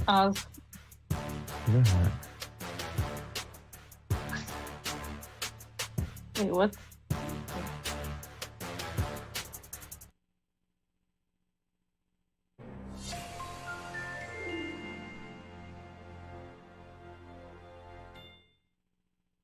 Oz. Yeah. Wait, what's...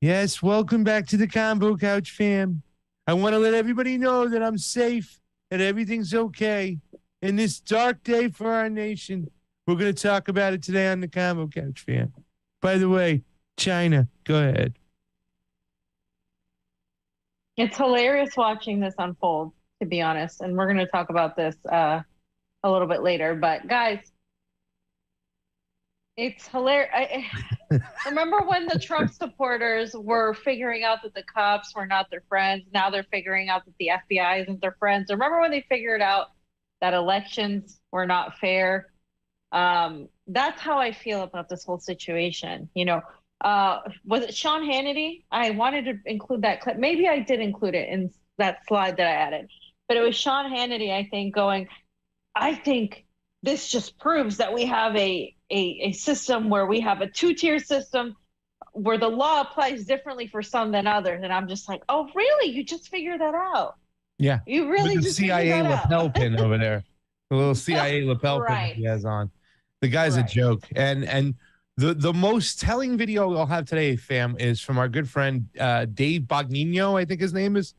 Yes, welcome back to the Combo Couch fam. I want to let everybody know that I'm safe and everything's okay in this dark day for our nation. We're going to talk about it today on the Combo Couch fam. By the way, China, go ahead. It's hilarious watching this unfold. to be honest. And we're going to talk about this a little bit later. But guys, it's hilarious. Remember when the Trump supporters were figuring out that the cops were not their friends? Now they're figuring out that the FBI isn't their friends. Remember when they figured out that elections were not fair? That's how I feel about this whole situation. Was it Sean Hannity? I wanted to include that clip. Maybe I did include it in that slide that I added, but it was Sean Hannity, I think, going, I think this just proves that we have a system where we have a two-tier system where the law applies differently for some than others. And I'm just like, oh, really? You just figured that out? Yeah. You really with the just CIA lapel pin over there. The little CIA lapel right. pin he has on. The guy's a joke. And the most telling video I'll have today, fam, is from our good friend Dave Bogniño, I think his name is.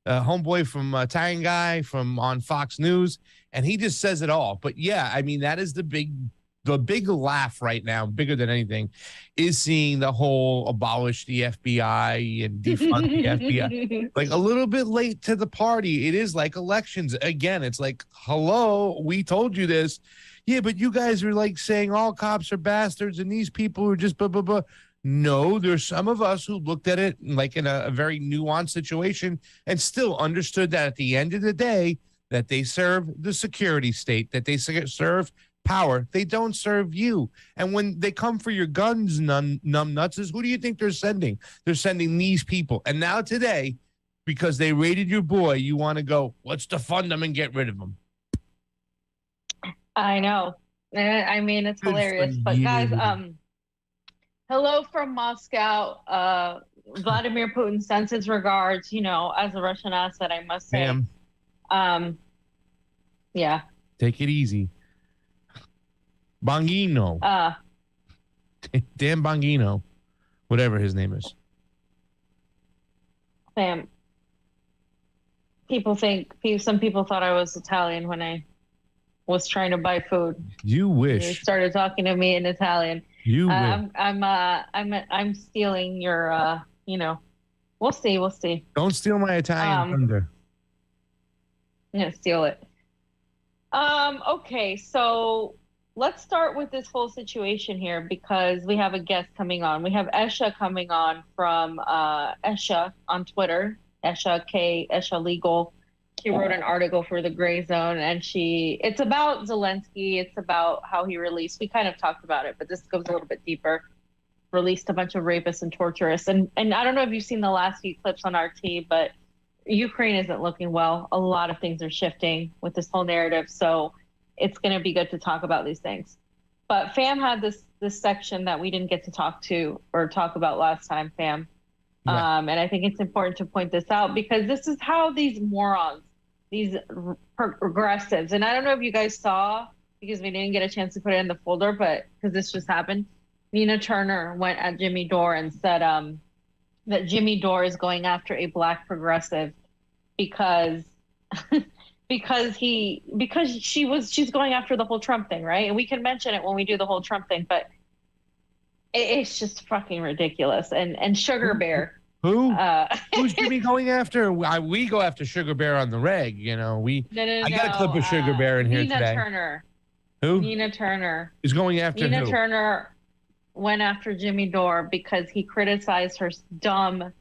Homeboy from Italian guy from on Fox News. And he just says it all. But yeah, I mean, that is the big laugh right now, bigger than anything, is seeing the whole abolish the FBI and defund the FBI. Like a little bit late to the party. It is like elections. Again, it's like, hello, we told you this. Yeah, but you guys are like saying all cops are bastards and these people are just blah, blah, blah. No, there's some of us who looked at it like in a very nuanced situation and still understood that at the end of the day, that they serve the security state, that they serve power. They don't serve you. And when they come for your guns, numb nuts, who do you think they're sending? They're sending these people. And now today, because they raided your boy, you want to go, let's defund them and get rid of them. I know. I mean, it's hilarious. But guys, hello from Moscow. Vladimir Putin sends his regards, as a Russian asset, I must say. Yeah. Take it easy. Bongino. Dan Bongino. Whatever his name is. Sam. Some people thought I was Italian when I was trying to buy food. You wish. You started talking to me in Italian. You wish. I'm stealing your we'll see. Don't steal my Italian thunder. I'm gonna steal it. Okay, so let's start with this whole situation here because we have a guest coming on. We have Esha coming on from Esha on Twitter. Esha Legal. She wrote an article for the Gray Zone, and it's about Zelensky. It's about how he released. We kind of talked about it, but this goes a little bit deeper. Released a bunch of rapists and torturists, and I don't know if you've seen the last few clips on RT, but Ukraine isn't looking well. A lot of things are shifting with this whole narrative, so it's going to be good to talk about these things. But Fam had this section that we didn't get to talk about last time, Fam. Yeah. And I think it's important to point this out because this is how these morons, these progressives, and I don't know if you guys saw because we didn't get a chance to put it in the folder, but because this just happened, Nina Turner went at Jimmy Dore and said that Jimmy Dore is going after a black progressive because she's going after the whole Trump thing, right? And we can mention it when we do the whole Trump thing, but it's just fucking ridiculous. And Sugar Bear. Who's Jimmy going after? We go after Sugar Bear on the reg. No, I got a clip of Sugar Bear in here Nina today. Turner. Who? Nina Turner. Is going after Nina who? Turner went after Jimmy Dore because he criticized her dumb.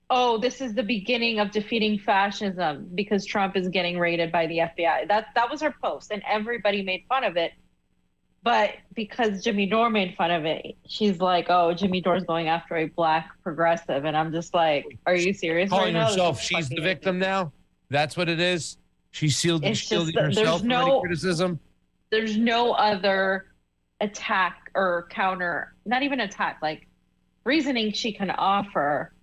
Oh, this is the beginning of defeating fascism because Trump is getting raided by the FBI. That was her post, and everybody made fun of it. But because Jimmy Dore made fun of it, she's like, "Oh, Jimmy Dore's going after a black progressive," and I'm just like, "Are you serious?" Calling herself, she's the victim now. That's what it is. She's shielding herself from any criticism. There's no other attack or counter, not even attack, like reasoning she can offer.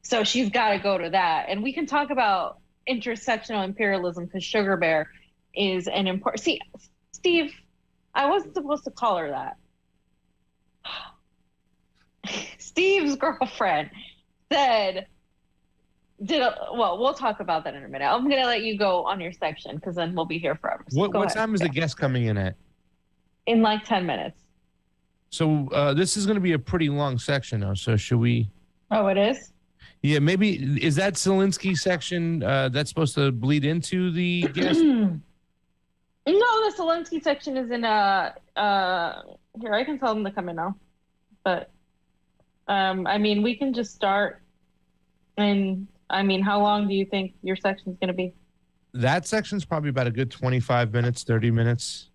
So she's got to go to that, and we can talk about intersectional imperialism because Sugar Bear is an important. See, Steve. I wasn't supposed to call her that. Steve's girlfriend said, we'll talk about that in a minute. I'm going to let you go on your section because then we'll be here forever. So what time is the guest coming in at? In like 10 minutes. So this is going to be a pretty long section though. So should we? Oh, it is? Yeah, maybe is that Zelensky section that's supposed to bleed into the guest? No, the Zelensky section is in here, I can tell them to come in now. But I mean, we can just start. And I mean, how long do you think your section's going to be? That section's probably about a good 25 minutes, 30 minutes.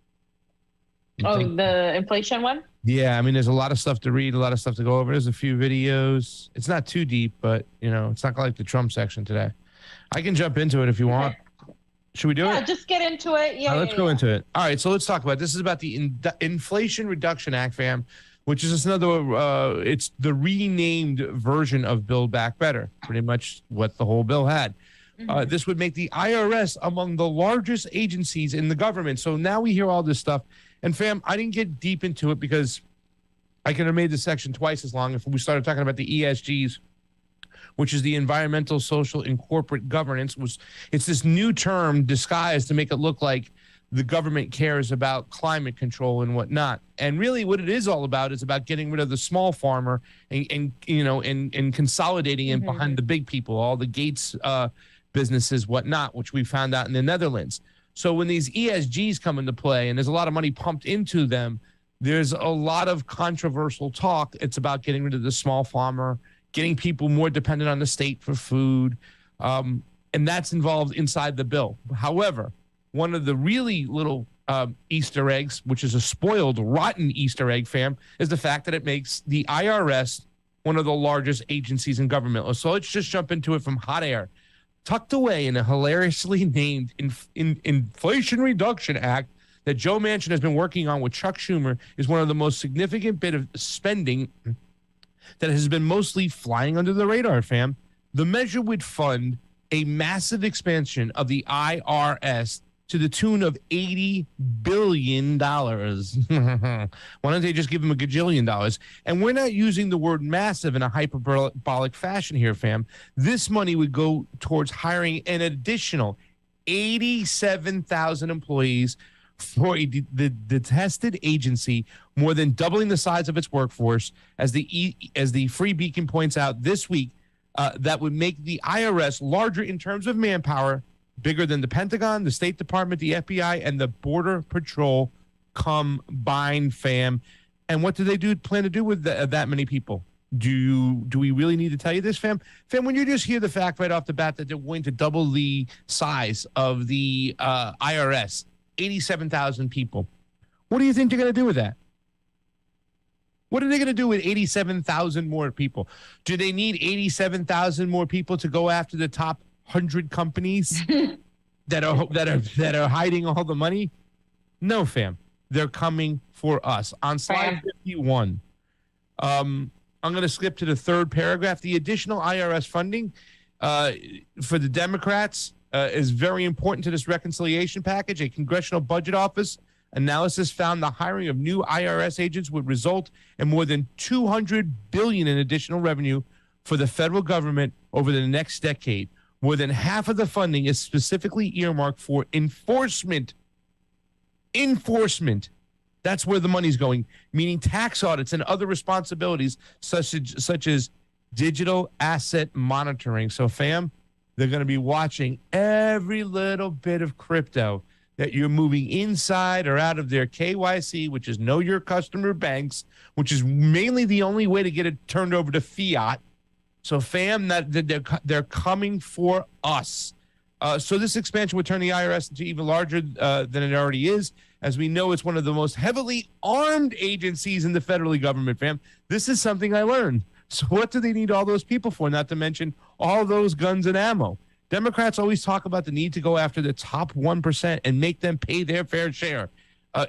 The inflation one? Yeah, I mean, there's a lot of stuff to read, a lot of stuff to go over. There's a few videos. It's not too deep, but, it's not like the Trump section today. I can jump into it if you want. Should we do it? Yeah, just get into it. Yeah, let's go into it. All right, so let's talk about it. This is about the Inflation Reduction Act, fam, which is just another, it's the renamed version of Build Back Better, pretty much what the whole bill had. This would make the IRS among the largest agencies in the government. So now we hear all this stuff. And fam, I didn't get deep into it because I could have made the section twice as long if we started talking about the ESGs, which is the environmental, social, and corporate governance. It's this new term disguised to make it look like the government cares about climate control and whatnot. And really what it is all about is about getting rid of the small farmer and consolidating it behind the big people, all the Gates businesses, whatnot, which we found out in the Netherlands. So when these ESGs come into play and there's a lot of money pumped into them, there's a lot of controversial talk. It's about getting rid of the small farmer, getting people more dependent on the state for food. And that's involved inside the bill. However, one of the really little Easter eggs, which is a spoiled, rotten Easter egg, fam, is the fact that it makes the IRS one of the largest agencies in government. So let's just jump into it from hot air. Tucked away in a hilariously named Inflation Reduction Act that Joe Manchin has been working on with Chuck Schumer is one of the most significant bit of spending that has been mostly flying under the radar, fam. The measure would fund a massive expansion of the IRS to the tune of $80 billion. Why don't they just give them $1 gajillion? And we're not using the word massive in a hyperbolic fashion here, fam. This money would go towards hiring an additional 87,000 employees for the detested agency, more than doubling the size of its workforce. As the Free Beacon points out this week, that would make the IRS larger in terms of manpower, bigger than the Pentagon, the State Department, the FBI, and the Border Patrol combined, fam. And what do they plan to do with that many people? Do we really need to tell you this, fam? Fam, when you just hear the fact right off the bat that they're going to double the size of the IRS, 87,000 people, what do you think they're going to do with that? What are they going to do with 87,000 more people? Do they need 87,000 more people to go after the top 100 companies that are hiding all the money? No, fam. They're coming for us. On slide 51, I'm going to skip to the third paragraph. The additional IRS funding for the Democrats is very important to this reconciliation package. A Congressional Budget Office analysis found the hiring of new IRS agents would result in more than $200 billion in additional revenue for the federal government over the next decade. More than half of the funding is specifically earmarked for enforcement. Enforcement. That's where the money's going, meaning tax audits and other responsibilities such as digital asset monitoring. So, fam, they're going to be watching every little bit of crypto that you're moving inside or out of their KYC, which is Know Your Customer banks, which is mainly the only way to get it turned over to fiat. So, fam, they're coming for us. So this expansion would turn the IRS into even larger than it already is. As we know, it's one of the most heavily armed agencies in the federal government, fam. This is something I learned. So what do they need all those people for? Not to mention all those guns and ammo. Democrats always talk about the need to go after the top 1% and make them pay their fair share.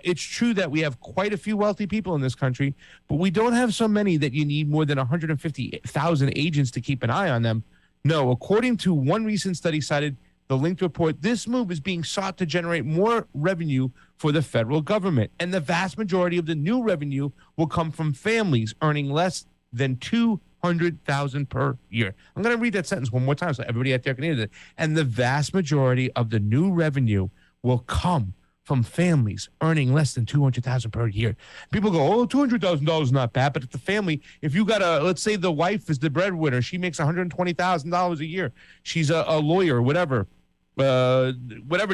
It's true that we have quite a few wealthy people in this country, but we don't have so many that you need more than 150,000 agents to keep an eye on them. No, according to one recent study cited the linked report, this move is being sought to generate more revenue for the federal government, and the vast majority of the new revenue will come from families earning less than $200,000 per year. I'm going to read that sentence one more time so everybody out there can hear that. And the vast majority of the new revenue will come from families earning less than $200,000 per year. People go, oh, $200,000 is not bad. But if the family, if you got let's say the wife is the breadwinner, she makes $120,000 a year. She's a lawyer, whatever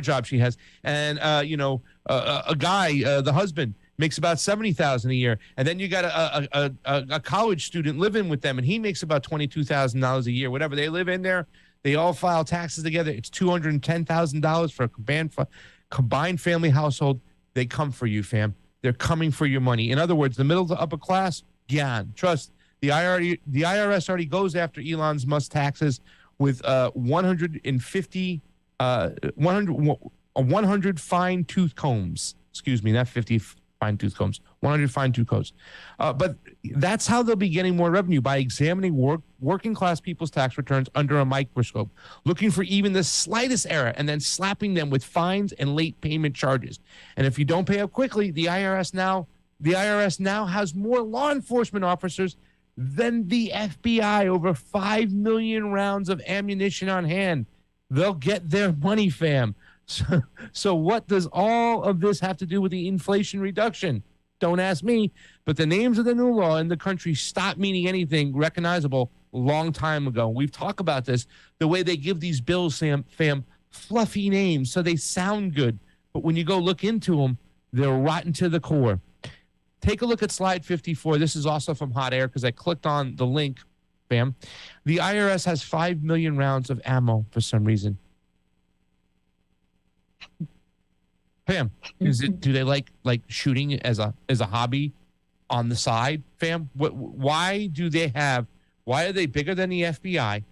job she has. And, a guy, the husband, makes about $70,000 a year, and then you got a college student living with them, and he makes about $22,000 a year. Whatever they live in there, they all file taxes together. It's $210,000 for a combined family household. They come for you, fam. They're coming for your money. In other words, the middle to upper class, trust the IRS already goes after Elon Musk taxes with 100 fine tooth combs. Excuse me, not 50 fine tooth combs, 100 fine tooth combs. But that's how they'll be getting more revenue, by examining working class people's tax returns under a microscope, looking for even the slightest error, and then slapping them with fines and late payment charges. And if you don't pay up quickly, the IRS now has more law enforcement officers than the FBI, over 5 million rounds of ammunition on hand. They'll get their money, fam. So what does all of this have to do with the Inflation Reduction? Don't ask me, but the names of the new law in the country stopped meaning anything recognizable a long time ago. We've talked about this, the way they give these bills, fam, fluffy names so they sound good. But when you go look into them, they're rotten to the core. Take a look at slide 54. This is also from Hot Air because I clicked on the link, fam. The IRS has 5 million rounds of ammo for some reason. Fam, do they like shooting as a hobby on the side, fam? Why are they bigger than the FBI?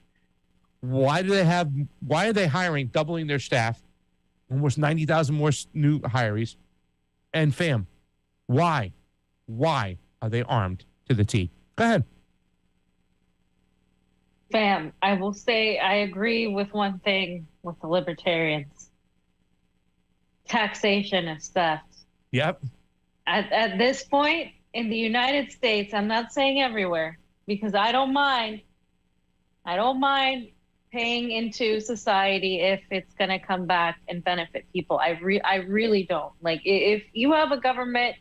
Why are they hiring, doubling their staff, almost 90,000 more new hirees? And fam, why are they armed to the teeth? Go ahead. Fam, I will say I agree with one thing with the libertarians. Taxation is theft. Yep. At this point in the United States, I'm not saying everywhere, because I don't mind paying into society if it's going to come back and benefit people. I really don't. Like, if you have a government,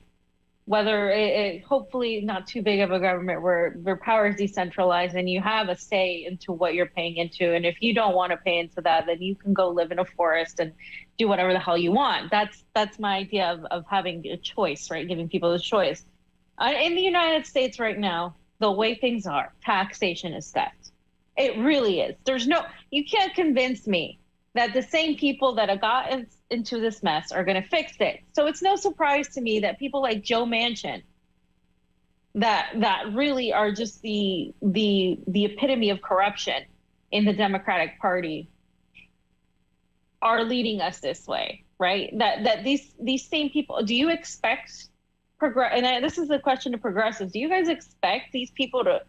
whether it hopefully not too big of a government where power is decentralized and you have a say into what you're paying into, and if you don't want to pay into that, then you can go live in a forest and do whatever the hell you want. That's my idea of having a choice, right? Giving people the choice. In the United States right now, the way things are, taxation is theft. It really is. You can't convince me that the same people that have gotten into this mess are going to fix it. So it's no surprise to me that people like Joe Manchin, that really are just the epitome of corruption in the Democratic Party, are leading us this way, right? That these same people, do you expect this is the question to progressives, do you guys expect these people to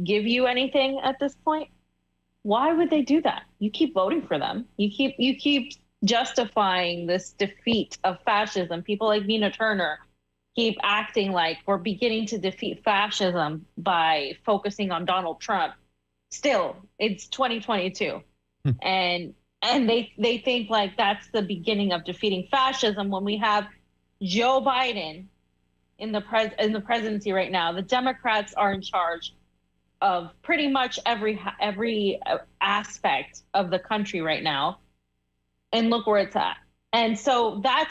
give you anything at this point? Why would they do that? You keep voting for them. You keep justifying this defeat of fascism. People like Nina Turner keep acting like we're beginning to defeat fascism by focusing on Donald Trump. Still, it's 2022. And they think like that's the beginning of defeating fascism when we have Joe Biden in the presidency right now. The Democrats are in charge of pretty much every aspect of the country right now, and look where it's at. And so that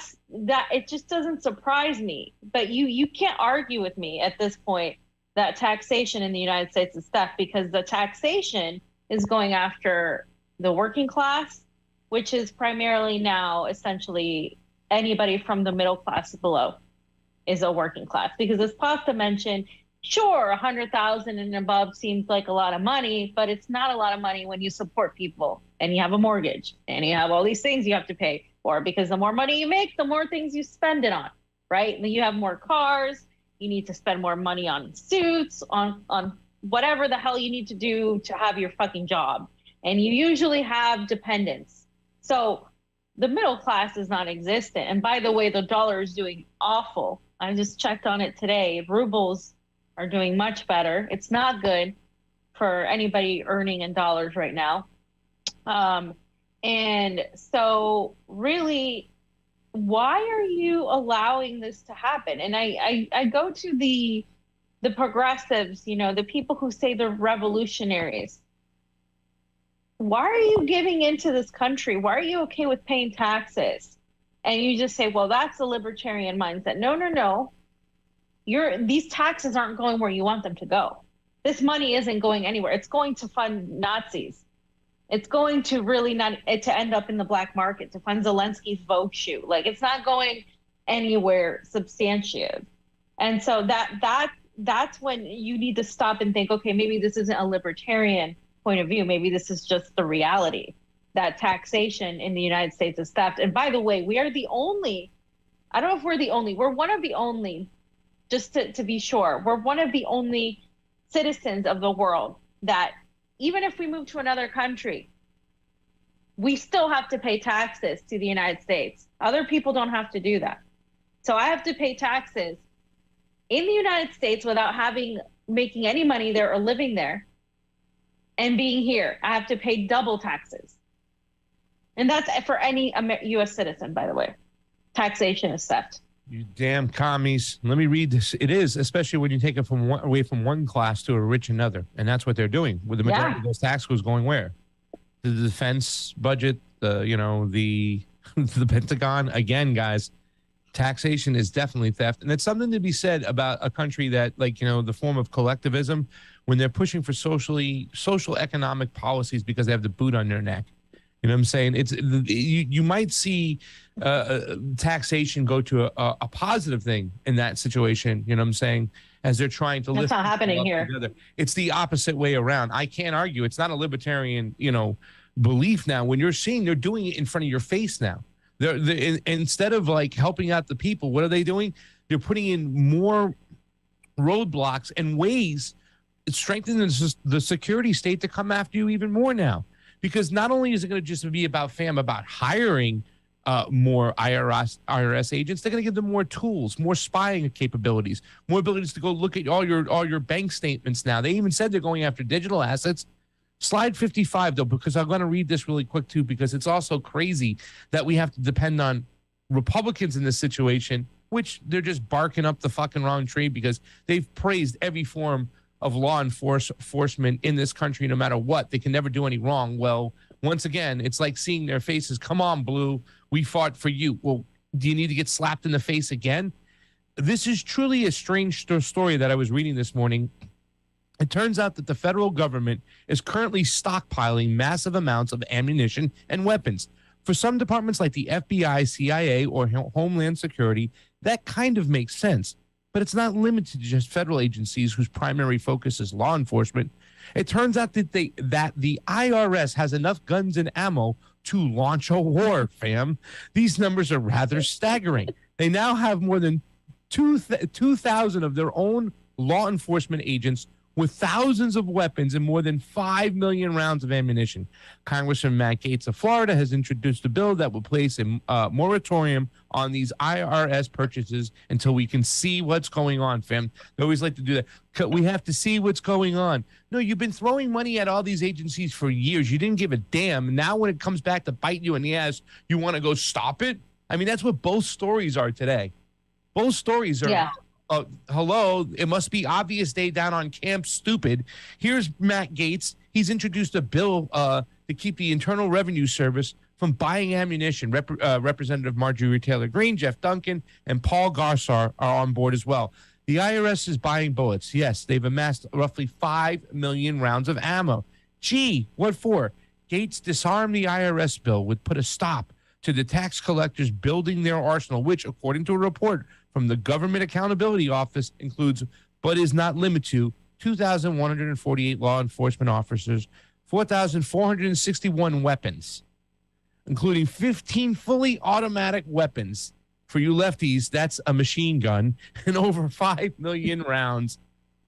it just doesn't surprise me. But you can't argue with me at this point that taxation in the United States is theft, because the taxation is going after the working class, which is primarily now essentially anybody from the middle class below is a working class. Because as Pasta mentioned, sure, 100,000 and above seems like a lot of money, but it's not a lot of money when you support people and you have a mortgage and you have all these things you have to pay for, because the more money you make, the more things you spend it on, right? And then you have more cars, you need to spend more money on suits, on whatever the hell you need to do to have your fucking job. And you usually have dependents. So the middle class is non-existent. And by the way, the dollar is doing awful. I just checked on it today. Rubles are doing much better. It's not good for anybody earning in dollars right now. And so really, why are you allowing this to happen? And I go to the progressives, the people who say they're revolutionaries. Why are you giving into this country? Why are you okay with paying taxes? And you just say, well, that's the libertarian mindset. No, no, no. These taxes aren't going where you want them to go. This money isn't going anywhere. It's going to fund Nazis. It's going to really not to end up in the black market to fund Zelensky's Vogue shoot. Like, it's not going anywhere substantive. And so that's when you need to stop and think, okay, maybe this isn't a libertarian point of view. Maybe this is just the reality that taxation in the United States is theft. And by the way, we are the only, I don't know if we're the only, we're one of the only, just to be sure, we're one of the only citizens of the world that even if we move to another country, we still have to pay taxes to the United States. Other people don't have to do that. So I have to pay taxes in the United States without making any money there or living there and being here. I have to pay double taxes. And that's for any U.S. citizen, by the way. Taxation is theft. You damn commies. Let me read this. It is, especially when you take it away from one class to a rich another. And that's what they're doing. With the majority of those tax goes going where? The defense budget, the Pentagon. Again, guys, taxation is definitely theft. And it's something to be said about a country that, the form of collectivism, when they're pushing for social economic policies because they have the boot on their neck. You know what I'm saying? You might see taxation go to a positive thing in that situation. You know what I'm saying? As they're trying to lift. That's not happening here. Together. It's the opposite way around. I can't argue. It's not a libertarian, belief now. When you're seeing they're doing it in front of your face now. They're instead of helping out the people, what are they doing? They're putting in more roadblocks and ways, strengthening the security state to come after you even more now. Because not only is it going to just be about hiring more IRS agents, they're going to give them more tools, more spying capabilities, more abilities to go look at all your bank statements now. They even said they're going after digital assets. Slide 55, though, because I'm going to read this really quick, too, because it's also crazy that we have to depend on Republicans in this situation, which they're just barking up the fucking wrong tree because they've praised every form of law enforcement in this country, no matter what. They can never do any wrong. Well, once again, it's like seeing their faces. Come on, Blue, we fought for you. Well, do you need to get slapped in the face again? This is truly a strange story that I was reading this morning. It turns out that the federal government is currently stockpiling massive amounts of ammunition and weapons. For some departments like the FBI, CIA, or Homeland Security, that kind of makes sense. But it's not limited to just federal agencies whose primary focus is law enforcement. It turns out that the IRS has enough guns and ammo to launch a war, fam. These numbers are rather staggering. They now have more than 2,000 of their own law enforcement agents with thousands of weapons and more than 5 million rounds of ammunition. Congressman Matt Gaetz of Florida has introduced a bill that will place a moratorium on these IRS purchases until we can see what's going on, fam. They always like to do that. We have to see what's going on. No, you've been throwing money at all these agencies for years. You didn't give a damn. Now when it comes back to bite you in the ass, you want to go stop it? I mean, that's what both stories are today. Both stories are... Yeah. Hello, it must be obvious day down on Camp Stupid. Here's Matt Gaetz. He's introduced a bill to keep the Internal Revenue Service from buying ammunition. Representative Marjorie Taylor Greene, Jeff Duncan, and Paul Garsar are on board as well. The IRS is buying bullets. Yes, they've amassed roughly 5 million rounds of ammo. Gee, what for? Gaetz disarmed the IRS bill would put a stop to the tax collectors building their arsenal, which, according to a report from the Government Accountability Office, includes, but is not limited to, 2,148 law enforcement officers, 4,461 weapons, including 15 fully automatic weapons. For you lefties, that's a machine gun, and over 5 million rounds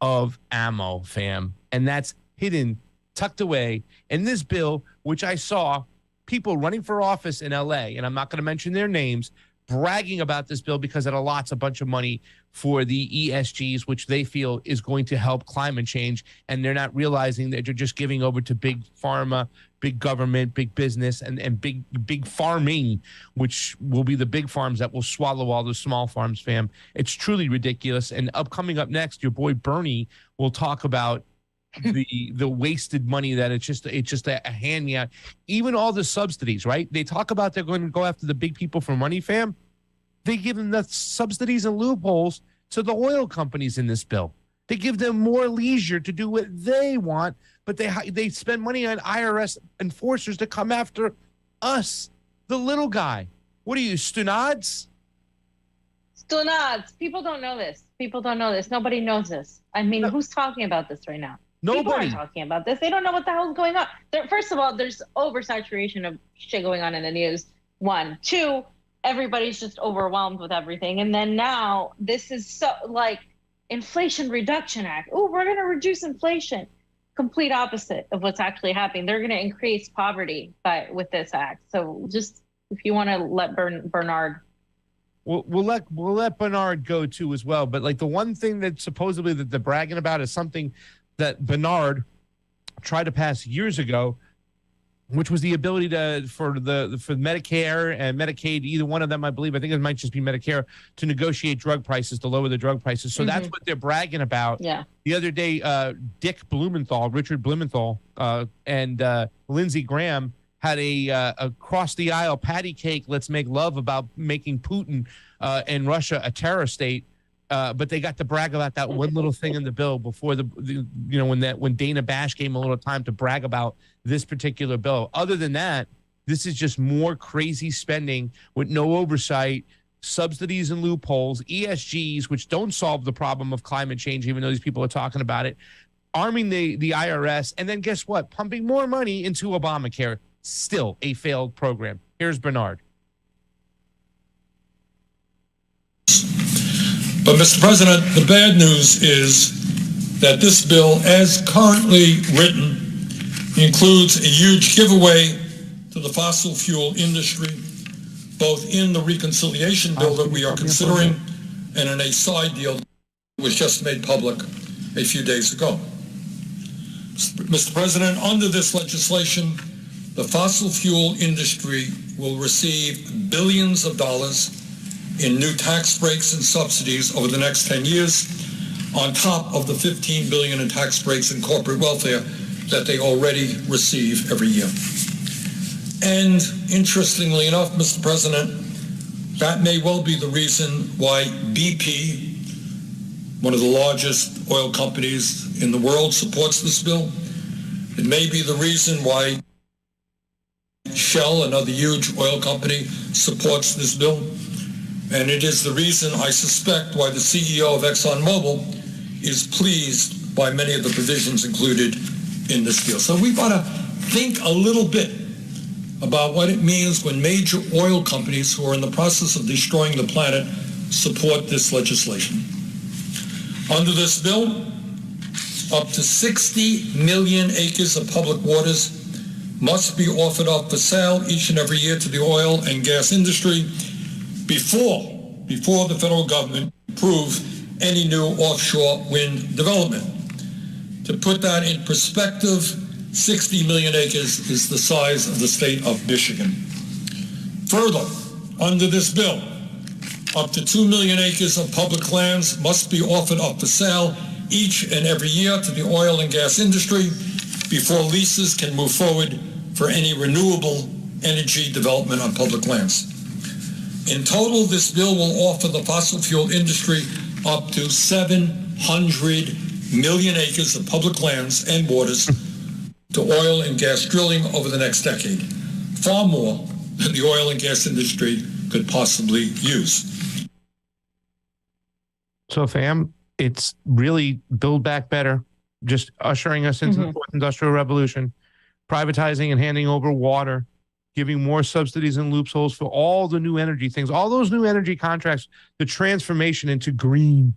of ammo, fam. And that's hidden, tucked away in this bill, which I saw people running for office in LA, and I'm not going to mention their names, bragging about this bill because it allots a bunch of money for the ESGs, which they feel is going to help climate change. And they're not realizing that they're just giving over to big pharma, big government, big business, and big farming, which will be the big farms that will swallow all the small farms, fam. It's truly ridiculous. And coming up next, your boy Bernie will talk about the wasted money that it's just a hand me out. Even all the subsidies, right? They talk about they're going to go after the big people for money, fam. They give them the subsidies and loopholes to the oil companies in this bill. They give them more leisure to do what they want, but they spend money on IRS enforcers to come after us, the little guy. What are you, stunads? Stunads. People don't know this. Nobody knows this. I mean, who's talking about this right now? Nobody. People aren't talking about this. They don't know what the hell's going on. First of all, there's oversaturation of shit going on in the news. 1, 2, everybody's just overwhelmed with everything. And then now this is so like Inflation Reduction Act. Oh, we're going to reduce inflation. Complete opposite of what's actually happening. They're going to increase poverty with this act. So just if you want to let Bernard. We'll let Bernard go too as well. But like the one thing that supposedly that they're bragging about is something that Bernard tried to pass years ago, which was the ability for Medicare and Medicaid, either one of them, I believe, I think it might just be Medicare, to negotiate drug prices, to lower the drug prices. So that's what they're bragging about. Yeah. The other day, Richard Blumenthal, and Lindsey Graham had a across the aisle patty cake. Let's make love about making Putin and Russia a terror state. But they got to brag about that one little thing in the bill before when Dana Bash gave them a little time to brag about this particular bill. Other than that, this is just more crazy spending with no oversight, subsidies and loopholes, ESGs, which don't solve the problem of climate change, even though these people are talking about it, arming the IRS, and then guess what? Pumping more money into Obamacare. Still a failed program. Here's Bernard. But, Mr. President, the bad news is that this bill, as currently written, includes a huge giveaway to the fossil fuel industry, both in the reconciliation bill that we are considering and in a side deal that was just made public a few days ago. Mr. President, under this legislation, the fossil fuel industry will receive billions of dollars in new tax breaks and subsidies over the next 10 years, on top of the $15 billion in tax breaks and corporate welfare that they already receive every year. And interestingly enough, Mr. President, that may well be the reason why BP, one of the largest oil companies in the world, supports this bill. It may be the reason why Shell, another huge oil company, supports this bill. And it is the reason, I suspect, why the CEO of ExxonMobil is pleased by many of the provisions included in this deal. So we've got to think a little bit about what it means when major oil companies who are in the process of destroying the planet support this legislation. Under this bill, up to 60 million acres of public waters must be offered up for sale each and every year to the oil and gas industry before the federal government approves any new offshore wind development. To put that in perspective, 60 million acres is the size of the state of Michigan. Further, under this bill, up to 2 million acres of public lands must be offered up for sale each and every year to the oil and gas industry before leases can move forward for any renewable energy development on public lands. In total, this bill will offer the fossil fuel industry up to 700 million acres of public lands and waters to oil and gas drilling over the next decade, far more than the oil and gas industry could possibly use. So, fam, it's really Build Back Better, just ushering us into the fourth industrial revolution, privatizing and handing over water, giving more subsidies and loopholes for all the new energy things, all those new energy contracts, the transformation into green,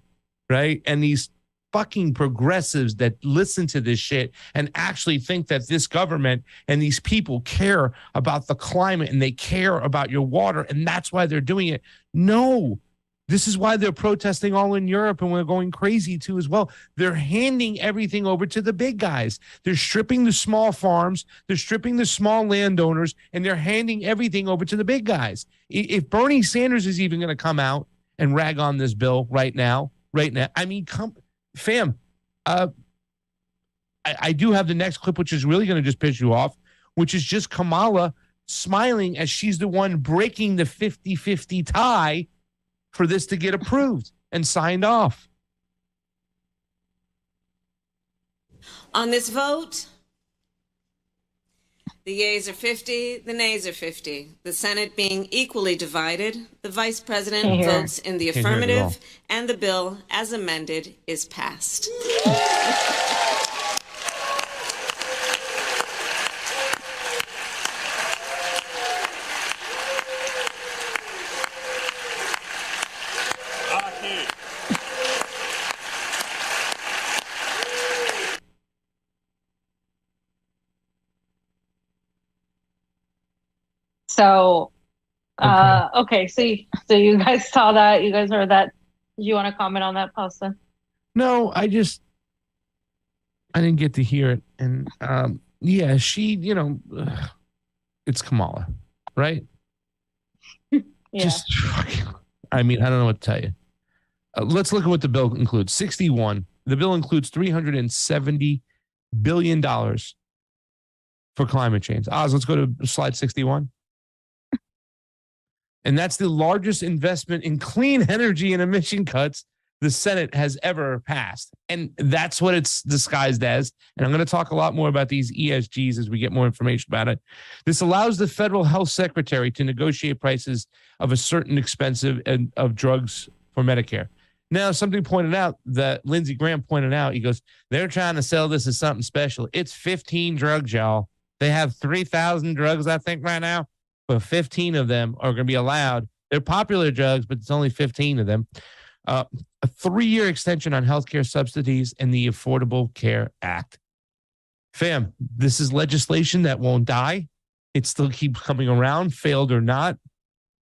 right? And these fucking progressives that listen to this shit and actually think that this government and these people care about the climate and they care about your water and that's why they're doing it. No, this is why they're protesting all in Europe and we're going crazy too as well. They're handing everything over to the big guys. They're stripping the small farms, they're stripping the small landowners, and they're handing everything over to the big guys. If Bernie Sanders is even going to come out and rag on this bill right now, I mean, fam, I do have the next clip, which is really going to just piss you off, which is just Kamala smiling as she's the one breaking the 50-50 tie for this to get approved and signed off. On this vote, the yeas are 50, the nays are 50. The Senate being equally divided, the Vice President votes in the affirmative, and the bill, as amended, is passed. So, okay. So you guys saw that. You guys heard that. Did you want to comment on that, Pasta? No, I didn't get to hear it. And yeah, she, it's Kamala, right? Yeah. Just, I mean, I don't know what to tell you. Let's look at what the bill includes. 61. The bill includes $370 billion for climate change. Oz, let's go to slide 61. And that's the largest investment in clean energy and emission cuts the Senate has ever passed. And that's what it's disguised as. And I'm going to talk a lot more about these ESGs as we get more information about it. This allows the federal health secretary to negotiate prices of a certain expensive and of drugs for Medicare. Now, something pointed out that Lindsey Graham pointed out, he goes, they're trying to sell this as something special. It's 15 drugs, y'all. They have 3,000 drugs, I think, right now. But 15 of them are going to be allowed. They're popular drugs, but it's only 15 of them. A 3-year extension on healthcare subsidies and the Affordable Care Act. Fam, this is legislation that won't die. It still keeps coming around, failed or not.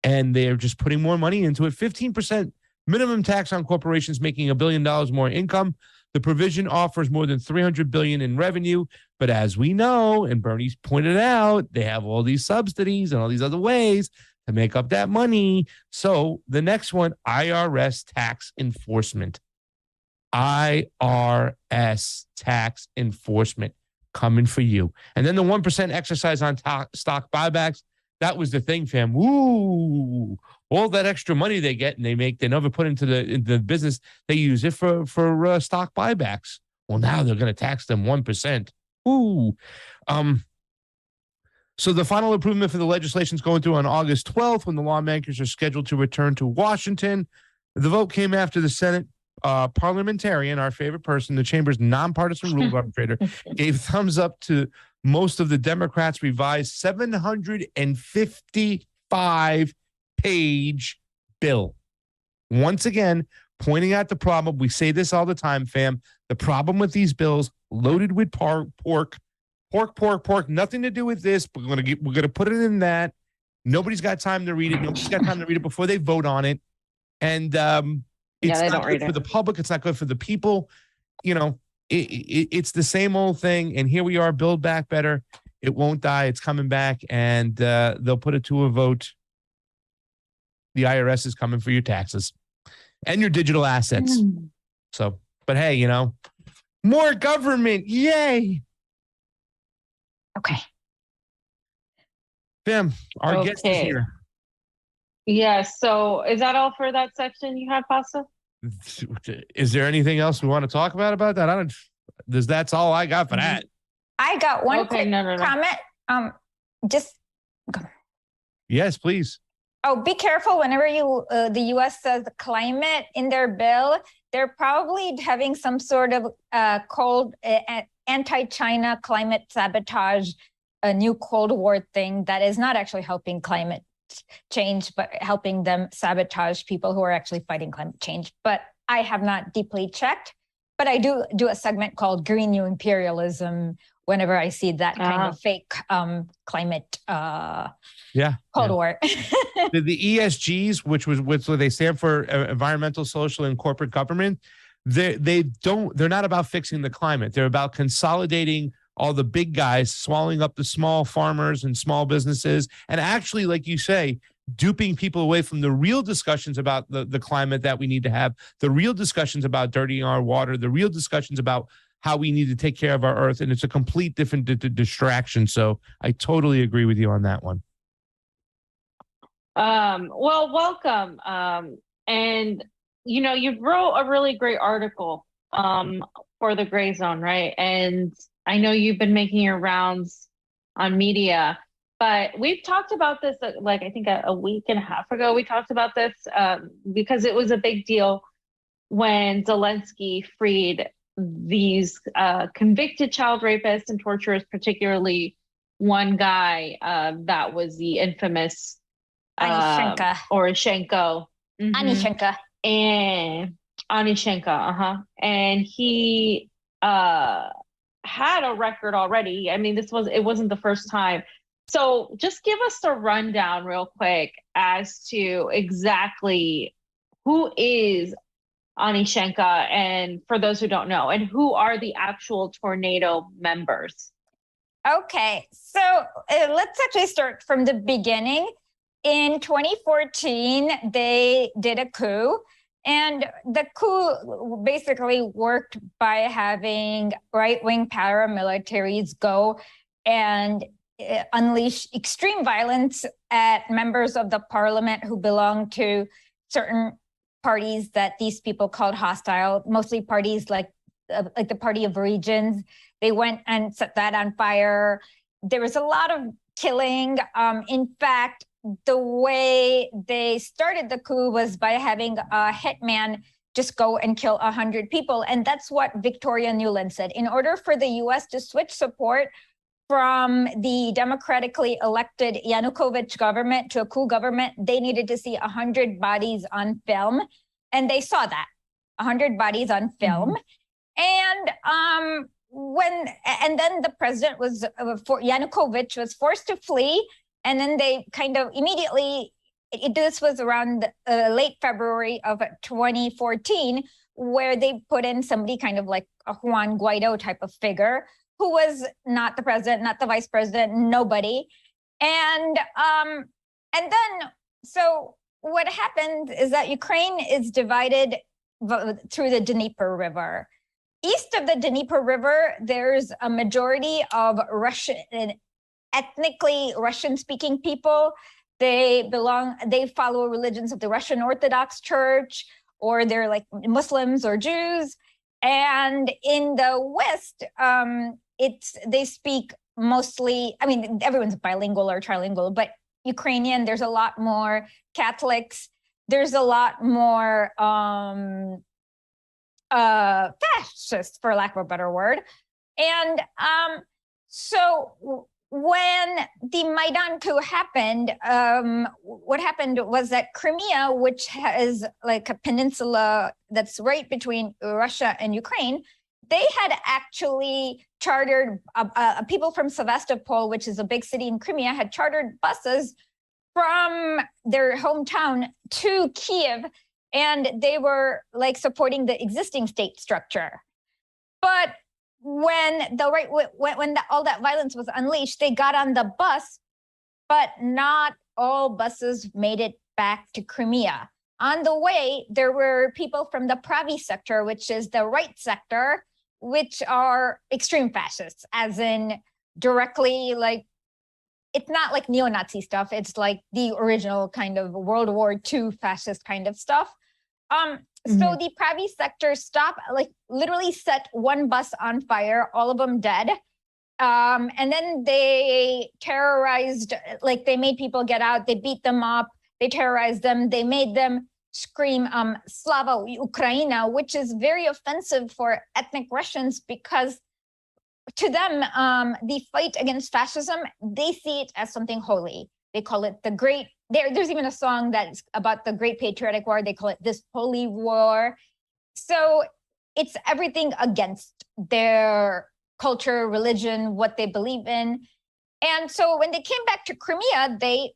And they're just putting more money into it. 15% minimum tax on corporations making $1 billion more income. The provision offers more than $300 billion in revenue. But as we know, and Bernie's pointed out, they have all these subsidies and all these other ways to make up that money. So the next one, IRS tax enforcement. IRS tax enforcement coming for you. And then the 1% exercise on stock buybacks. That was the thing, fam. Ooh, all that extra money they get and they make, they never put into the business. They use it for stock buybacks. Well, now they're going to tax them 1%. Ooh. So the final approval for the legislation is going through on August 12th when the lawmakers are scheduled to return to Washington. The vote came after the Senate parliamentarian, our favorite person, the chamber's nonpartisan rule arbitrator, gave thumbs up to most of the Democrats' revised 755-page bill. Once again, pointing out the problem. We say this all the time, fam. The problem with these bills, loaded with pork, nothing to do with this. We're gonna put it in that. Nobody's got time to read it. Nobody's got time to read it before they vote on it. And it's not good for the public. It's not good for the people. It's the same old thing. And here we are, Build Back Better. It won't die. It's coming back, and they'll put it to a vote. The IRS is coming for your taxes and your digital assets. So, but hey, more government. Yay. Okay. Fam, our guest is here. Yeah. So is that all for that section you had, Pasta? Is there anything else we want to talk about that? That's all I got for that. I got one quick comment. Just go. Yes, please. Oh, be careful whenever the U.S. says the climate in their bill. They're probably having some sort of anti-China climate sabotage, a new Cold War thing that is not actually helping climate change, but helping them sabotage people who are actually fighting climate change. But I have not deeply checked. But I do a segment called Green New Imperialism whenever I see that kind of fake climate Cold War. The ESGs, which they stand for environmental, social, and corporate government, they're not about fixing the climate. They're about consolidating all the big guys, swallowing up the small farmers and small businesses, and actually, like you say, duping people away from the real discussions about the climate that we need to have, the real discussions about dirtying our water, the real discussions about how we need to take care of our earth. And it's a complete different distraction. So I totally agree with you on that one. Well, welcome. And you wrote a really great article for the Gray Zone, right? And I know you've been making your rounds on media, but we've talked about this like I think a week and a half ago. We talked about this because it was a big deal when Zelensky freed these convicted child rapists and torturers, particularly one guy that was the infamous Onishenko. Onishenko. And Onishenko, and he had a record already. I mean, it wasn't the first time. So just give us a rundown real quick as to exactly who is Onishenko, and for those who don't know, and who are the actual Tornado members. Okay, so let's actually start from the beginning. In 2014, they did a coup, and the coup basically worked by having right-wing paramilitaries go and unleash extreme violence at members of the parliament who belong to certain parties that these people called hostile, mostly parties like the Party of Regions. They went and set that on fire. There was a lot of killing. In fact, the way they started the coup was by having a hitman just go and kill 100 people. And that's what Victoria Nuland said. In order for the US to switch support from the democratically elected Yanukovych government to a coup government, they needed to see 100 bodies on film. And they saw that, 100 bodies on film. Mm-hmm. And then the president Yanukovych was forced to flee. And then they kind of immediately, this was around late February of 2014, where they put in somebody kind of like a Juan Guaido type of figure, who was not the president, not the vice president, nobody. And then, so what happened is that Ukraine is divided through the Dnieper River. East of the Dnieper River, there's a majority of ethnically Russian-speaking people. They follow religions of the Russian Orthodox Church, or they're like Muslims or Jews. And in the West, they speak mostly, I mean, everyone's bilingual or trilingual, but Ukrainian, there's a lot more Catholics. There's a lot more fascists, for lack of a better word. And so when the Maidan coup happened, what happened was that Crimea, which is like a peninsula that's right between Russia and Ukraine, they had actually chartered, people from Sevastopol, which is a big city in Crimea, had chartered buses from their hometown to Kiev, and they were like supporting the existing state structure. But when all that violence was unleashed, they got on the bus, but not all buses made it back to Crimea. On the way, there were people from the Pravi sector, which is the right sector, which are extreme fascists, as in directly, like, it's not like neo-Nazi stuff. It's like the original kind of World War II fascist kind of stuff. So the Pravi sector stopped, like literally set one bus on fire, all of them dead. And then they terrorized, like they made people get out, they beat them up, they terrorized them, they made them scream Slava Ukraina, which is very offensive for ethnic Russians, because to them, the fight against fascism, they see it as something holy. They call it the great, there's even a song that's about the Great Patriotic War. They call it this holy war. So it's everything against their culture, religion, what they believe in. And so when they came back to Crimea, they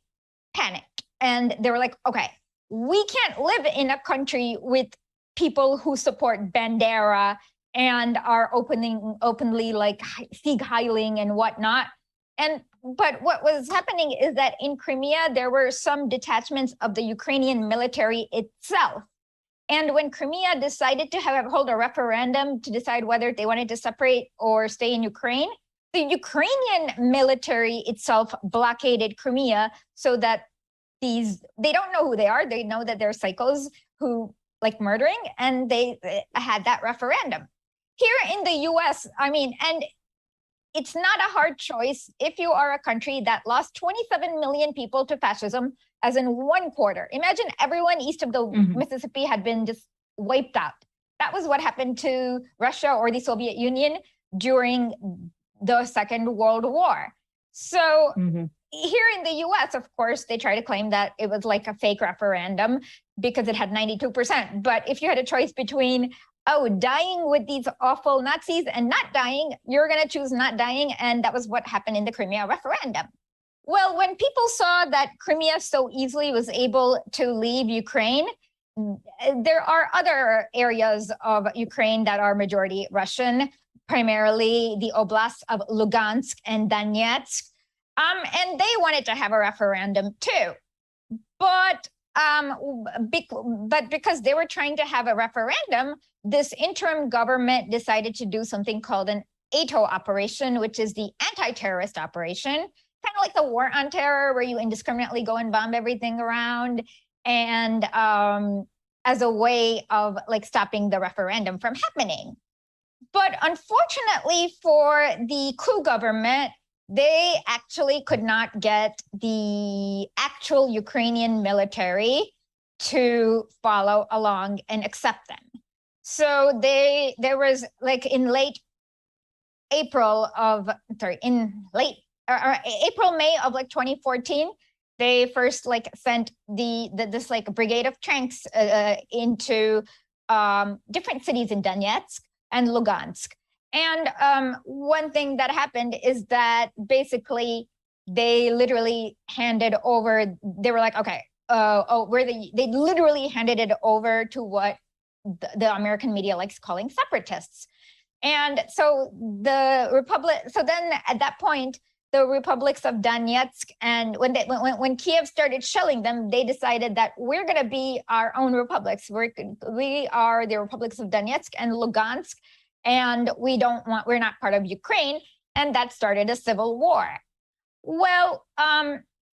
panicked and they were like, okay, we can't live in a country with people who support Bandera and are openly like Sieg Heiling and whatnot. But what was happening is that in Crimea, there were some detachments of the Ukrainian military itself. And when Crimea decided to hold a referendum to decide whether they wanted to separate or stay in Ukraine, the Ukrainian military itself blockaded Crimea so that they don't know who they are. They know that they're psychos who like murdering, and they had that referendum. Here in the US, and it's not a hard choice if you are a country that lost 27 million people to fascism, as in 1/4. Imagine everyone east of the Mississippi had been just wiped out. That was what happened to Russia or the Soviet Union during the Second World War. So here in the US, of course, they try to claim that it was like a fake referendum because it had 92%. But if you had a choice between dying with these awful Nazis and not dying, you're going to choose not dying. And that was what happened in the Crimea referendum. Well, when people saw that Crimea so easily was able to leave Ukraine, there are other areas of Ukraine that are majority Russian, primarily the oblasts of Lugansk and Donetsk. And they wanted to have a referendum too. But because they were trying to have a referendum, this interim government decided to do something called an ATO operation, which is the anti-terrorist operation, kind of like the war on terror, where you indiscriminately go and bomb everything around, and as a way of like stopping the referendum from happening. But unfortunately for the coup government, they actually could not get the actual Ukrainian military to follow along and accept them. So there was like in April, May of like 2014, they first like sent this like brigade of tanks into different cities in Donetsk and Lugansk. And one thing that happened is that basically they literally handed over, they were like, okay, they literally handed it over to what the American media likes calling separatists. And so then at that point, the republics of Donetsk, and when Kiev started shelling them, they decided that we're going to be our own republics. We are the republics of Donetsk and Lugansk, and we're not part of Ukraine, and that started a civil war. Well,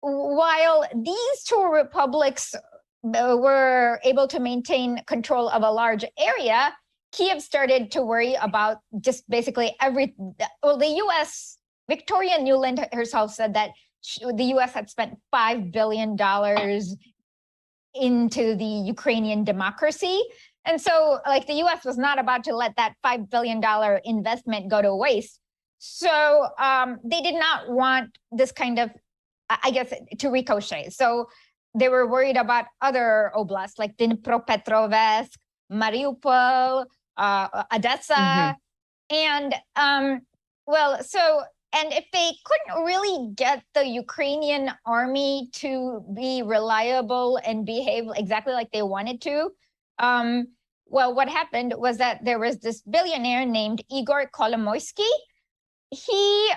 while these two republics were able to maintain control of a large area, Kiev started to worry about just basically the US, Victoria Nuland herself said that the US had spent $5 billion into the Ukrainian democracy. And so like the US was not about to let that $5 billion investment go to waste. So they did not want this kind of, I guess, to ricochet. So they were worried about other oblasts like Dnipropetrovsk, Mariupol, Odessa. And and if they couldn't really get the Ukrainian army to be reliable and behave exactly like they wanted to, what happened was that there was this billionaire named Igor Kolomoisky. He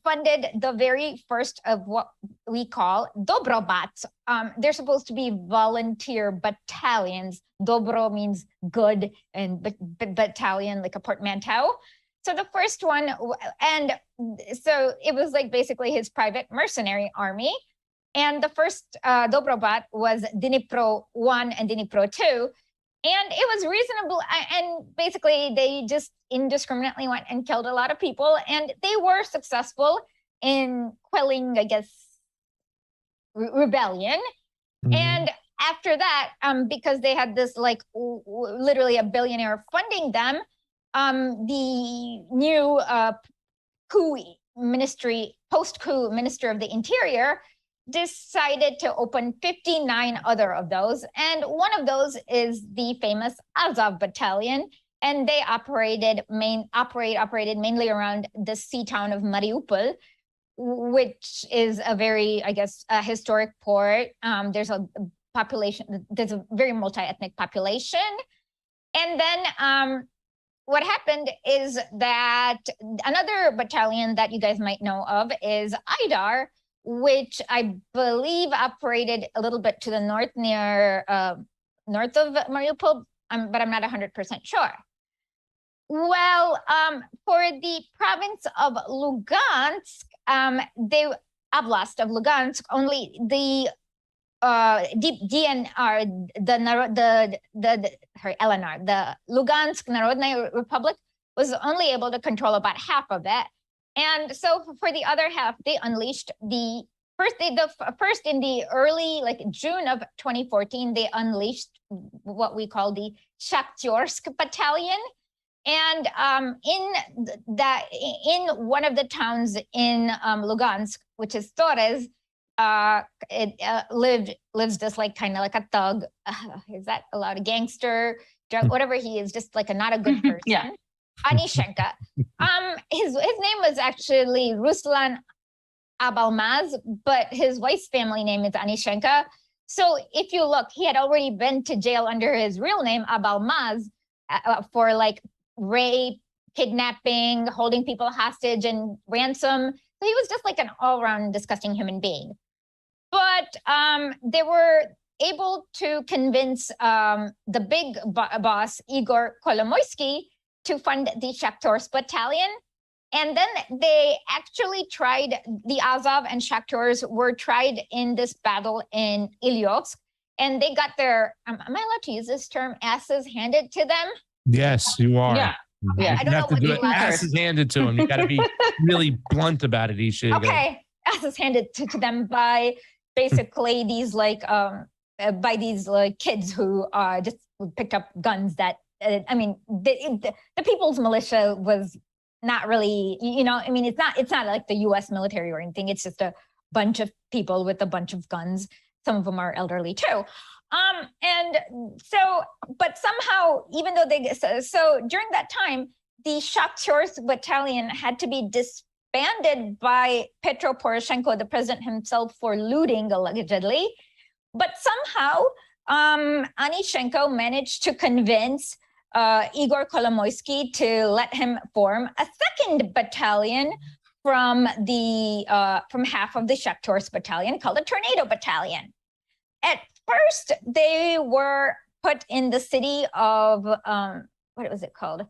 funded the very first of what we call Dobrobats. They're supposed to be volunteer battalions. Dobro means good, and battalion, like a portmanteau. So the first one, and so it was like basically his private mercenary army. And the first Dobrobat was Dnipro 1 and Dnipro 2. And it was reasonable. And basically, they just indiscriminately went and killed a lot of people. And they were successful in quelling, I guess, rebellion. And after that, because they had this like literally a billionaire funding them, the new post-coup minister of the interior decided to open 59 other of those. And one of those is the famous Azov battalion. and they operated mainly around the sea town of Mariupol, which is a very, I guess, historic port. There's a population, there's a very multi-ethnic population. And then what happened is that another battalion that you guys might know of is IDAR, which I believe operated a little bit to the north, near north of Mariupol, but I'm not 100% sure. Well, for the province of Lugansk, the Oblast of Lugansk, only the DNR, LNR, the Lugansk Narodnaya Republic, was only able to control about half of it. And so for the other half, they unleashed the first in the early, like June of 2014, they unleashed what we call the Shakhtarsk Battalion. And in one of the towns in Lugansk, which is Dore, lives just like kind of like a thug. Is that allowed? A gangster, whatever he is, just like not a good person. Yeah. Anishenka. His name was actually Ruslan Abalmaz, but his wife's family name is Anishenka. So if you look, he had already been to jail under his real name, Abalmaz, for like rape, kidnapping, holding people hostage, and ransom. So he was just like an all-around disgusting human being. But they were able to convince the big boss, Igor Kolomoisky, to fund the Shakhtarsk Battalion. And then they actually tried, the Azov and Shakhtars were tried in this battle in Ilyovsk, and they got their, am I allowed to use this term, asses handed to them? Yes, you are. Yeah. Yeah. I don't know what you asses handed to him. You got to be really blunt about it, Isha. Okay, asses handed to them by basically these like kids who just picked up guns that I mean the People's Militia was not really, you know, I mean it's not like the US military or anything. It's just a bunch of people with a bunch of guns. Some of them are elderly too. And so, but somehow, even though so during that time, the Shakhtarsk Battalion had to be disbanded by Petro Poroshenko, the president himself, for looting, allegedly. But somehow, Anishenko managed to convince Igor Kolomoisky to let him form a second battalion from half of the Shakhtarsk Battalion, called a Tornado Battalion. At first, they were put in the city of, what was it called?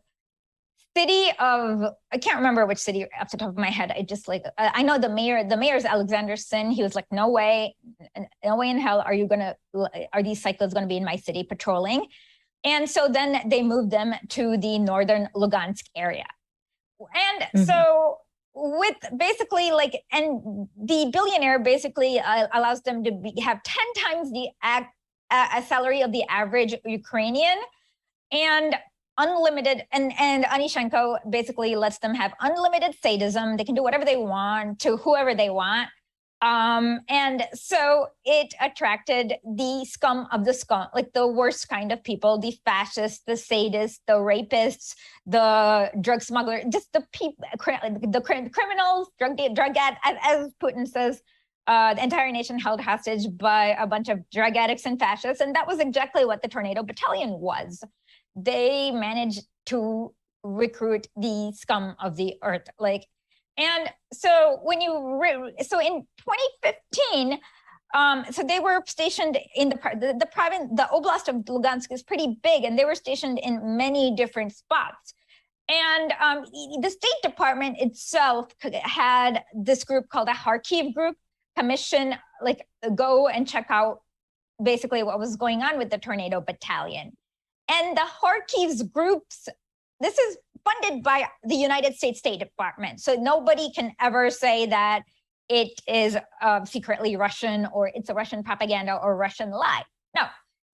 City of, I can't remember which city off the top of my head. I just like, I know the mayor's Alexander Sin. He was like, no way in hell are these cyclists gonna be in my city patrolling? And so then they moved them to the northern Lugansk area. And so with basically like, and the billionaire basically allows them to have 10 times the salary of the average Ukrainian, and unlimited, and Anishenko basically lets them have unlimited sadism. They can do whatever they want to whoever they want. And so it attracted the scum of the scum, like the worst kind of people, the fascists, the sadists, the rapists, the drug smugglers, just the people, the criminals, drug addicts, as Putin says, the entire nation held hostage by a bunch of drug addicts and fascists. And that was exactly what the Tornado Battalion was. They managed to recruit the scum of the earth, like. And so when so in 2015, so they were stationed in the province, the Oblast of Lugansk is pretty big, and they were stationed in many different spots. And the State Department itself had this group called a Kharkiv group commission, like go and check out basically what was going on with the Tornado Battalion. And the Kharkiv's groups, this is funded by the United States State Department. So nobody can ever say that it is secretly Russian or it's a Russian propaganda or Russian lie. No,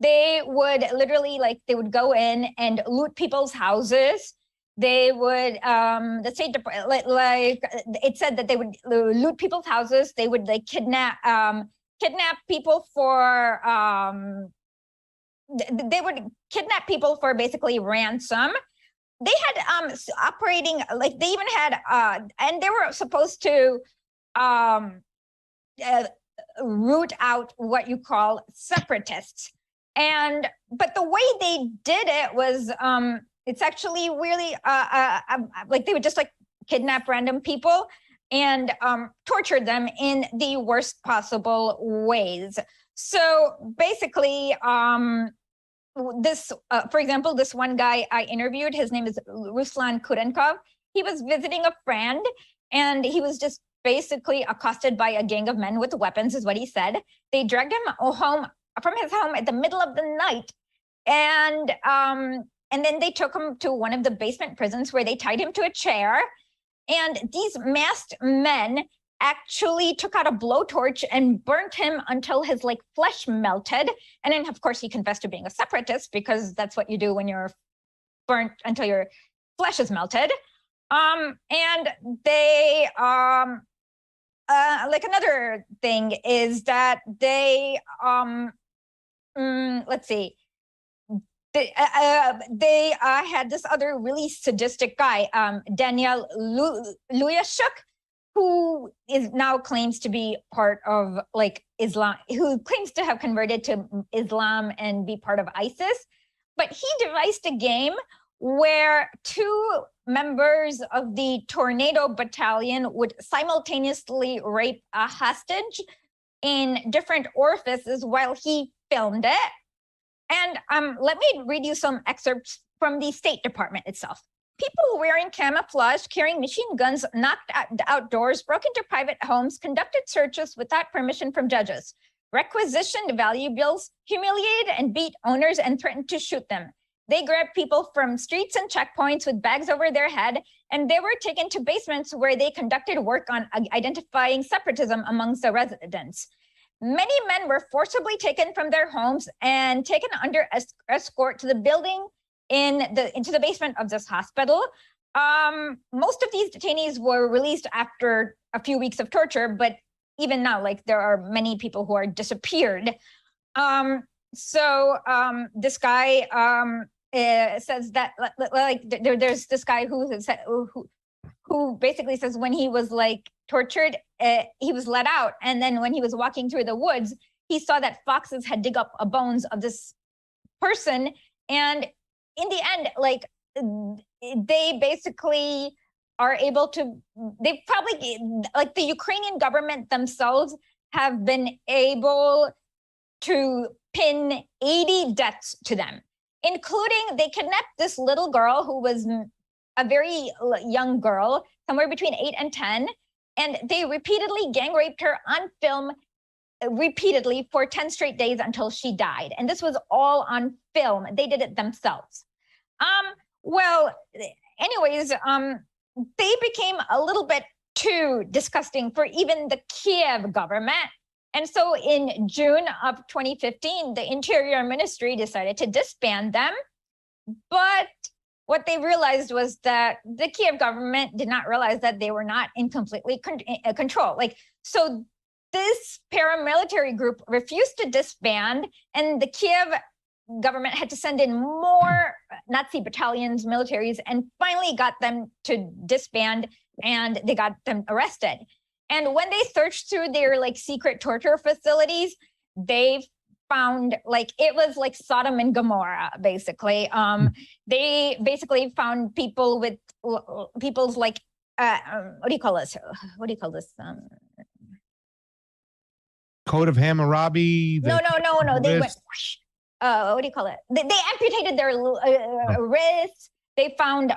they would literally, like, they would go in and loot people's houses. They would, the State Department, like it said that they would loot people's houses. They would like kidnap people for, they would kidnap people for basically ransom. they had operating, like they even had and they were supposed to root out what you call separatists. But the way they did it was it's actually really like they would just like kidnap random people and torture them in the worst possible ways. So basically, this, for example, this one guy I interviewed, his name is Ruslan Kurenkov. He was visiting a friend and he was just basically accosted by a gang of men with weapons, is what he said. They dragged him home from his home at the middle of the night. And then they took him to one of the basement prisons where they tied him to a chair. And these masked men actually took out a blowtorch and burnt him until his like flesh melted. And then of course he confessed to being a separatist, because that's what you do when you're burnt until your flesh is melted. And they like another thing is that they let's see, they had this other really sadistic guy, Daniel Luyashuk, who is now claims to be part of like Islam, who claims to have converted to Islam and be part of ISIS. But he devised a game where two members of the Tornado Battalion would simultaneously rape a hostage in different orifices while he filmed it. And let me read you some excerpts from the State Department itself. People wearing camouflage, carrying machine guns, knocked outdoors, broke into private homes, conducted searches without permission from judges, requisitioned valuables, humiliated and beat owners, and threatened to shoot them. They grabbed people from streets and checkpoints with bags over their head, and they were taken to basements where they conducted work on identifying separatism amongst the residents. Many men were forcibly taken from their homes and taken under escort to the building into the basement of this hospital. Most of these detainees were released after a few weeks of torture, but even now, like there are many people who are disappeared. This guy says that like there's this guy who basically says when he was like tortured, he was let out, and then when he was walking through the woods, he saw that foxes had dig up bones of this person, and in the end, like they basically are able to, they probably, like the Ukrainian government themselves have been able to pin 80 deaths to them, including they kidnapped this little girl who was a very young girl, somewhere between 8 and 10, and they repeatedly gang raped her on film repeatedly for 10 straight days until she died. And this was all on film. They did it themselves. They became a little bit too disgusting for even the Kiev government. And so in June of 2015, the Interior Ministry decided to disband them. But what they realized was that the Kiev government did not realize that they were not in completely control. So this paramilitary group refused to disband, and the Kiev government had to send in more Nazi battalions, militaries, and finally got them to disband, and they got them arrested. And when they searched through their like secret torture facilities, they found like it was like Sodom and Gomorrah, basically. They basically found people with people's like what do you call this? Code of Hammurabi. No. They went. What do you call it? They amputated their wrists. They found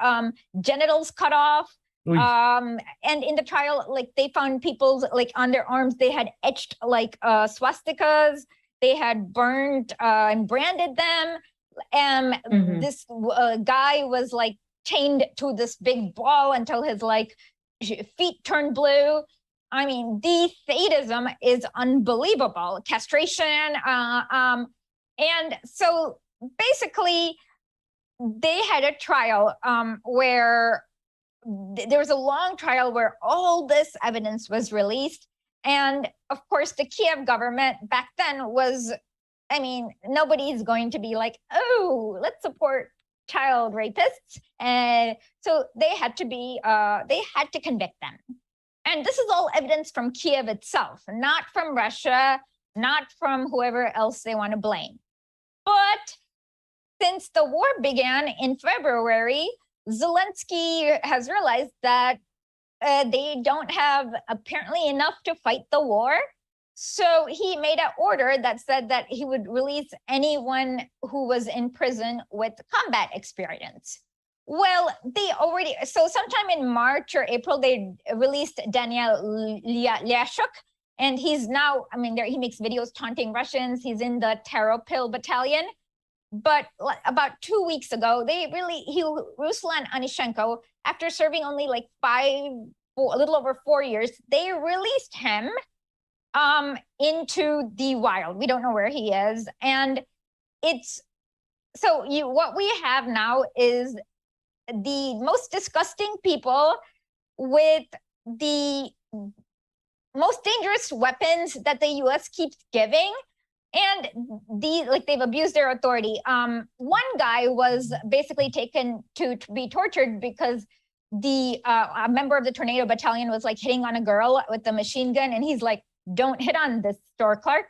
genitals cut off. And in the trial, like they found people's like on their arms, they had etched like swastikas. They had burned and branded them. This guy was like chained to this big ball until his like feet turned blue. I mean, the sadism is unbelievable. Castration. And so basically, they had a trial where there was a long trial where all this evidence was released. And of course, the Kiev government back then was, I mean, nobody's going to be like, oh, let's support child rapists. And so they had to convict them. And this is all evidence from Kiev itself, not from Russia, not from whoever else they want to blame. But since the war began in February, Zelensky has realized that they don't have apparently enough to fight the war. So he made an order that said that he would release anyone who was in prison with combat experience. Well, so sometime in March or April, they released Daniel Lyashuk, and he's now, he makes videos taunting Russians. He's in the Ruslan battalion. But about 2 weeks ago, Ruslan Anishenko, after serving only like a little over 4 years, they released him into the wild. We don't know where he is. And what we have now is the most disgusting people with the most dangerous weapons that the US keeps giving. And they've abused their authority. One guy was basically taken to be tortured because a member of the Tornado Battalion was like hitting on a girl with a machine gun, and he's like, "Don't hit on this store clerk."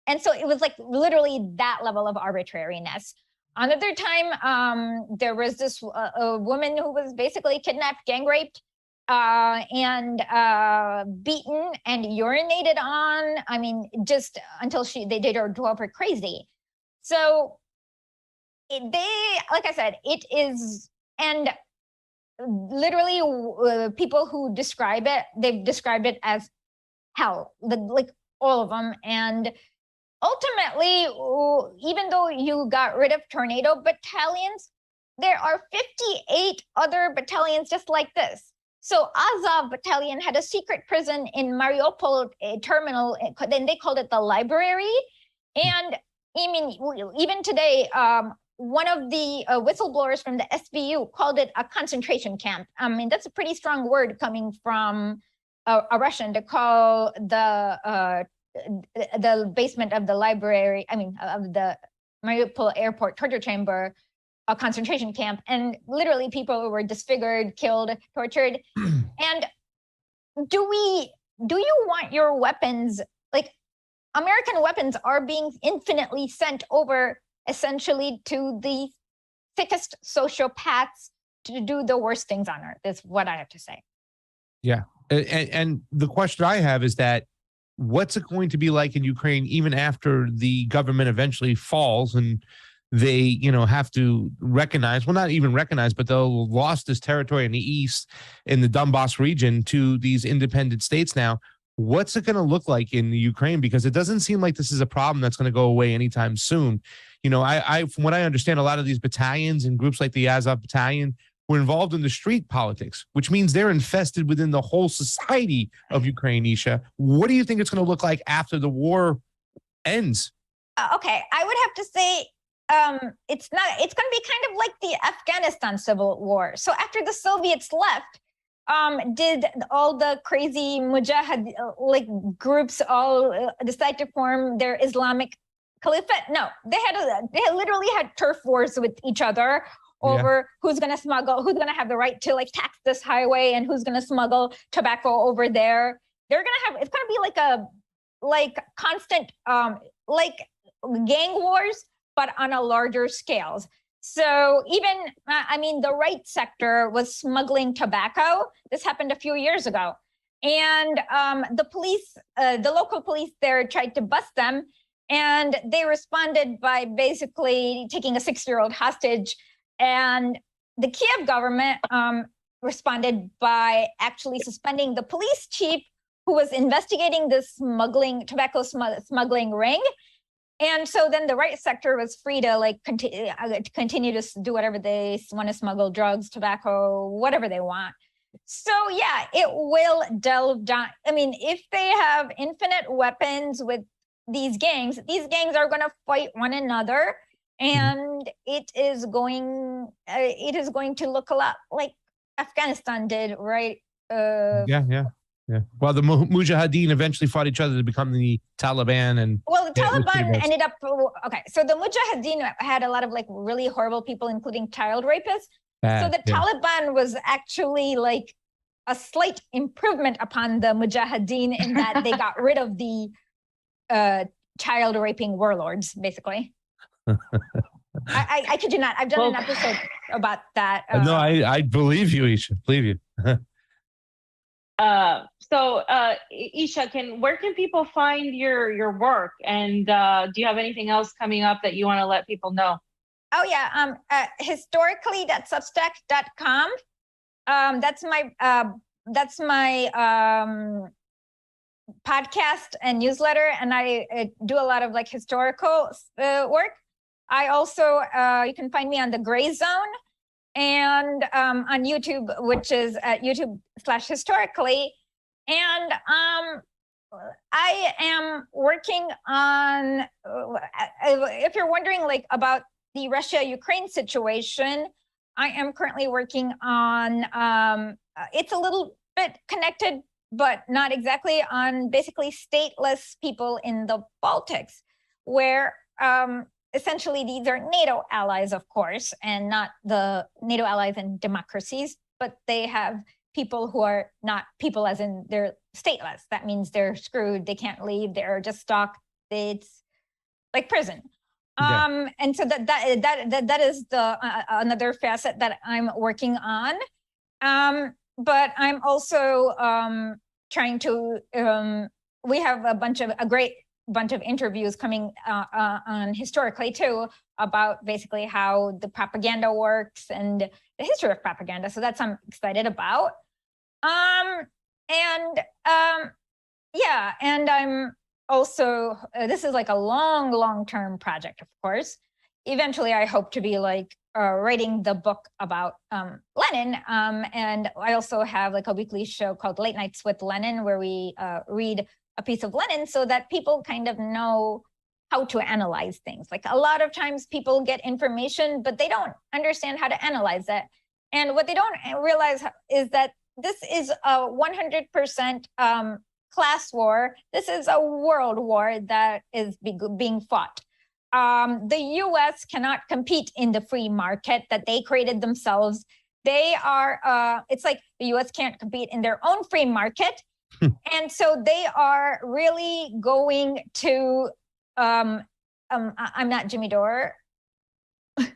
And so it was like literally that level of arbitrariness. Another time, there was this a woman who was basically kidnapped, gang raped, and beaten and urinated on. Just until they drove her crazy. So like I said, it is, and literally people who describe it, they've described it as hell, like all of them. And ultimately, even though you got rid of tornado battalions, there are 58 other battalions just like this. So Azov battalion had a secret prison in Mariupol terminal, then they called it the library. And even today, one of the whistleblowers from the SBU called it a concentration camp. That's a pretty strong word coming from a Russian to call the basement of the library, of the Mariupol airport torture chamber, a concentration camp. And literally people were disfigured, killed, tortured. And do you want your weapons, like American weapons are being infinitely sent over essentially to the thickest sociopaths to do the worst things on earth, is what I have to say. Yeah. And the question I have is that, what's it going to be like in Ukraine even after the government eventually falls and they, have to recognize, well, not even recognize, but they'll lost this territory in the east, in the Donbass region, to these independent states now. What's it going to look like in the Ukraine? Because it doesn't seem like this is a problem that's going to go away anytime soon. From what I understand, a lot of these battalions and groups like the Azov battalion were involved in the street politics, which means they're infested within the whole society of Ukraine. Isha, what do you think it's going to look like after the war ends? Okay, I would have to say it's going to be kind of like the Afghanistan civil war. So after the Soviets left, did all the crazy mujahid groups all decide to form their Islamic caliphate? No, they literally had turf wars with each other over who's going to smuggle, who's going to have the right to tax this highway, and who's going to smuggle tobacco over there. They're going to have, it's going to be like constant gang wars, but on a larger scales. So even, the right sector was smuggling tobacco. This happened a few years ago. And the police, the local police there tried to bust them. And they responded by basically taking a 6-year-old hostage. And the Kiev government responded by actually suspending the police chief who was investigating this tobacco smuggling ring. And so then the right sector was free to continue to do whatever they want to smuggle, drugs, tobacco, whatever they want. So yeah, it will delve down. If they have infinite weapons with these gangs are going to fight one another, and it is going to look a lot like Afghanistan did, right? Yeah. Yeah. Well, the Mujahideen eventually fought each other to become the Taliban, and well, the Taliban ended up okay. So the Mujahideen had a lot of like really horrible people, including child rapists. So the Taliban was actually like a slight improvement upon the Mujahideen in that they got rid of the child raping warlords, basically. I kid you not. I've done an episode about that. No, I believe you, Isha. Believe you. So Isha, where can people find your work? And do you have anything else coming up that you want to let people know? Oh yeah, historically.substack.com. That's my podcast and newsletter, and I do a lot of like historical work. I also you can find me on the Gray Zone and on YouTube, which is at YouTube/historically. And I am working on, if you're wondering like about the Russia-Ukraine situation, I am currently working on, it's a little bit connected, but not exactly, on basically stateless people in the Baltics, where essentially these are NATO allies, of course, and not the NATO allies and democracies, but they have people who are not people as in they're stateless. That means they're screwed. They can't leave. They're just stuck. It's like prison. Yeah. And so that is the another facet that I'm working on. But I'm also trying to. We have a great bunch of interviews coming on historically too, about basically how the propaganda works and the history of propaganda. So that's I'm excited about. Yeah, and I'm also, this is like a long-term project, of course. Eventually, I hope to be like writing the book about Lenin. And I also have like a weekly show called Late Nights with Lenin, where we read a piece of Lenin so that people kind of know how to analyze things. Like a lot of times people get information, but they don't understand how to analyze it. And what they don't realize is that this is a 100% class war. This is a world war that is being fought. The US cannot compete in the free market that they created themselves. They are, it's like the US can't compete in their own free market. And so they are really going to, I'm not Jimmy Dore. Yeah,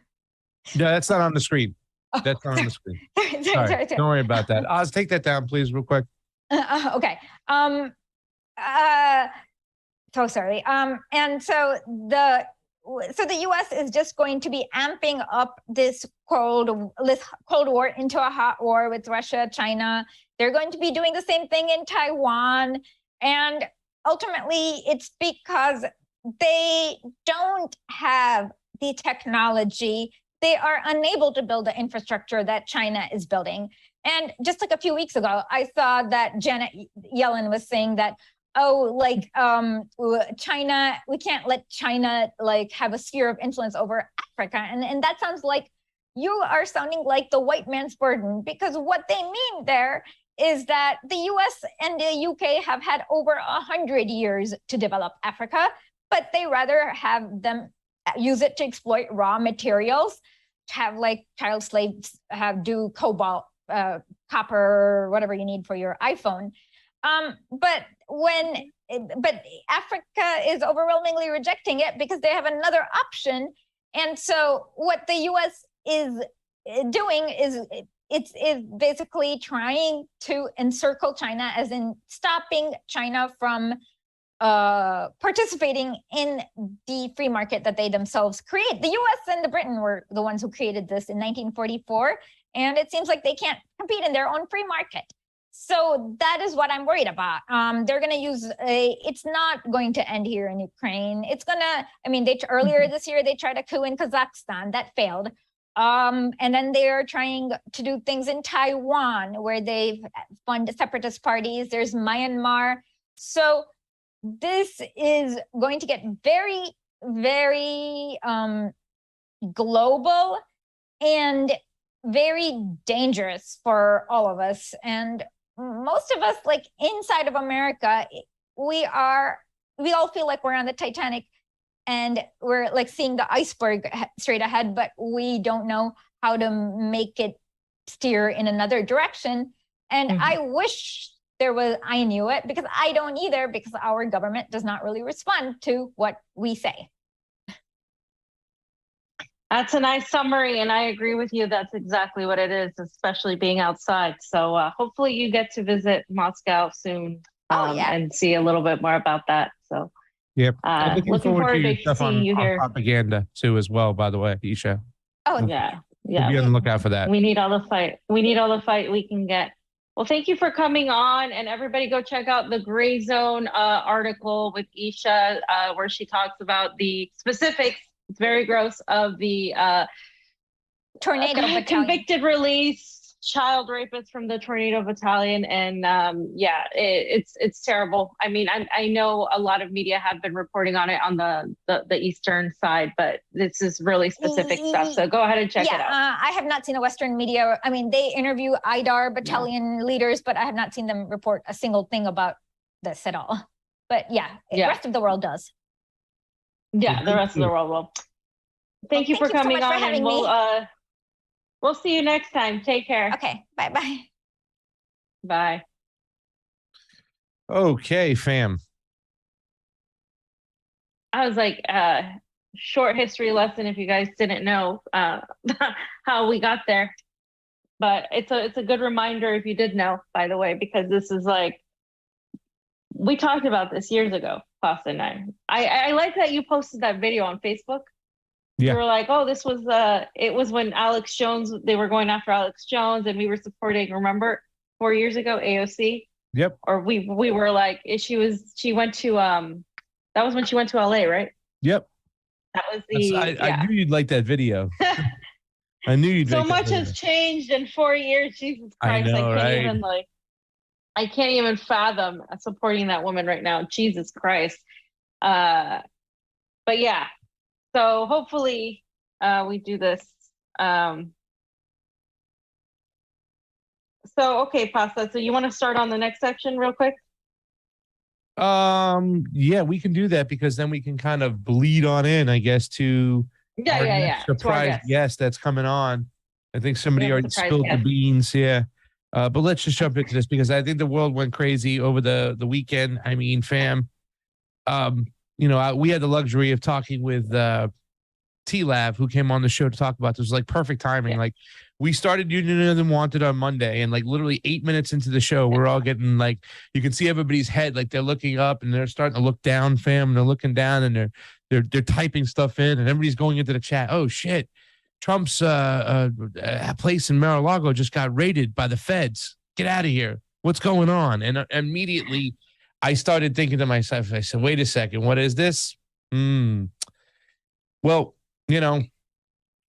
that's not on the screen. That's not on the screen. Sorry. Don't worry about that. Oz, take that down, please, real quick. Okay. So sorry. And so the U.S. is just going to be amping up this Cold War into a hot war with Russia, China. They're going to be doing the same thing in Taiwan. And ultimately, it's because they don't have the technology. They are unable to build the infrastructure that China is building. And just like a few weeks ago, I saw that Janet Yellen was saying that, China, we can't let China like have a sphere of influence over Africa. And that sounds like you are sounding like the white man's burden, because what they mean there is that the US and the UK have had over 100 years to develop Africa, but they rather have them use it to exploit raw materials, to have like child slaves do cobalt, copper, whatever you need for your iPhone. But Africa is overwhelmingly rejecting it because they have another option. And so what the US is doing is it's basically trying to encircle China, as in stopping China from participating in the free market that they themselves create. The US and the Britain were the ones who created this in 1944, and it seems like they can't compete in their own free market. So that is what I'm worried about. They're going to use it's not going to end here in Ukraine. It's going to, earlier this year, they tried a coup in Kazakhstan that failed. And then they're trying to do things in Taiwan, where they've funded separatist parties. There's Myanmar. So this is going to get very, very global and very dangerous for all of us. And most of us, like inside of America, we all feel like we're on the Titanic and we're like seeing the iceberg straight ahead, but we don't know how to make it steer in another direction. And I wish I knew it, because I don't either, because our government does not really respond to what we say. That's a nice summary, and I agree with you. That's exactly what it is, especially being outside. So hopefully you get to visit Moscow soon and see a little bit more about that. So yep. Looking forward to seeing you here. Propaganda too, as well, by the way, Isha. Oh yeah. We'll be on the lookout for that. We need all the fight. We need all the fight we can get. Well, thank you for coming on, and everybody go check out the Gray Zone article with Isha, where she talks about the specifics. It's very gross of the Tornado Battalion. Convicted release child rapist from the Tornado Battalion, and it's terrible. I mean, I know a lot of media have been reporting on it on the eastern side, but this is really specific stuff. So go ahead and check it out. I have not seen the Western media. I mean, they interview IDAR battalion leaders, but I have not seen them report a single thing about this at all. But the rest of the world does. Yeah, the rest of the world will. Thank you for coming so much on, for and we'll see you next time. Take care. Okay, bye. Bye. Okay, fam. I was like, short history lesson if you guys didn't know how we got there. But it's a good reminder if you did know, by the way, because this is like, we talked about this years ago, Pasta and I like that you posted that video on Facebook. Yeah. You were like, oh, this was it was when Alex Jones, they were going after Alex Jones, and we were supporting, remember, 4 years ago, AOC? Yep. Or we were like, she went to that was when she went to LA, right? Yep. That was the I knew you'd like that video. I knew you'd so much has changed in 4 years. Jesus Christ. I can't even fathom supporting that woman right now. Jesus Christ. But yeah. So hopefully we do this. So, okay, Pasta. So you want to start on the next section real quick? Yeah, we can do that, because then we can kind of bleed on in, I guess, to next surprise guest that's coming on. I think somebody already spilled the beans. Yeah. But let's just jump into this, because I think the world went crazy over the weekend. I mean, fam, we had the luxury of talking with T-Lav, who came on the show to talk about this. It was like perfect timing. Yeah. Like, we started Union Unwanted on Monday, and like literally 8 minutes into the show, we're all getting like, you can see everybody's head, like they're looking up and they're starting to look down, fam. And they're looking down and they're typing stuff in, and everybody's going into the chat. Oh shit. Trump's place in Mar-a-Lago just got raided by the feds. Get out of here. What's going on? And immediately I started thinking to myself, I said, wait a second, what is this? Well,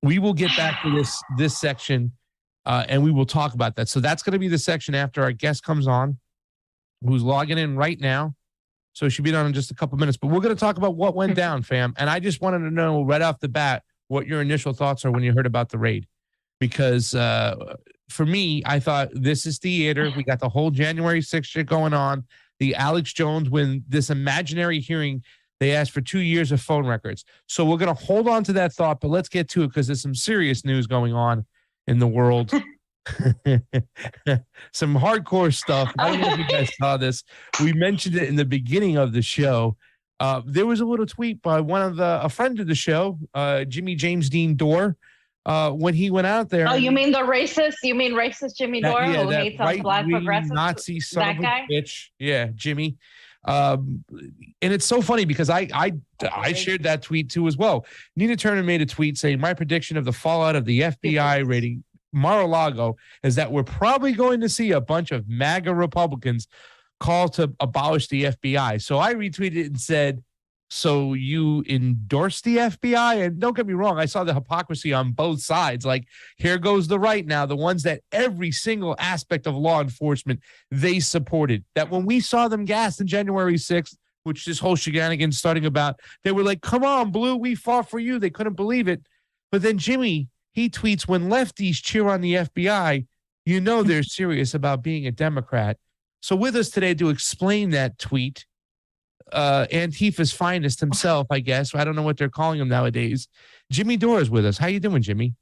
we will get back to this section and we will talk about that. So that's going to be the section after our guest comes on, who's logging in right now. So she'll be on in just a couple minutes, but we're going to talk about what went down, fam. And I just wanted to know right off the bat what your initial thoughts are when you heard about the raid. Because for me, I thought this is theater. We got the whole January 6th shit going on. The Alex Jones, when this imaginary hearing, they asked for 2 years of phone records. So we're going to hold on to that thought, but let's get to it, because there's some serious news going on in the world. Some hardcore stuff. I don't know if you guys saw this. We mentioned it in the beginning of the show. There was a little tweet by a friend of the show, Jimmy James Dean Dore, when he went out there. Oh, you mean the racist? You mean racist Jimmy Dore, who hates on black progressives? Nazi son of a bitch. Yeah, Jimmy. And it's so funny because I shared that tweet too as well. Nina Turner made a tweet saying, my prediction of the fallout of the FBI raiding Mar-a-Lago is that we're probably going to see a bunch of MAGA Republicans call to abolish the FBI. So I retweeted it and said, so you endorse the FBI? And don't get me wrong, I saw the hypocrisy on both sides. Like, here goes the right now, the ones that every single aspect of law enforcement they supported. That when we saw them gassed in January 6th, which this whole shenanigans starting about, they were like, come on, Blue, we fought for you. They couldn't believe it. But then Jimmy, he tweets, when lefties cheer on the FBI, you know they're serious about being a Democrat. So with us today to explain that tweet, Antifa's finest himself, I guess. I don't know what they're calling him nowadays. Jimmy Dore is with us. How you doing, Jimmy?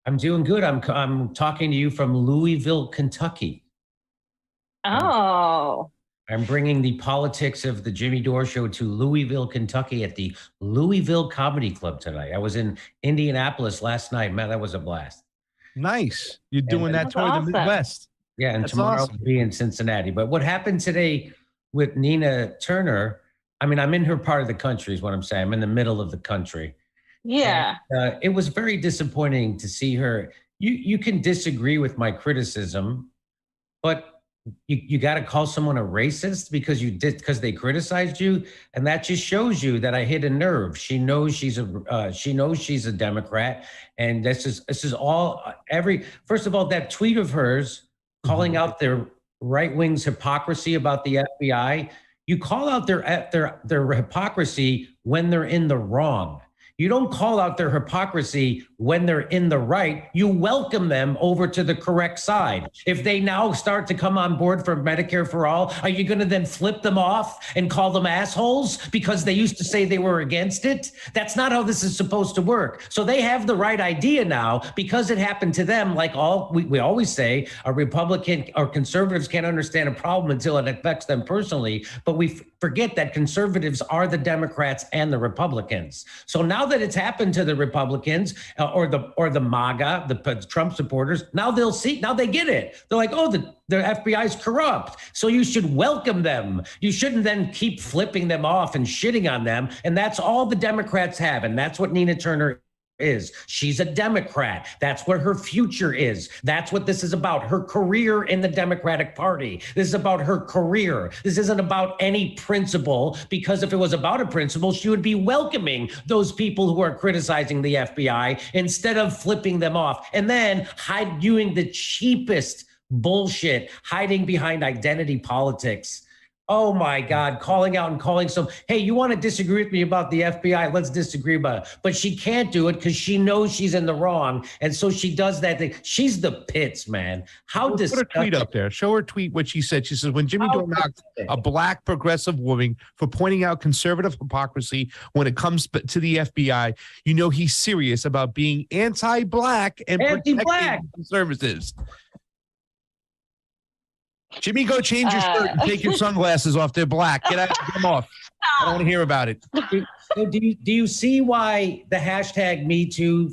I'm doing good. I'm talking to you from Louisville, Kentucky. Oh. I'm bringing the politics of the Jimmy Dore Show to Louisville, Kentucky at the Louisville Comedy Club tonight. I was in Indianapolis last night. Man, that was a blast. Nice. You're doing that tour awesome. of the Midwest. Yeah, and That's tomorrow awesome. I'll be in Cincinnati. But what happened today with Nina Turner, I mean, I'm in her part of the country is what I'm saying. I'm in the middle of the country. Yeah. And, it was very disappointing to see her. You can disagree with my criticism, but you got to call someone a racist because they criticized you, and that just shows you that I hit a nerve. She knows she's a Democrat, and this is all first of all, that tweet of hers calling out their right wing's hypocrisy about the FBI. You call out their hypocrisy when they're in the wrong. You don't call out their hypocrisy when they're in the right. You welcome them over to the correct side. If they now start to come on board for Medicare for all, are you going to then flip them off and call them assholes because they used to say they were against it? That's not how this is supposed to work. So they have the right idea now because it happened to them. Like we always say, a Republican or conservatives can't understand a problem until it affects them personally. But we forget that conservatives are the Democrats and the Republicans. So now that it's happened to the Republicans or the MAGA, the Trump supporters, now they get it. They're like, oh, the FBI is corrupt. So you should welcome them. You shouldn't then keep flipping them off and shitting on them. And that's all the Democrats have. And that's what Nina Turner is. She's a Democrat. That's where her future is. That's what this is about. Her career in the Democratic Party. This is about her career. This isn't about any principle, because if it was about a principle, she would be welcoming those people who are criticizing the FBI instead of flipping them off and then doing the cheapest bullshit, hiding behind identity politics. Oh my God, calling out and calling hey, you want to disagree with me about the FBI? Let's disagree about it. But she can't do it because she knows she's in the wrong. And so she does that thing. She's the pits, man. How Put her tweet up there. Show her tweet what she said. She says, when Jimmy Dore mocked a black progressive woman for pointing out conservative hypocrisy when it comes to the FBI, you know he's serious about being anti-black and protecting conservatives. Jimmy, go change your shirt and take your sunglasses off. They're black. Get them off. I don't want to hear about it. So do you see why the hashtag Me Too,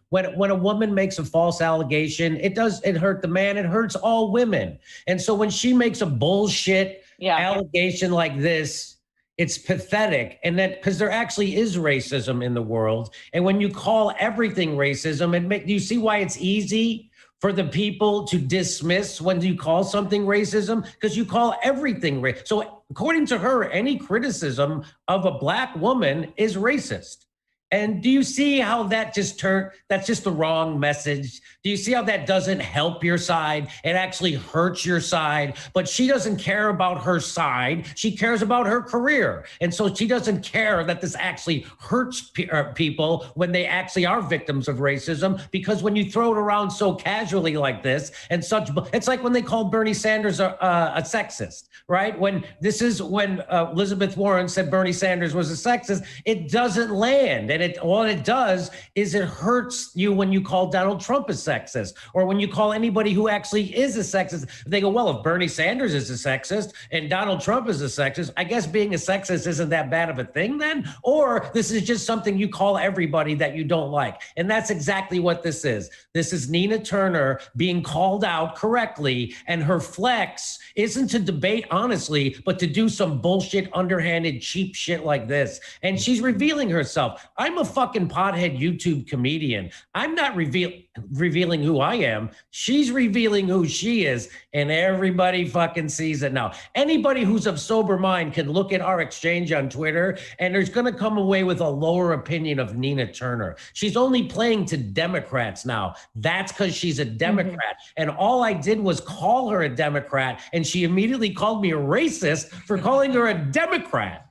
when a woman makes a false allegation, it hurt the man, it hurts all women. And so when she makes a bullshit allegation like this, it's pathetic. And that because there actually is racism in the world. And when you call everything racism, do you see why it's easy for the people to dismiss when you call something racism? Because you call everything racist. So according to her, any criticism of a black woman is racist. And do you see how that's just the wrong message? Do you see how that doesn't help your side? It actually hurts your side, but she doesn't care about her side. She cares about her career. And so she doesn't care that this actually hurts people when they actually are victims of racism, because when you throw it around so casually like this it's like when they called Bernie Sanders a sexist, right? When Elizabeth Warren said Bernie Sanders was a sexist, it doesn't land. And all it does is it hurts you when you call Donald Trump a sexist, or when you call anybody who actually is a sexist. They go, well, if Bernie Sanders is a sexist and Donald Trump is a sexist, I guess being a sexist isn't that bad of a thing then? Or this is just something you call everybody that you don't like. And that's exactly what this is. This is Nina Turner being called out correctly, and her flex isn't to debate honestly, but to do some bullshit, underhanded, cheap shit like this. And she's revealing herself. I'm a fucking pothead YouTube comedian. I'm not revealing who I am. She's revealing who she is, and everybody fucking sees it now. Anybody who's of sober mind can look at our exchange on Twitter, and there's going to come away with a lower opinion of Nina Turner. She's only playing to Democrats now. That's because she's a Democrat. Mm-hmm. And all I did was call her a Democrat, and she immediately called me a racist for calling her a Democrat.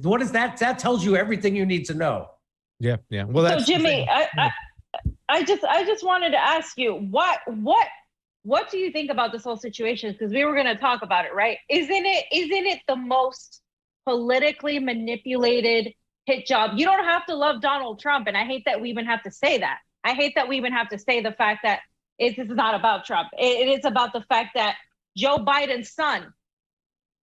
What is that? That tells you everything you need to know. Yeah. Well, that's so Jimmy, I just wanted to ask you what what do you think about this whole situation? Because we were going to talk about it, right? Isn't it the most politically manipulated hit job? You don't have to love Donald Trump, and I hate that we even have to say that. I hate that we even have to say the fact that this is not about Trump. It is about the fact that Joe Biden's son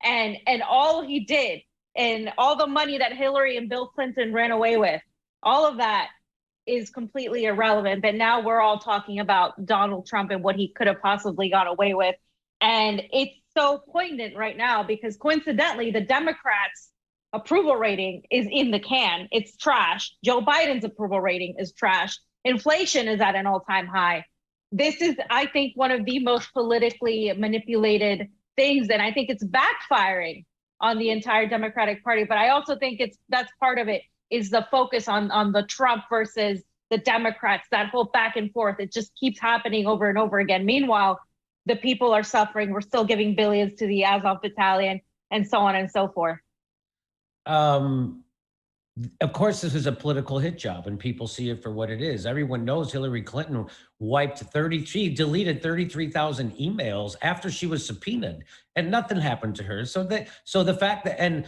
and all he did and all the money that Hillary and Bill Clinton ran away with, all of that is completely irrelevant. But now we're all talking about Donald Trump and what he could have possibly got away with. And it's so poignant right now because coincidentally, the Democrats' approval rating is in the can. It's trash. Joe Biden's approval rating is trash. Inflation is at an all-time high. This is, I think, one of the most politically manipulated things, and I think it's backfiring on the entire Democratic Party. But I also think that's part of it is the focus on the Trump versus the Democrats, that whole back and forth. It just keeps happening over and over again. Meanwhile, the people are suffering. We're still giving billions to the Azov Battalion and so on and so forth. Of course, this is a political hit job and people see it for what it is. Everyone knows Hillary Clinton deleted 33,000 emails after she was subpoenaed and nothing happened to her. So the fact that, and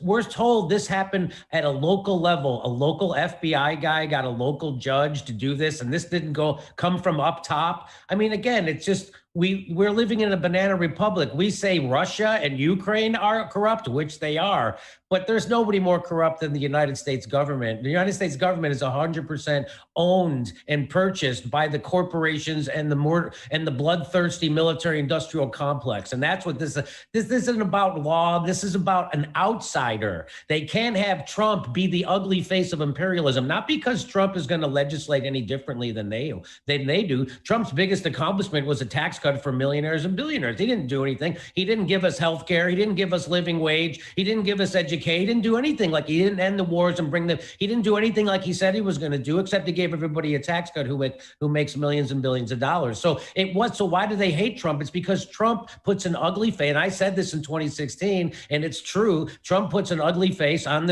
we're told this happened at a local level. A local FBI guy got a local judge to do this, and this didn't come from up top. I mean, again, it's just, we're living in a banana republic. We say Russia and Ukraine are corrupt, which they are, but there's nobody more corrupt than the United States government. The United States government is 100% owned and purchased by the corporations and the bloodthirsty military-industrial complex. And that's what this isn't about law. This is about an outsider. They can't have Trump be the ugly face of imperialism, not because Trump is going to legislate any differently than they do. Trump's biggest accomplishment was a tax cut for millionaires and billionaires. He didn't do anything. He didn't give us health care. He didn't give us living wage. He didn't give us education. He didn't do anything. Like, he didn't end the wars and he didn't do anything like he said he was going to do, except he gave everybody a tax cut who makes millions and billions of dollars. So why do they hate Trump? It's because Trump puts an ugly face. And I said this in 2016, and it's true. Trump puts an ugly face on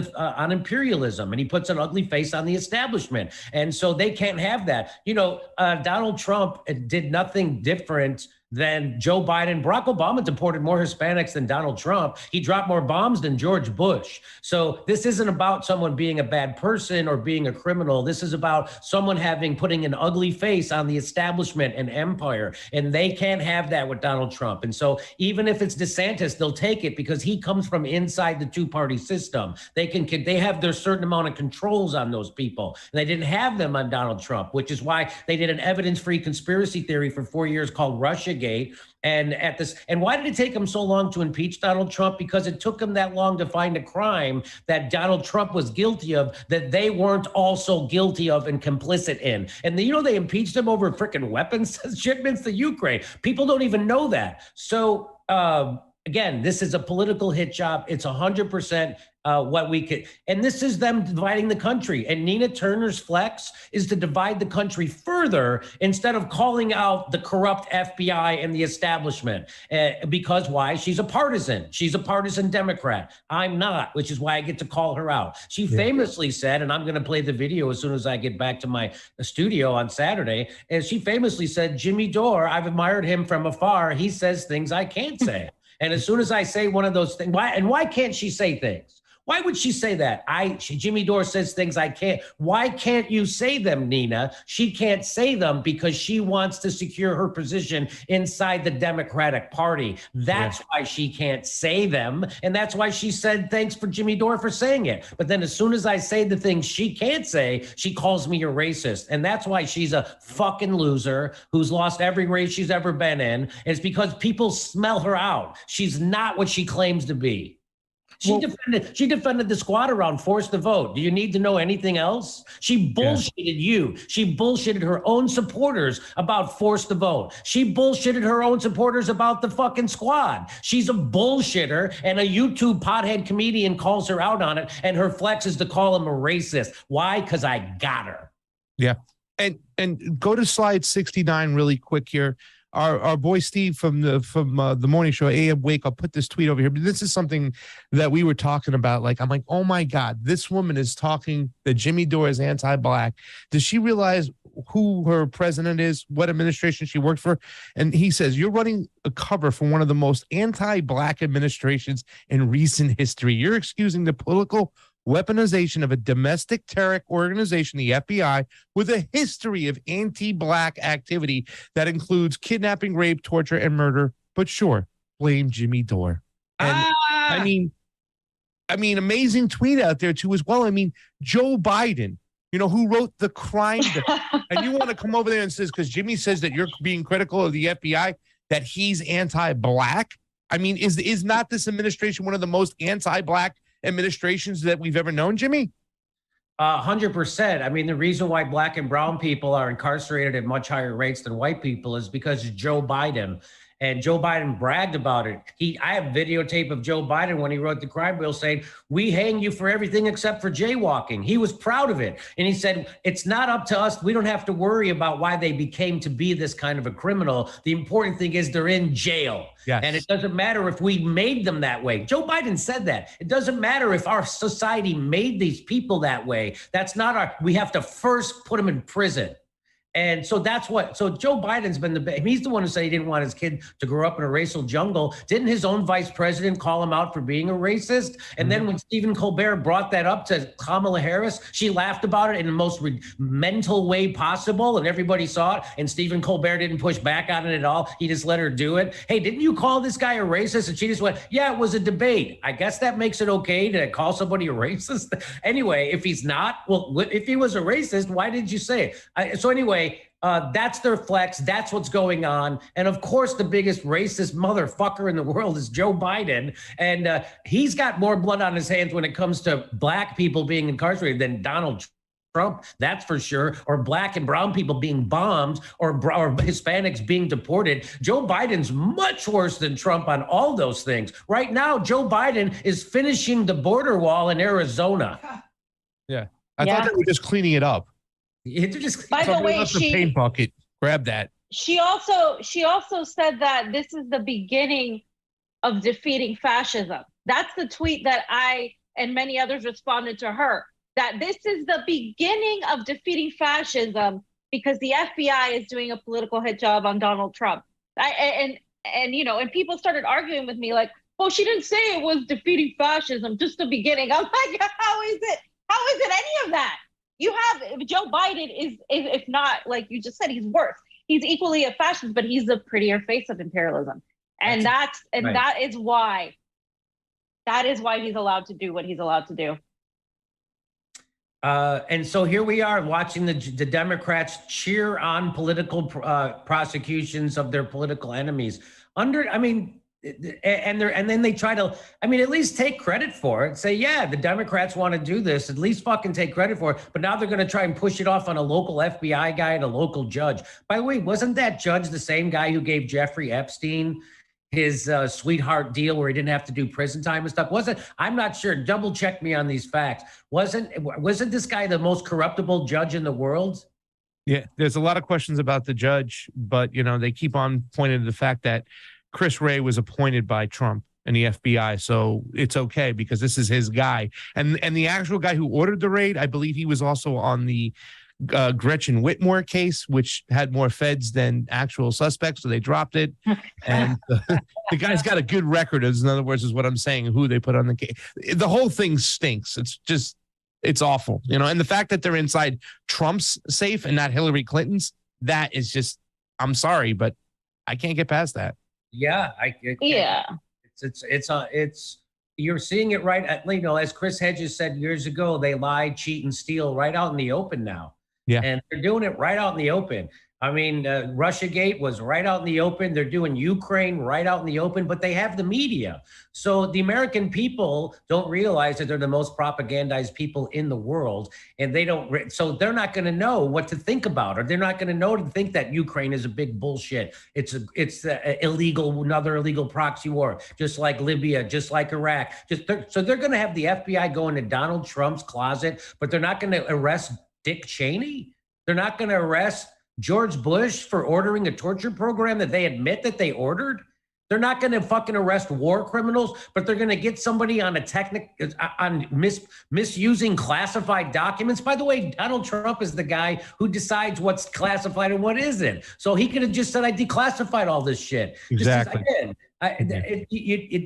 imperialism, and he puts an ugly face on the establishment. And so they can't have that. Donald Trump did nothing different than Joe Biden. Barack Obama deported more Hispanics than Donald Trump. He dropped more bombs than George Bush. So this isn't about someone being a bad person or being a criminal. This is about someone putting an ugly face on the establishment and empire. And they can't have that with Donald Trump. And so even if it's DeSantis, they'll take it because he comes from inside the two-party system. They have their certain amount of controls on those people. And they didn't have them on Donald Trump, which is why they did an evidence-free conspiracy theory for 4 years called Russiagate. And why did it take him so long to impeach Donald Trump? Because it took him that long to find a crime that Donald Trump was guilty of that they weren't also guilty of and complicit in. And they impeached him over freaking weapons shipments to Ukraine. People don't even know that. So again, this is a political hit job. It's 100% what we could, and this is them dividing the country. And Nina Turner's flex is to divide the country further instead of calling out the corrupt FBI and the establishment. Because why? She's a partisan. She's a partisan Democrat. I'm not, which is why I get to call her out. She famously said, and I'm going to play the video as soon as I get back to my studio on Saturday, and she famously said, Jimmy Dore, I've admired him from afar. He says things I can't say. And as soon as I say one of those things, why can't she say things? Why would she say that? Jimmy Dore says things I can't. Why can't you say them, Nina? She can't say them because she wants to secure her position inside the Democratic Party. That's why she can't say them. And that's why she said, thanks for Jimmy Dore for saying it. But then as soon as I say the things she can't say, she calls me a racist. And that's why she's a fucking loser who's lost every race she's ever been in. And it's because people smell her out. She's not what she claims to be. She defended the squad around forced to vote. Do you need to know anything else? She bullshitted you. She bullshitted her own supporters about forced to vote. She bullshitted her own supporters about the fucking squad. She's a bullshitter, and a YouTube pothead comedian calls her out on it, and her flex is to call him a racist. Why? Because I got her. Yeah. And go to slide 69 really quick here. our boy Steve from the morning show, AM Wake Up, put this tweet over here. But this is something that we were talking about. Like, I'm like, oh my God, this woman is talking that Jimmy Dore is anti-black. Does she realize who her president is, what administration she worked for? And he says, you're running a cover for one of the most anti-black administrations in recent history. You're excusing the political weaponization of a domestic terror organization, the FBI, with a history of anti-black activity that includes kidnapping, rape, torture, and murder. But sure, blame Jimmy Dore. And I mean, amazing tweet out there too as well. I mean, Joe Biden, you know, who wrote the crime bill, and you want to come over there and says, because Jimmy says that you're being critical of the FBI, that he's anti-black. I mean, is not this administration one of the most anti-black administrations that we've ever known, Jimmy? 100%. I mean, the reason why black and brown people are incarcerated at much higher rates than white people is because Joe Biden. And Joe Biden bragged about it. I have videotape of Joe Biden when he wrote the crime bill saying, we hang you for everything except for jaywalking. He was proud of it. And he said, it's not up to us. We don't have to worry about why they became to be this kind of a criminal. The important thing is they're in jail. Yes. And it doesn't matter if we made them that way. Joe Biden said that. It doesn't matter if our society made these people that way. That's not we have to first put them in prison. And so so Joe Biden's been he's the one who said he didn't want his kid to grow up in a racial jungle. Didn't his own vice president call him out for being a racist? And then when Stephen Colbert brought that up to Kamala Harris, she laughed about it in the most mental way possible. And everybody saw it. And Stephen Colbert didn't push back on it at all. He just let her do it. Hey, didn't you call this guy a racist? And she just went, yeah, it was a debate. I guess that makes it okay to call somebody a racist. Anyway, if he's not, well, if he was a racist, why did you say it? So anyway, that's their flex. That's what's going on. And of course, the biggest racist motherfucker in the world is Joe Biden. And he's got more blood on his hands when it comes to black people being incarcerated than Donald Trump. That's for sure. Or black and brown people being bombed or Hispanics being deported. Joe Biden's much worse than Trump on all those things. Right now, Joe Biden is finishing the border wall in Arizona. Yeah. I thought they were just cleaning it up. By the way, the paint bucket. Grab that. She also said that this is the beginning of defeating fascism. That's the tweet that I and many others responded to her. That this is the beginning of defeating fascism because the FBI is doing a political hit job on Donald Trump. And people started arguing with me like, well, she didn't say it was defeating fascism, just the beginning. I'm like, how is it? How is it any of that? You have Joe Biden is, if not, like you just said, he's worse. He's equally a fascist, but he's the prettier face of imperialism. And that is why he's allowed to do what he's allowed to do. And so here we are watching the Democrats cheer on political prosecutions of their political enemies. And then they try to, at least take credit for it. Say, yeah, the Democrats want to do this. At least fucking take credit for it. But now they're going to try and push it off on a local FBI guy and a local judge. By the way, wasn't that judge the same guy who gave Jeffrey Epstein his sweetheart deal where he didn't have to do prison time and stuff? I'm not sure. Double check me on these facts. Wasn't this guy the most corruptible judge in the world? Yeah, there's a lot of questions about the judge, but they keep on pointing to the fact that Chris Wray was appointed by Trump and the FBI, so it's okay because this is his guy. And the actual guy who ordered the raid, I believe he was also on the Gretchen Whitmer case, which had more feds than actual suspects, so they dropped it. And the guy's got a good record, in other words, is what I'm saying, who they put on the case. The whole thing stinks. It's awful, and the fact that they're inside Trump's safe and not Hillary Clinton's, that is just, I'm sorry, but I can't get past that. Yeah, it's you're seeing it right at, as Chris Hedges said years ago, they lie, cheat, and steal right out in the open now. Yeah, and they're doing it right out in the open. Russiagate was right out in the open. They're doing Ukraine right out in the open, but they have the media. So the American people don't realize that they're the most propagandized people in the world. And so they're not going to know what to think about, or they're not going to know to think that Ukraine is a big bullshit. It's another illegal proxy war, just like Libya, just like Iraq. So they're going to have the FBI go into Donald Trump's closet, but they're not going to arrest Dick Cheney. They're not going to arrest George Bush for ordering a torture program that they admit that they ordered? They're not going to fucking arrest war criminals, but they're going to get somebody on misusing classified documents. By the way, Donald Trump is the guy who decides what's classified and what isn't. So he could have just said, I declassified all this shit. Exactly. It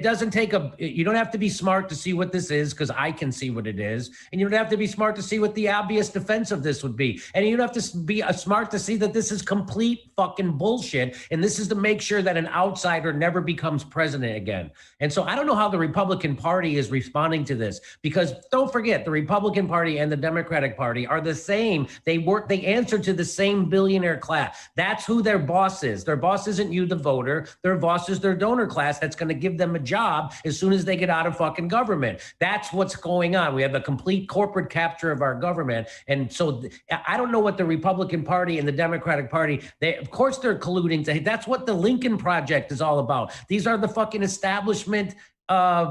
doesn't take you don't have to be smart to see what this is, because I can see what it is, and you don't have to be smart to see what the obvious defense of this would be, and you don't have to be smart to see that this is complete fucking bullshit, and this is to make sure that an outsider never becomes president again. And so I don't know how the Republican Party is responding to this, because don't forget, the Republican Party and the Democratic Party are the same. They answer to the same billionaire class. That's who their boss is. Their boss isn't you, the voter. Their boss is their donor class that's going to give them a job as soon as they get out of fucking government. That's what's going on. We have a complete corporate capture of our government. And so I don't know what the Republican Party and the Democratic Party, of course they're colluding. That's what the Lincoln Project is all about. These are the fucking establishment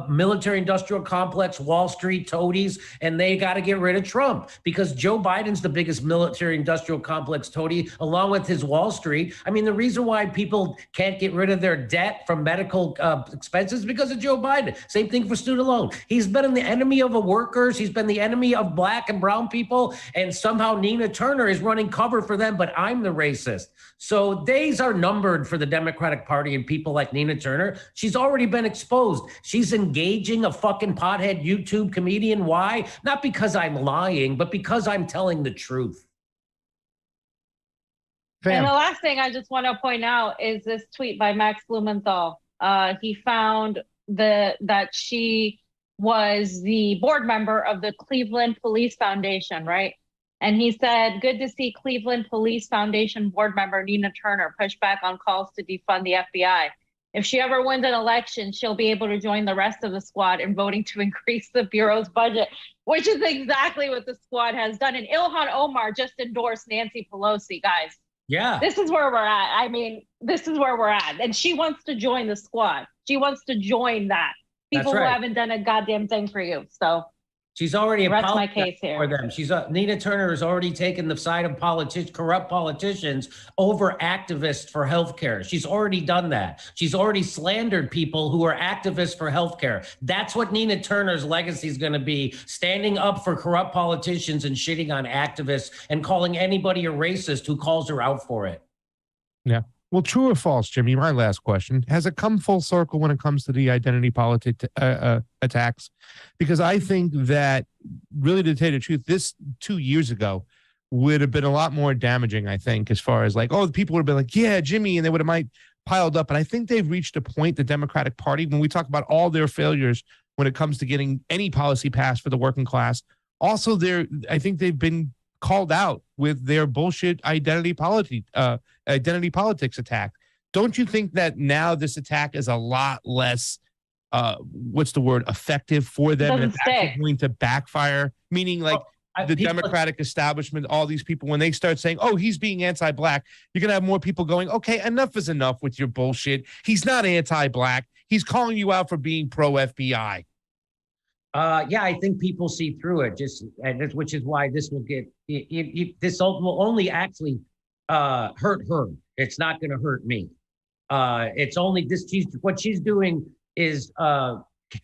military industrial complex, Wall Street toadies, and they got to get rid of Trump because Joe Biden's the biggest military industrial complex toady along with his Wall Street. I mean, the reason why people can't get rid of their debt from medical expenses is because of Joe Biden. Same thing for student loan. He's been the enemy of the workers. He's been the enemy of black and brown people. And somehow Nina Turner is running cover for them, but I'm the racist. So days are numbered for the Democratic Party and people like Nina Turner. She's already been exposed. She's engaging a fucking pothead YouTube comedian. Why? Not because I'm lying, but because I'm telling the truth. And the last thing I just want to point out is this tweet by Max Blumenthal. He found that she was the board member of the Cleveland Police Foundation, right? And he said, good to see Cleveland Police Foundation board member Nina Turner push back on calls to defund the FBI. If she ever wins an election, she'll be able to join the rest of the squad in voting to increase the Bureau's budget, which is exactly what the squad has done. And Ilhan Omar just endorsed Nancy Pelosi, guys. Yeah. This is where we're at. I mean, this is where we're at. And she wants to join the squad. She wants to join that. People who haven't done a goddamn thing for you. So she's already that's my case here for them. Nina Turner has already taken the side of corrupt politicians over activists for healthcare. She's already done that. She's already slandered people who are activists for healthcare. That's what Nina Turner's legacy is going to be: standing up for corrupt politicians and shitting on activists and calling anybody a racist who calls her out for it. Yeah. Well, true or false, Jimmy? My last question. Has it come full circle when it comes to the identity politics attacks? Because I think that, really, to tell you the truth, this 2 years ago would have been a lot more damaging, I think, as far as like, oh, the people would have been like, yeah, Jimmy, and they would have might piled up. And I think they've reached a point, the Democratic Party, when we talk about all their failures when it comes to getting any policy passed for the working class. Also, I think they've been called out with their bullshit identity politics attack. Don't you think that now this attack is a lot less effective for them, and it's actually going to backfire? Meaning, like, the Democratic establishment, all these people, when they start saying, oh, he's being anti-black, you're gonna have more people going, okay, enough is enough with your bullshit. He's not anti-black. He's calling you out for being pro-FBI. Yeah, I think people see through it, which is why this will this will only actually hurt her. It's not going to hurt me. It's only this. What she's doing is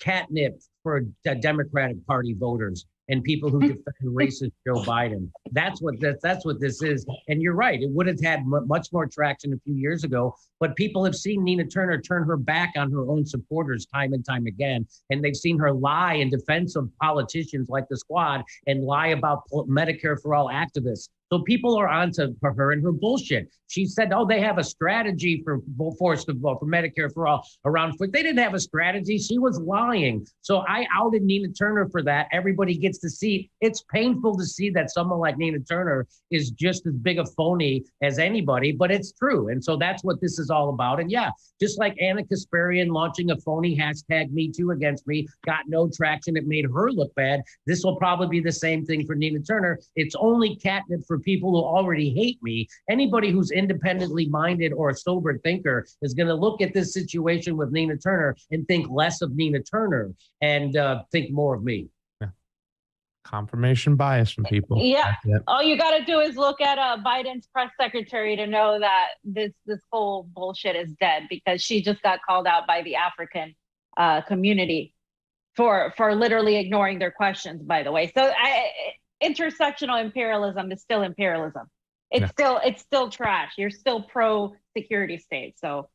catnip for the Democratic Party voters and people who defend racist Joe Biden. That's what this is. And you're right. It would have had much more traction a few years ago, but people have seen Nina Turner turn her back on her own supporters time and time again. And they've seen her lie in defense of politicians like the squad and lie about Medicare for all activists. So people are onto her and her bullshit. She said, oh, they have a strategy for forced to vote for Medicare for all around. They didn't have a strategy. She was lying. So I outed Nina Turner for that. Everybody gets to see. It's painful to see that someone like Nina Turner is just as big a phony as anybody, but it's true. And so that's what this is all about. And yeah, just like Anna Kasparian launching a phony hashtag Me Too against me got no traction. It made her look bad. This will probably be the same thing for Nina Turner. It's only catnip for people who already hate me. Anybody who's independently minded or a sober thinker is going to look at this situation with Nina Turner and think less of Nina Turner and think more of me. Confirmation bias from people. Yeah. All you got to do is look at Biden's press secretary to know that this whole bullshit is dead, because she just got called out by the African community for literally ignoring their questions, by the way. So intersectional imperialism is still imperialism. It's still trash. You're still pro security state. So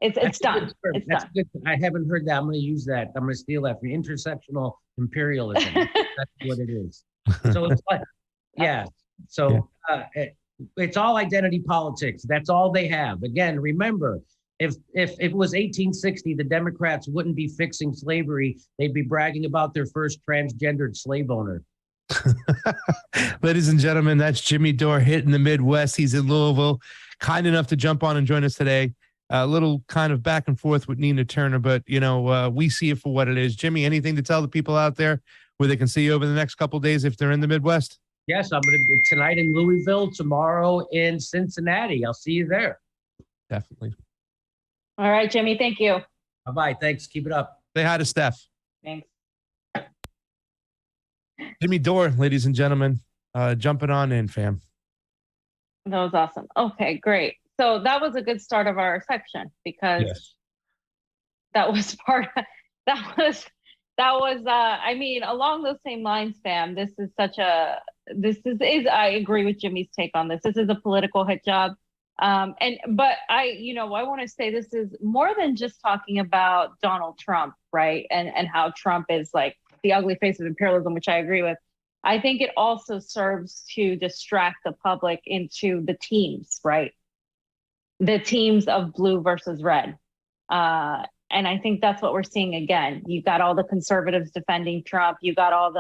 it's done. It's That's done. good. I haven't heard that. I'm going to use that. I'm going to steal that from intersectional imperialism. That's what it is. So it's like, yeah. So it's all identity politics. That's all they have. Again, remember, if it was 1860, the Democrats wouldn't be fixing slavery. They'd be bragging about their first transgendered slave owner. Ladies and gentlemen, that's Jimmy Dore hitting the Midwest. He's in Louisville, kind enough to jump on and join us today. A little kind of back and forth with Nina Turner, but we see it for what it is. Jimmy, anything to tell the people out there where they can see you over the next couple of days if they're in the Midwest? Yes, I'm going to be tonight in Louisville, tomorrow in Cincinnati. I'll see you there. Definitely. All right, Jimmy. Thank you. Bye-bye. Thanks. Keep it up. Say hi to Steph. Thanks. Jimmy Dore, ladies and gentlemen, jumping on in, fam. That was awesome. Okay, great. So that was a good start of our section, because that was I mean, along those same lines, fam, this is I agree with Jimmy's take on this. This is a political hit job. But I want to say this is more than just talking about Donald Trump, right? And how Trump is like the ugly face of imperialism, which I agree with. I think it also serves to distract the public into the teams, right? The teams of blue versus red. And I think that's what we're seeing again. You've got all the conservatives defending Trump. You got all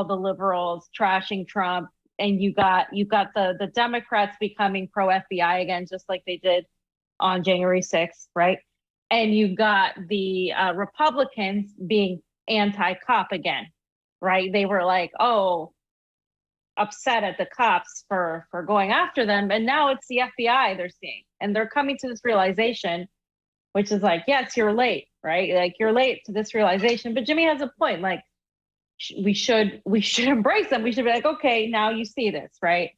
the liberals trashing Trump. And you got the Democrats becoming pro FBI again, just like they did on January 6th, right? And you got the Republicans being anti-cop again, right? They were like, upset at the cops for going after them. And now it's the FBI they're seeing. And they're coming to this realization, which is like, yes, you're late, right? Like, you're late to this realization. But Jimmy has a point. Like, we should embrace them. We should be like, okay, now you see this, right?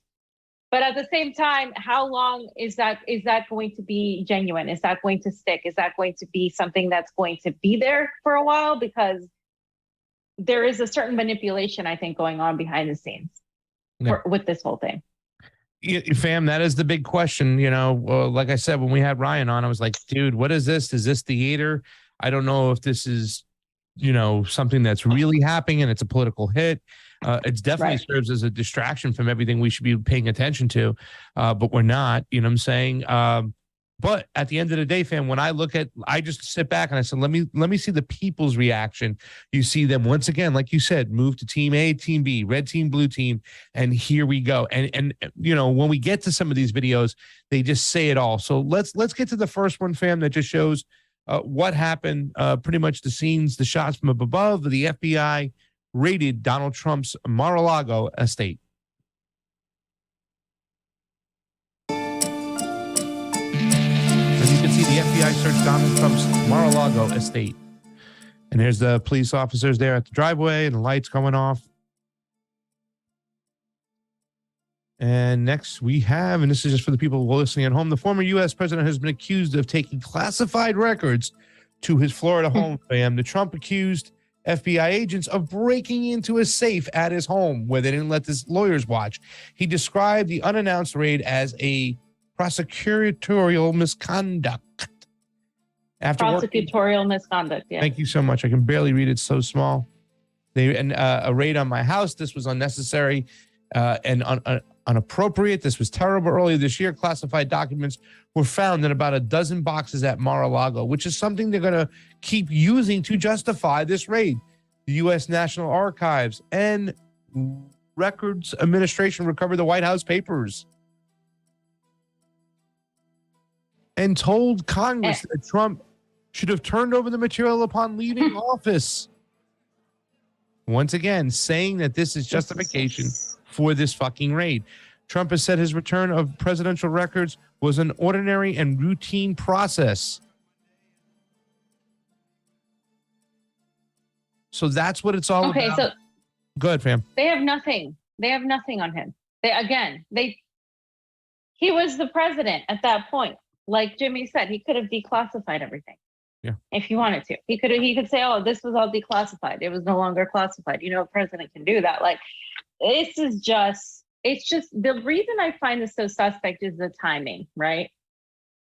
But at the same time, how long is that going to be genuine? Is that going to stick? Is that going to be something that's going to be there for a while? Because there is a certain manipulation, I think, going on behind the scenes with this whole thing. Fam, that is the big question. Like I said, when we had Ryan on, I was like, dude, what is this? Is this theater? I don't know if this is, something that's really happening and it's a political hit. It definitely serves as a distraction from everything we should be paying attention to. But we're not, you know what I'm saying? But at the end of the day, fam, when I just sit back and I said, let me see the people's reaction. You see them once again, like you said, move to team A, team B, red team, blue team. And here we go. And when we get to some of these videos, they just say it all. So let's get to the first one, fam, that just shows what happened, pretty much the scenes, the shots from above. The FBI raided Donald Trump's Mar-a-Lago estate. See the FBI searched Donald Trump's Mar-a-Lago estate. And there's the police officers there at the driveway and the lights going off. And next we have, and this is just for the people listening at home, the former U.S. president has been accused of taking classified records to his Florida home, fam. The Trump accused FBI agents of breaking into a safe at his home where they didn't let his lawyers watch. He described the unannounced raid as a prosecutorial misconduct. Misconduct, yeah. Thank you so much. I can barely read it, so small. A raid on my house. This was unnecessary and inappropriate. This was terrible. Earlier this year, classified documents were found in about a dozen boxes at Mar-a-Lago, which is something they're going to keep using to justify this raid. The U.S. National Archives and Records Administration recovered the White House papers and told Congress that Trump should have turned over the material upon leaving office. Once again, saying that this is justification for this fucking raid. Trump has said his return of presidential records was an ordinary and routine process. So that's what it's all about. Good, fam. They have nothing. They have nothing on him. He was the president at that point. Like Jimmy said, he could have declassified everything. Yeah. If he wanted to. He could say, oh, this was all declassified. It was no longer classified. You know, a president can do that. Like, it's just the reason I find this so suspect is the timing, right?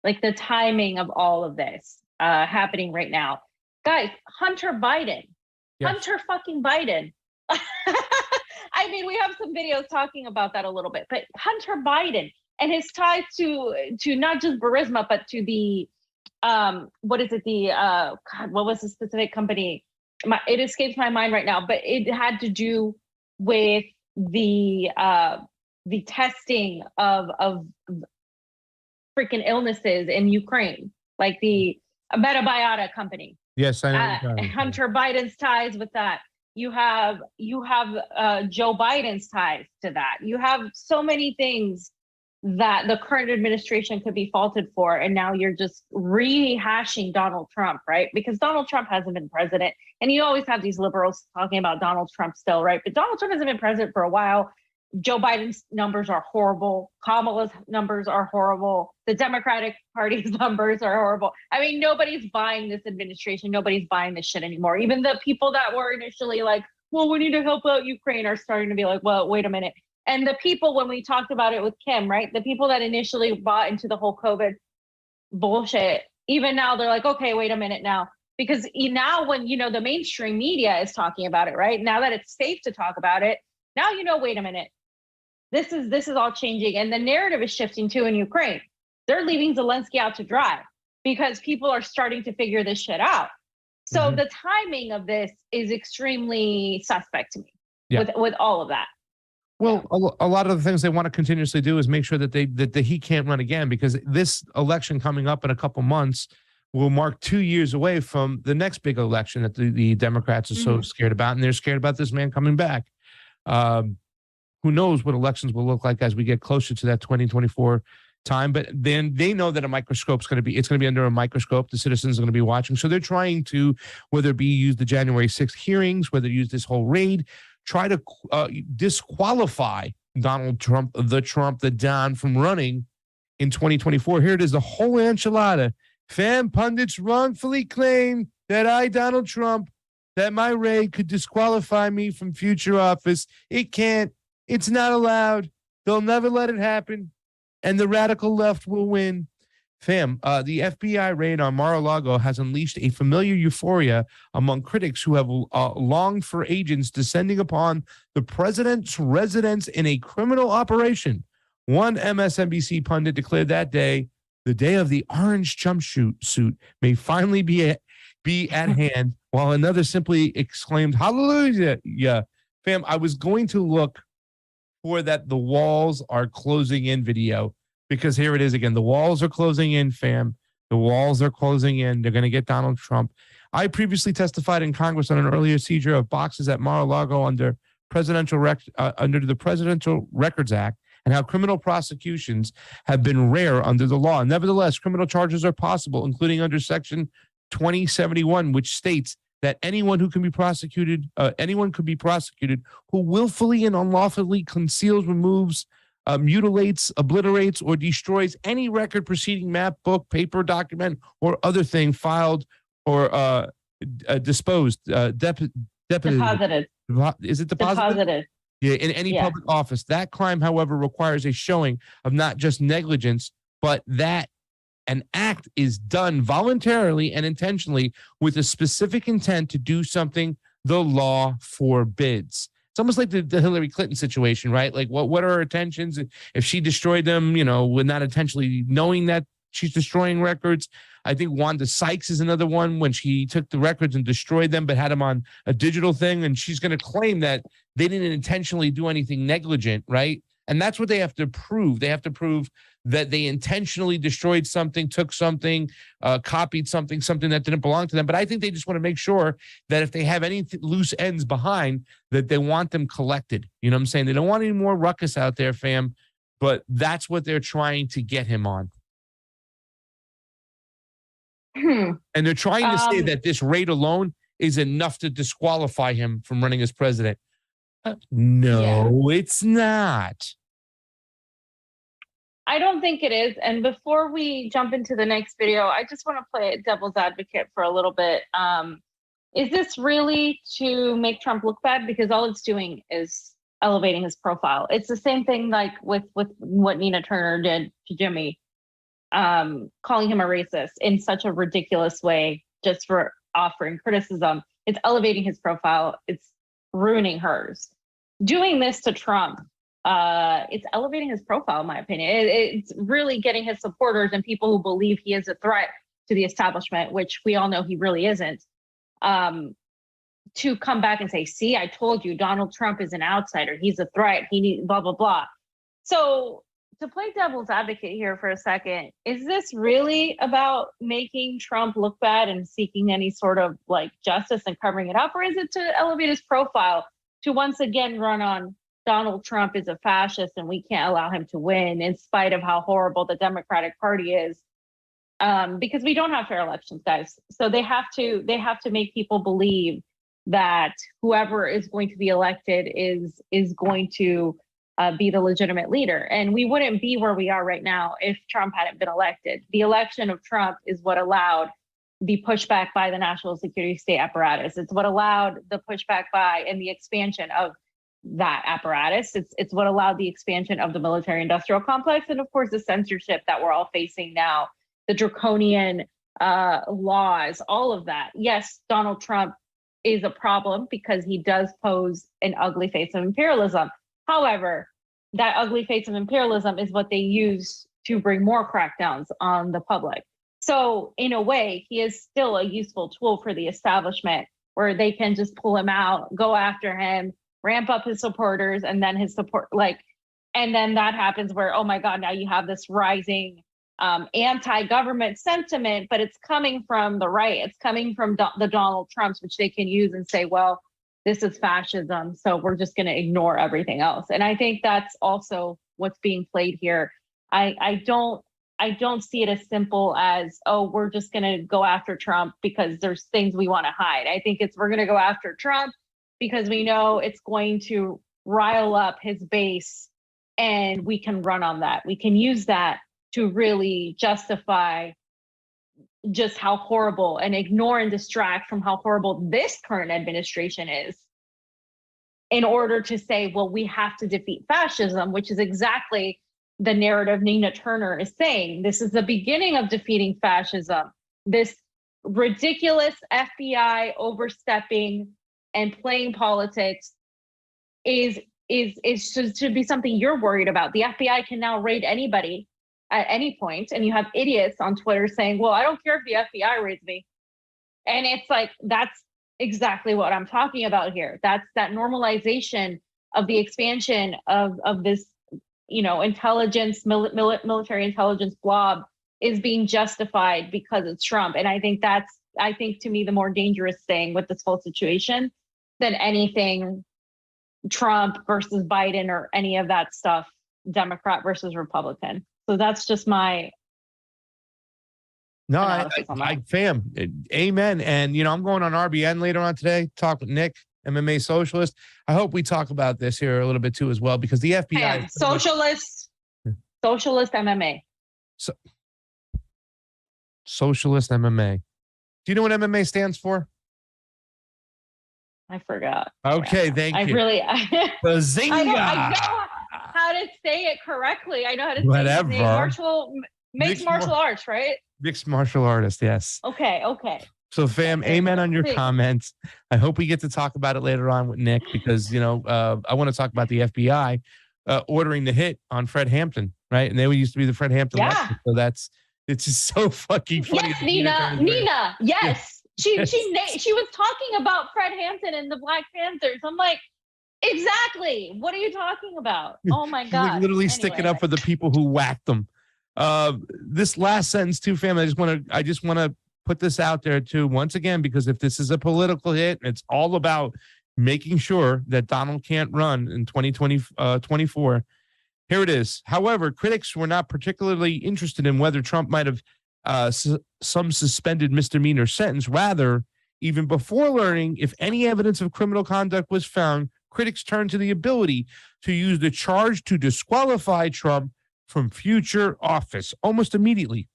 Like the timing of all of this happening right now. Guys, Hunter Biden. Yes. Hunter fucking Biden. I mean, we have some videos talking about that a little bit, but Hunter Biden and his ties to not just Burisma, but to the what is it? The God, what was the specific company? It escapes my mind right now, but it had to do with the testing of freaking illnesses in Ukraine, like the Metabiota company. Yes, I know. Hunter Biden's ties with that. You have Joe Biden's ties to that. You have so many things that the current administration could be faulted for, and now you're just rehashing Donald Trump, right? Because Donald Trump hasn't been president, and you always have these liberals talking about Donald Trump still, right? But Donald Trump hasn't been president for a while. Joe Biden's numbers are horrible. Kamala's numbers are horrible. The Democratic Party's numbers are horrible. I mean, nobody's buying this administration. Nobody's buying this shit anymore. Even the people that were initially like, well, we need to help out Ukraine are starting to be like, well, wait a minute. And the people, when we talked about it with Kim, right? The people that initially bought into the whole COVID bullshit, even now they're like, okay, wait a minute now. Because now when, the mainstream media is talking about it, right? Now that it's safe to talk about it, now, wait a minute. This is all changing, and the narrative is shifting too in Ukraine. They're leaving Zelensky out to dry because people are starting to figure this shit out. So the timing of this is extremely suspect to me with all of that. Well, a lot of the things they want to continuously do is make sure that he can't run again, because this election coming up in a couple months will mark 2 years away from the next big election that the Democrats are so scared about, and they're scared about this man coming back. Who knows what elections will look like as we get closer to that 2024 time, but then they know that it's going to be under a microscope. The citizens are going to be watching. So they're trying to, whether it be use the January 6th hearings, whether use this whole raid, try to disqualify Donald Trump, the Don, from running in 2024. Here it is, the whole enchilada. Fan pundits wrongfully claim that I, Donald Trump, that my raid could disqualify me from future office. It can't. It's not allowed. They'll never let it happen. And the radical left will win. Fam, the FBI raid on Mar-a-Lago has unleashed a familiar euphoria among critics who have longed for agents descending upon the president's residence in a criminal operation. One MSNBC pundit declared that day, the day of the orange jumpsuit may finally be at hand, while another simply exclaimed, hallelujah. Yeah. Fam, I was going to look for that the walls are closing in video, because here it is again. The walls are closing in, fam. The walls are closing in. They're going to get Donald Trump. I previously testified in Congress on an earlier seizure of boxes at Mar-a-Lago under the Presidential Records Act, and how criminal prosecutions have been rare under the law. Nevertheless, criminal charges are possible, including under Section 2071, which states that anyone could be prosecuted who willfully and unlawfully conceals, removes, mutilates, obliterates, or destroys any record, proceeding, map, book, paper, document, or other thing filed or disposed, deposited. Is it deposited? Deposited. Yeah, in any public office. That crime, however, requires a showing of not just negligence, but that an act is done voluntarily and intentionally with a specific intent to do something the law forbids. It's almost like the Hillary Clinton situation, right? Like what are her intentions? If she destroyed them, with not intentionally knowing that she's destroying records. I think Wanda Sykes is another one, when she took the records and destroyed them, but had them on a digital thing. And she's going to claim that they didn't intentionally do anything negligent, right? And that's what they have to prove. They have to prove that they intentionally destroyed something, took something, copied something that didn't belong to them. But I think they just want to make sure that if they have any loose ends behind, that they want them collected. You know what I'm saying? They don't want any more ruckus out there, fam. But that's what they're trying to get him on. And they're trying to say that this raid alone is enough to disqualify him from running as president. No, it's not. I don't think it is. And before we jump into the next video, I just want to play devil's advocate for a little bit. Is this really to make Trump look bad? Because all it's doing is elevating his profile. It's the same thing like with what Nina Turner did to Jimmy, calling him a racist in such a ridiculous way just for offering criticism. It's elevating his profile. It's ruining hers. Doing this to Trump, it's elevating his profile, in my opinion. It's really getting his supporters and people who believe he is a threat to the establishment, which we all know he really isn't, to come back and say, see, I told you, Donald Trump is an outsider. He's a threat. He needs blah, blah, blah. So to play devil's advocate here for a second, is this really about making Trump look bad and seeking any sort of like justice and covering it up? Or is it to elevate his profile to once again run on Donald Trump is a fascist and we can't allow him to win in spite of how horrible the Democratic Party is? Because we don't have fair elections, guys. So they have to make people believe that whoever is going to be elected is going to be the legitimate leader. And we wouldn't be where we are right now if Trump hadn't been elected. The election of Trump is what allowed the pushback by the national security state apparatus. It's what allowed the pushback by and the expansion of that apparatus. It's what allowed the expansion of the military industrial complex. And of course, the censorship that we're all facing now, the draconian laws, all of that. Yes, Donald Trump is a problem because he does pose an ugly face of imperialism. However, that ugly face of imperialism is what they use to bring more crackdowns on the public. So in a way, he is still a useful tool for the establishment where they can just pull him out, go after him, ramp up his supporters, and then his support, and then that happens where, oh my God, now you have this rising anti-government sentiment, but it's coming from the right. It's coming from the Donald Trumps, which they can use and say, well, this is fascism, so we're just going to ignore everything else. And I think that's also what's being played here. I don't see it as simple as, oh, we're just going to go after Trump because there's things we want to hide. I think we're going to go after Trump because we know it's going to rile up his base and we can run on that. We can use that to really justify just how horrible and ignore and distract from how horrible this current administration is in order to say, well, we have to defeat fascism, which is exactly the narrative Nina Turner is saying. This is the beginning of defeating fascism. This ridiculous FBI overstepping and playing politics should be something you're worried about. The FBI can now raid anybody at any point, and you have idiots on Twitter saying, well, I don't care if the FBI raids me. And it's like, that's exactly what I'm talking about here. That's that normalization of the expansion of this, intelligence, military intelligence blob is being justified because it's Trump. And I think to me, the more dangerous thing with this whole situation than anything Trump versus Biden or any of that stuff, Democrat versus Republican. So that's just my. No, I fam, amen. And, I'm going on RBN later on today, talk with Nick, MMA socialist. I hope we talk about this here a little bit too as well, because the FBI. Socialist MMA. Socialist MMA. Do you know what MMA stands for? I forgot. Okay, thank you. Bazinga. I know how to say it correctly. I know how to say whatever. Mixed martial arts, right? Mixed martial artist, yes. Okay. So, fam, amen on your comments. I hope we get to talk about it later on with Nick because, I want to talk about the FBI ordering the hit on Fred Hampton, right? And they used to be the Fred Hampton. Yeah. So it's just so fucking funny. Yes, Nina. Yes. She was talking about Fred Hampton and the Black Panthers. I'm like, exactly. What are you talking about? Oh my God. Like literally sticking up for the people who whacked them. This last sentence too, fam. I just want to put this out there too, once again, because if this is a political hit, it's all about making sure that Donald can't run in 2024. Here it is. However, critics were not particularly interested in whether Trump might have some suspended misdemeanor sentence. Rather, even before learning if any evidence of criminal conduct was found, critics turn to the ability to use the charge to disqualify Trump from future office almost immediately.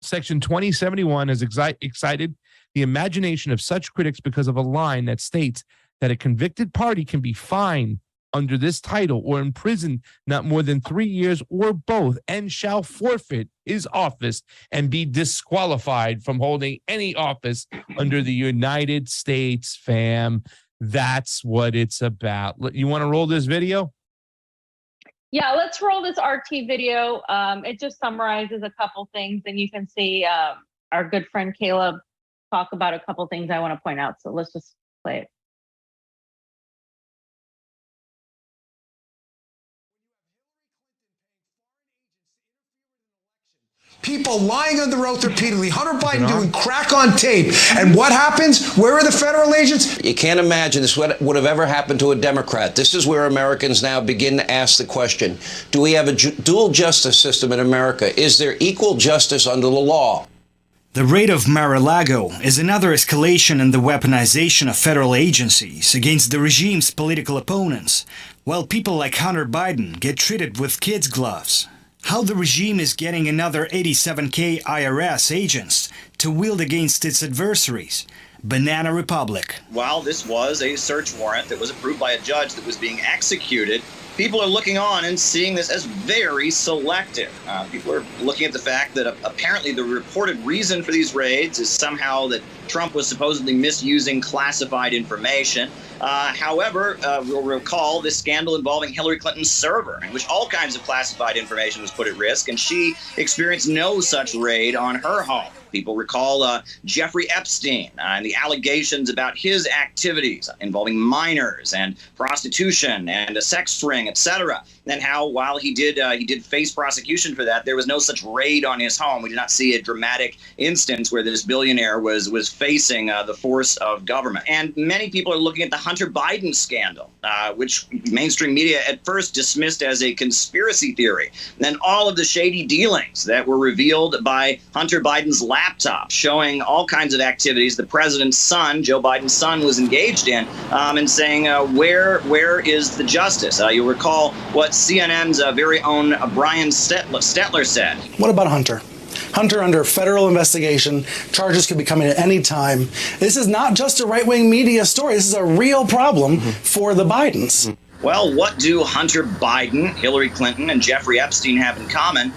Section 2071 has excited the imagination of such critics because of a line that states that a convicted party can be fined under this title or imprisoned not more than 3 years or both, and shall forfeit his office and be disqualified from holding any office under the United States, fam. That's what it's about. You want to roll this video? Yeah, let's roll this RT video. It just summarizes a couple things, and you can see our good friend Caleb talk about a couple things I want to point out. So let's just play it. People lying under oath repeatedly. Hunter Biden doing crack on tape. And what happens? Where are the federal agents? You can't imagine this would have ever happened to a Democrat. This is where Americans now begin to ask the question, do we have a dual justice system in America? Is there equal justice under the law? The raid of Mar-a-Lago is another escalation in the weaponization of federal agencies against the regime's political opponents, while people like Hunter Biden get treated with kids' gloves. How the regime is getting another 87K IRS agents to wield against its adversaries. Banana Republic. While this was a search warrant that was approved by a judge that was being executed, people are looking on and seeing this as very selective. People are looking at the fact that apparently the reported reason for these raids is somehow that Trump was supposedly misusing classified information. However, we'll recall this scandal involving Hillary Clinton's server, in which all kinds of classified information was put at risk, and she experienced no such raid on her home. People recall Jeffrey Epstein and the allegations about his activities involving minors and prostitution and a sex ring, etc. And how, while he did face prosecution for that, there was no such raid on his home. We did not see a dramatic instance where this billionaire was facing the force of government. And many people are looking at the Hunter Biden scandal, which mainstream media at first dismissed as a conspiracy theory. And then all of the shady dealings that were revealed by Hunter Biden's laptop, showing all kinds of activities the president's son, Joe Biden's son, was engaged in, and saying, where is the justice? You'll recall what CNN's very own Brian Stetler said. What about Hunter? Hunter under federal investigation. Charges could be coming at any time. This is not just a right-wing media story. This is a real problem for the Bidens. Well, what do Hunter Biden, Hillary Clinton, and Jeffrey Epstein have in common?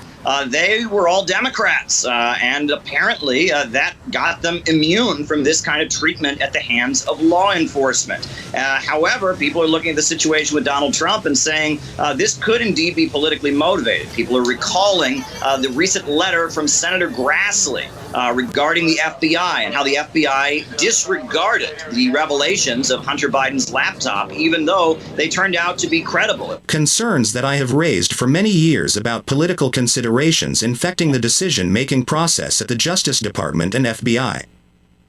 They were all Democrats, and apparently that got them immune from this kind of treatment at the hands of law enforcement. However, people are looking at the situation with Donald Trump and saying this could indeed be politically motivated. People are recalling the recent letter from Senator Grassley regarding the FBI and how the FBI disregarded the revelations of Hunter Biden's laptop, even though they turned out to be credible. Concerns that I have raised for many years about political considerations infecting the decision-making process at the Justice Department and FBI.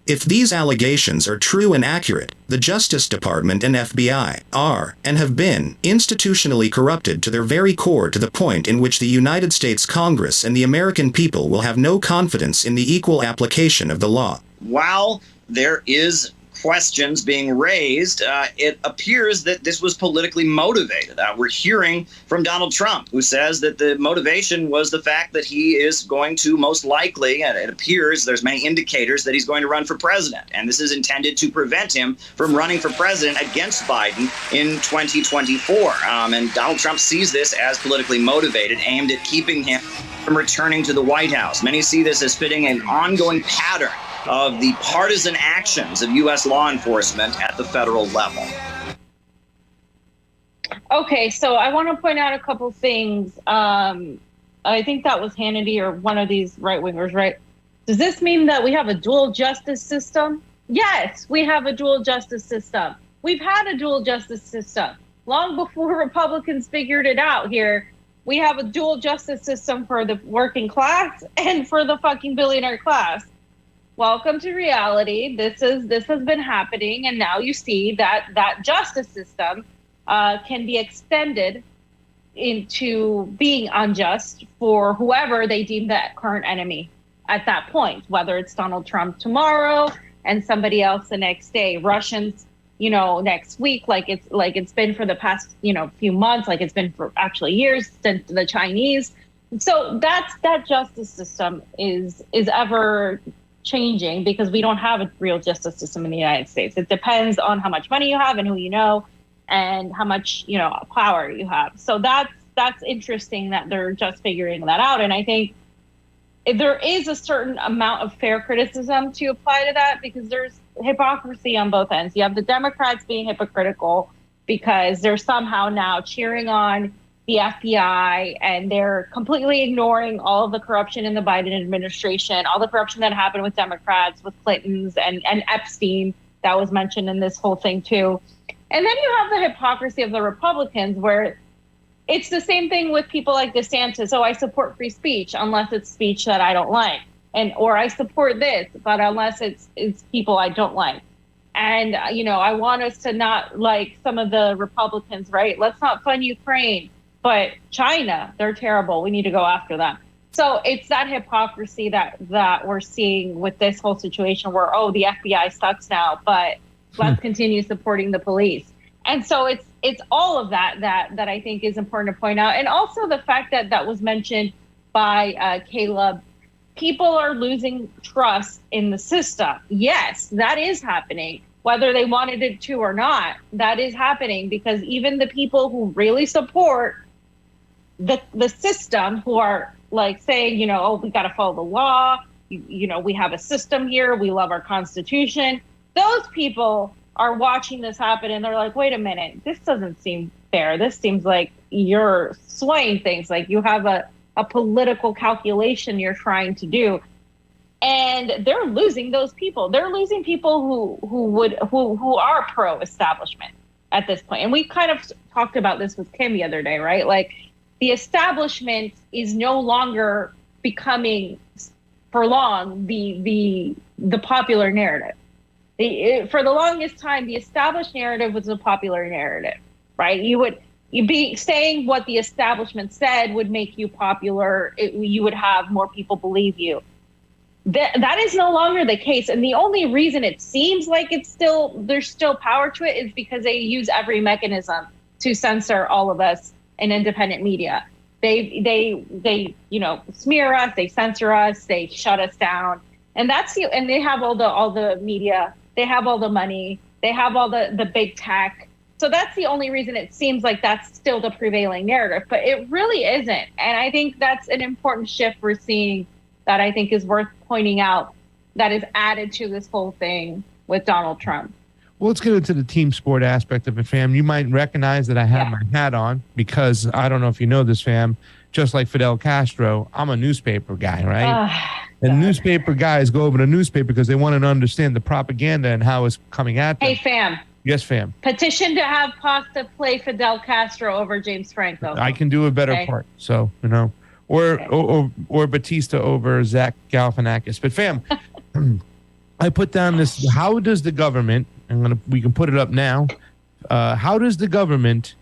If these allegations are true and accurate, the Justice Department and FBI are, and have been, institutionally corrupted to their very core, to the point in which the United States Congress and the American people will have no confidence in the equal application of the law. While there is questions being raised, it appears that this was politically motivated. We're hearing from Donald Trump, who says that the motivation was the fact that he is going to most likely, and it appears there's many indicators that he's going to run for president. And this is intended to prevent him from running for president against Biden in 2024. And Donald Trump sees this as politically motivated, aimed at keeping him from returning to the White House. Many see this as fitting an ongoing pattern of the partisan actions of U.S. law enforcement at the federal level. Okay, so I want to point out a couple things. I think that was Hannity or one of these right-wingers, right? Does this mean that we have a dual justice system? Yes, we have a dual justice system. We've had a dual justice system. Long before Republicans figured it out here, we have a dual justice system for the working class and for the fucking billionaire class. Welcome to reality. This has been happening, and now you see that justice system can be extended into being unjust for whoever they deem that current enemy at that point, whether it's Donald Trump tomorrow and somebody else the next day. Russians next week, like it's been for the past, few months, like it's been for actually years since the Chinese. So that justice system is ever changing because we don't have a real justice system in the United States. It depends on how much money you have and who you know and how much, power you have. So that's interesting that they're just figuring that out. And I think there is a certain amount of fair criticism to apply to that because there's hypocrisy on both ends. You have the Democrats being hypocritical because they're somehow now cheering on the FBI and they're completely ignoring all of the corruption in the Biden administration, all the corruption that happened with Democrats, with Clintons and Epstein that was mentioned in this whole thing too. And then you have the hypocrisy of the Republicans where it's the same thing with people like DeSantis. Oh, I support free speech unless it's speech that I don't like. Or I support this, but unless it's people I don't like. And, I want us to not like some of the Republicans, right? Let's not fund Ukraine. But China, they're terrible. We need to go after them. So it's that hypocrisy that we're seeing with this whole situation where, the FBI sucks now, but let's continue supporting the police. And so it's all of that I think is important to point out. And also the fact that was mentioned by Caleb, people are losing trust in the system. Yes, that is happening. Whether they wanted it to or not, that is happening because even the people who really support the system who are like saying, we got to follow the law, we have a system here, we love our Constitution. Those people are watching this happen and they're like, wait a minute, this doesn't seem fair. This seems like you're swaying things, like you have a political calculation you're trying to do. And they're losing those people. They're losing people who are pro-establishment at this point. And we kind of talked about this with Kim the other day, right? Like the establishment is no longer becoming for long the popular narrative. For the longest time, the established narrative was the popular narrative, right? You'd be saying what the establishment said would make you popular. You would have more people believe you. That is no longer the case. And the only reason it seems like there's still power to it is because they use every mechanism to censor all of us in independent media. They smear us, they censor us, they shut us down. And and they have all the media, they have all the money, they have all the big tech. So that's the only reason it seems like that's still the prevailing narrative, but it really isn't. And I think that's an important shift we're seeing that I think is worth pointing out that is added to this whole thing with Donald Trump. Well, let's get into the team sport aspect of it, fam. You might recognize that I have my hat on because I don't know if you know this, fam, just like Fidel Castro, I'm a newspaper guy, right? And newspaper guys go over to newspaper because they want to understand the propaganda and how it's coming at them. Hey, fam. Yes, fam. Petition to have Pasta play Fidel Castro over James Franco. I can do a better part. So, or Batista over Zach Galifianakis. But fam, I put down this, how does the government, we can put it up now. How does the government,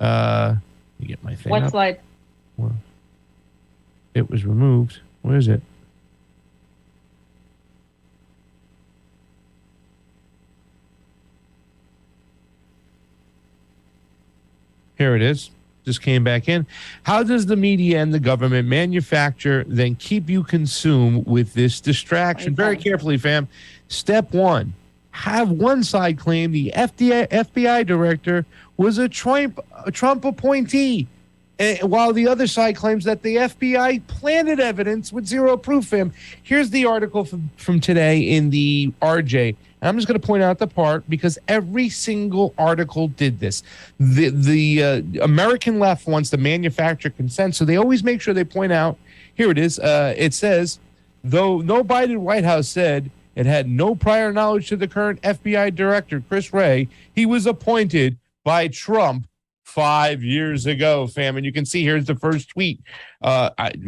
let me get my thing What up. slide? Well, it was removed. Where is it? Here it is. Just came back in. How does the media and the government manufacture, then keep you consumed with this distraction? Very carefully, fam. Step one, have one side claim the FBI director was a Trump appointee, while the other side claims that the FBI planted evidence with zero proof, fam. Here's the article from today in the RJ. I'm just going to point out the part because every single article did this. The American left wants to manufacture consent, so they always make sure they point out. Here it is. It says, though no Biden White House said it had no prior knowledge to the current FBI director, Chris Wray, he was appointed by Trump 5 years ago, fam. And you can see here's the first tweet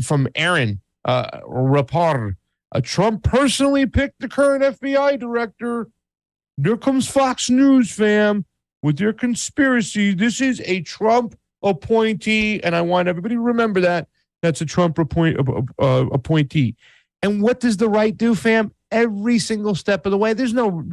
from Aaron Rapar. Trump personally picked the current FBI director. There comes Fox News, fam, with their conspiracy. This is a Trump appointee, and I want everybody to remember that. That's a Trump appointee. And what does the right do, fam? every single step of the way. There's no,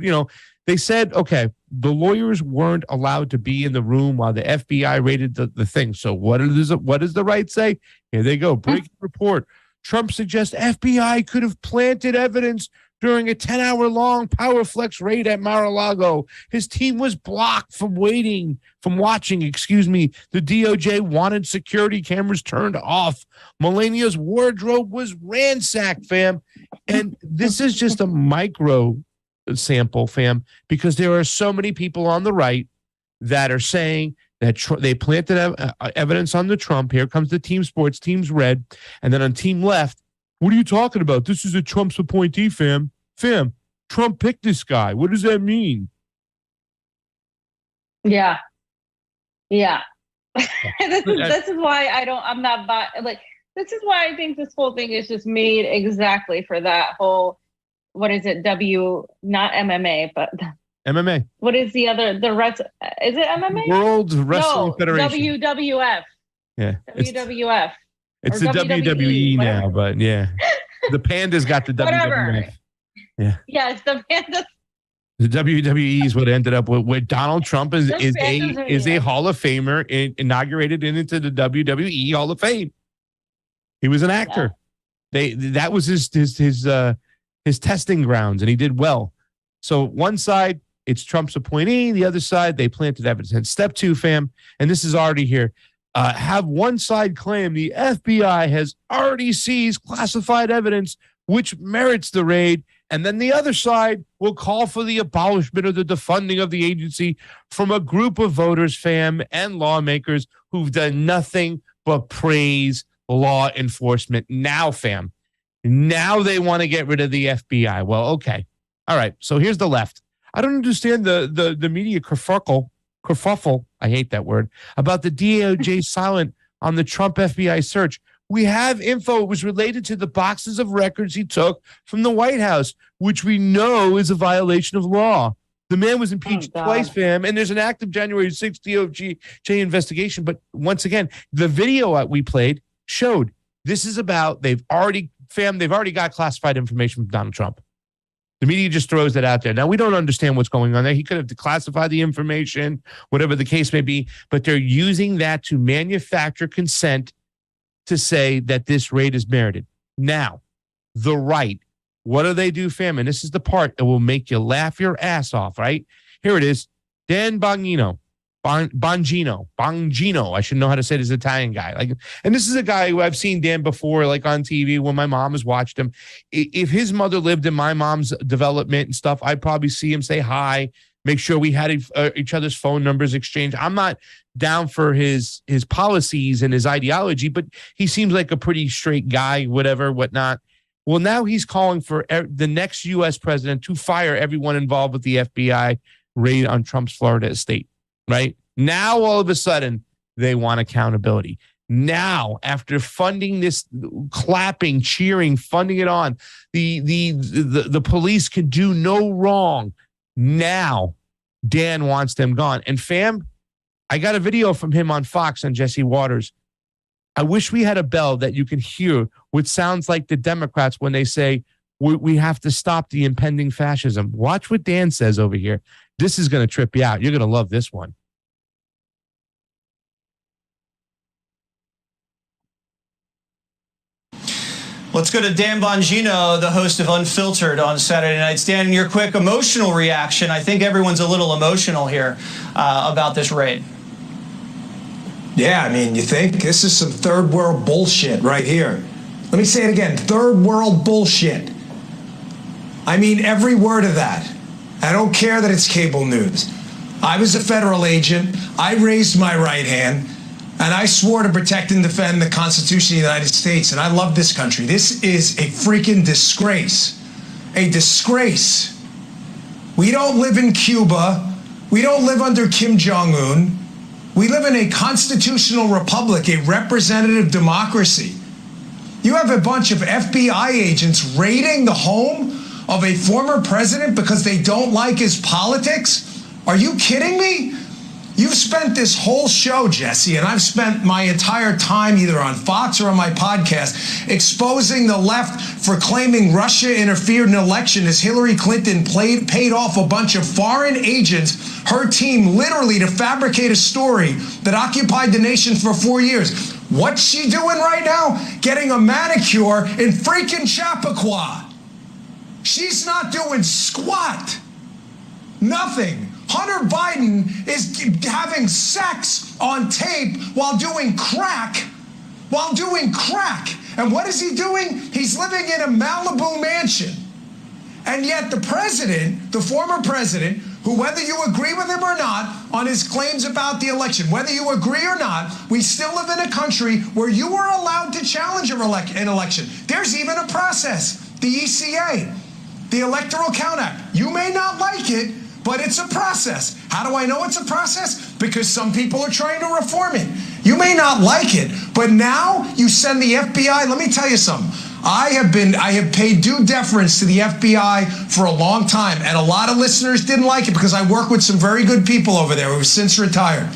they said, okay, the lawyers weren't allowed to be in the room while the FBI raided the thing. So what does the right say? Here they go. Breaking report. Trump suggests FBI could have planted evidence during a 10-hour-long PowerFlex raid at Mar-a-Lago. His team was blocked from watching. The DOJ wanted security cameras turned off. Melania's wardrobe was ransacked, fam. And this is just a micro sample, fam, because there are so many people on the right that are saying that they planted evidence on the Trump. Here comes the team sports, team's red. And then on team left, what are you talking about? This is a Trump's appointee, fam. Fam, Trump picked this guy. What does that mean? Yeah. This is why this is why I think this whole thing is just made exactly for that whole, what is it? Not MMA, but MMA. What is the rest? Is it MMA? World Wrestling Federation. WWF. Yeah. WWF. It's the WWE now, but yeah. The Pandas got the WWF. Yeah. Yeah, it's the Pandas. The WWE is what ended up with where Donald Trump is a Hall of Famer inaugurated into the WWE Hall of Fame. He was an actor. Yeah. That was his testing grounds, and he did well. So one side, it's Trump's appointee. The other side, they planted evidence. And step two, fam, and this is already here. Have one side claim the FBI has already seized classified evidence which merits the raid, and then the other side will call for the abolishment or the defunding of the agency from a group of voters, fam, and lawmakers who've done nothing but praise law enforcement. Now, fam, now they want to get rid of the FBI. Well, okay. All right. So here's the left. I don't understand the media kerfuffle, I hate that word, about the DOJ silent on the Trump FBI search. We have info. It was related to the boxes of records he took from the White House, which we know is a violation of law. The man was impeached twice, fam, and there's an active January 6th DOJ investigation. But once again, the video we played showed this is about they've already got classified information from Donald Trump. The media just throws that out there. Now, we don't understand what's going on there. He could have declassified the information, whatever the case may be, but they're using that to manufacture consent to say that this raid is merited. Now, the right, what do they do, fam? And this is the part that will make you laugh your ass off, right? Here it is. Dan Bongino. I should know how to say this Italian guy. And this is a guy who I've seen Dan before, like on TV when my mom has watched him. If his mother lived in my mom's development and stuff, I'd probably see him, say hi, make sure we had each other's phone numbers exchanged. I'm not down for his policies and his ideology, but he seems like a pretty straight guy, whatnot. Well, now he's calling for the next U.S. president to fire everyone involved with the FBI raid on Trump's Florida estate. Right now, all of a sudden, they want accountability. Now, after funding this, clapping, cheering, funding it on, the police can do no wrong. Now, Dan wants them gone. And fam, I got a video from him on Fox on Jesse Waters. I wish we had a bell that you can hear, which sounds like the Democrats when they say we have to stop the impending fascism. Watch what Dan says over here. This is going to trip you out. You're going to love this one. Let's go to Dan Bongino, the host of Unfiltered on Saturday nights. Dan, your quick emotional reaction. I think everyone's a little emotional here about this raid. Yeah, I mean, you think? This is some third world bullshit right here. Let me say it again. Third world bullshit. I mean every word of that. I don't care that it's cable news. I was a federal agent. I raised my right hand. And I swore to protect and defend the Constitution of the United States. And I love this country. This is a freaking disgrace. A disgrace. We don't live in Cuba. We don't live under Kim Jong-un. We live in a constitutional republic, a representative democracy. You have a bunch of FBI agents raiding the home of a former president because they don't like his politics? Are you kidding me? You've spent this whole show, Jesse, and I've spent my entire time either on Fox or on my podcast exposing the left for claiming Russia interfered in an election as Hillary Clinton paid off a bunch of foreign agents, her team literally, to fabricate a story that occupied the nation for 4 years. What's she doing right now? Getting a manicure in freaking Chappaqua. She's not doing squat. Nothing. Hunter Biden is having sex on tape while doing crack. And what is he doing? He's living in a Malibu mansion. And yet the president, the former president, who, whether you agree with him or not on his claims about the election, whether you agree or not, we still live in a country where you are allowed to challenge an election. There's even a process, the ECA, the Electoral Count Act. You may not like it, but it's a process. How do I know it's a process? Because some people are trying to reform it. You may not like it, but now you send the FBI. Let me tell you something. I have paid due deference to the FBI for a long time, and a lot of listeners didn't like it because I work with some very good people over there who have since retired.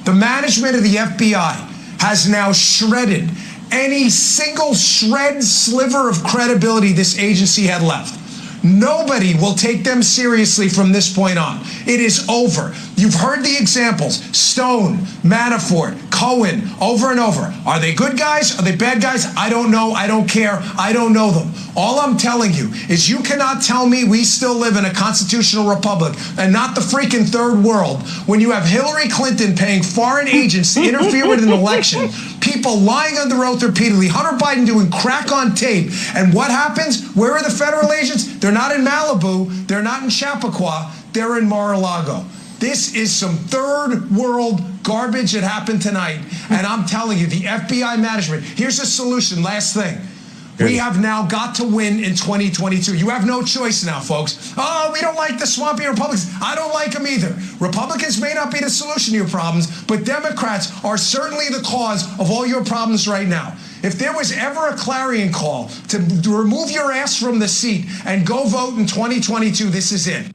The management of the FBI has now shredded any single sliver of credibility this agency had left. Nobody will take them seriously from this point on. It is over. You've heard the examples. Stone, Manafort, Cohen, over and over. Are they good guys? Are they bad guys? I don't know. I don't care. I don't know them. All I'm telling you is you cannot tell me we still live in a constitutional republic and not the freaking third world when you have Hillary Clinton paying foreign agents to interfere with an election, people lying under oath repeatedly, Hunter Biden doing crack on tape. And what happens? Where are the federal agents? They're not in Malibu. They're not in Chappaqua. They're in Mar-a-Lago. This is some third world garbage that happened tonight. And I'm telling you, the FBI management, here's a solution. Last thing. We have now got to win in 2022. You have no choice now, folks. Oh, we don't like the swampy Republicans. I don't like them either. Republicans may not be the solution to your problems, but Democrats are certainly the cause of all your problems right now. If there was ever a clarion call to remove your ass from the seat and go vote in 2022, this is it.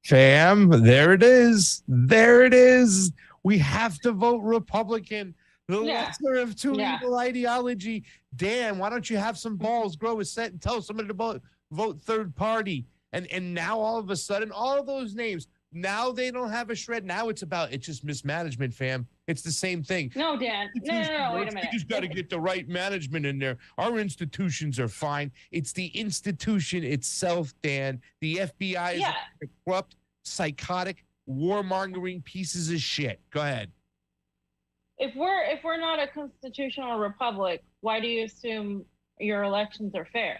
Fam, there it is. There it is. We have to vote Republican. The lesser of two evil ideology. Dan, why don't you have some balls, grow a set, and tell somebody to vote third party? And now all of a sudden, all of those names, now they don't have a shred. Now it's just mismanagement, fam. It's the same thing. No, Dan. No, wait a minute. You just got to get the right management in there. Our institutions are fine. It's the institution itself, Dan. The FBI is a corrupt, psychotic, warmongering pieces of shit. Go ahead. If we're not a constitutional republic, why do you assume your elections are fair?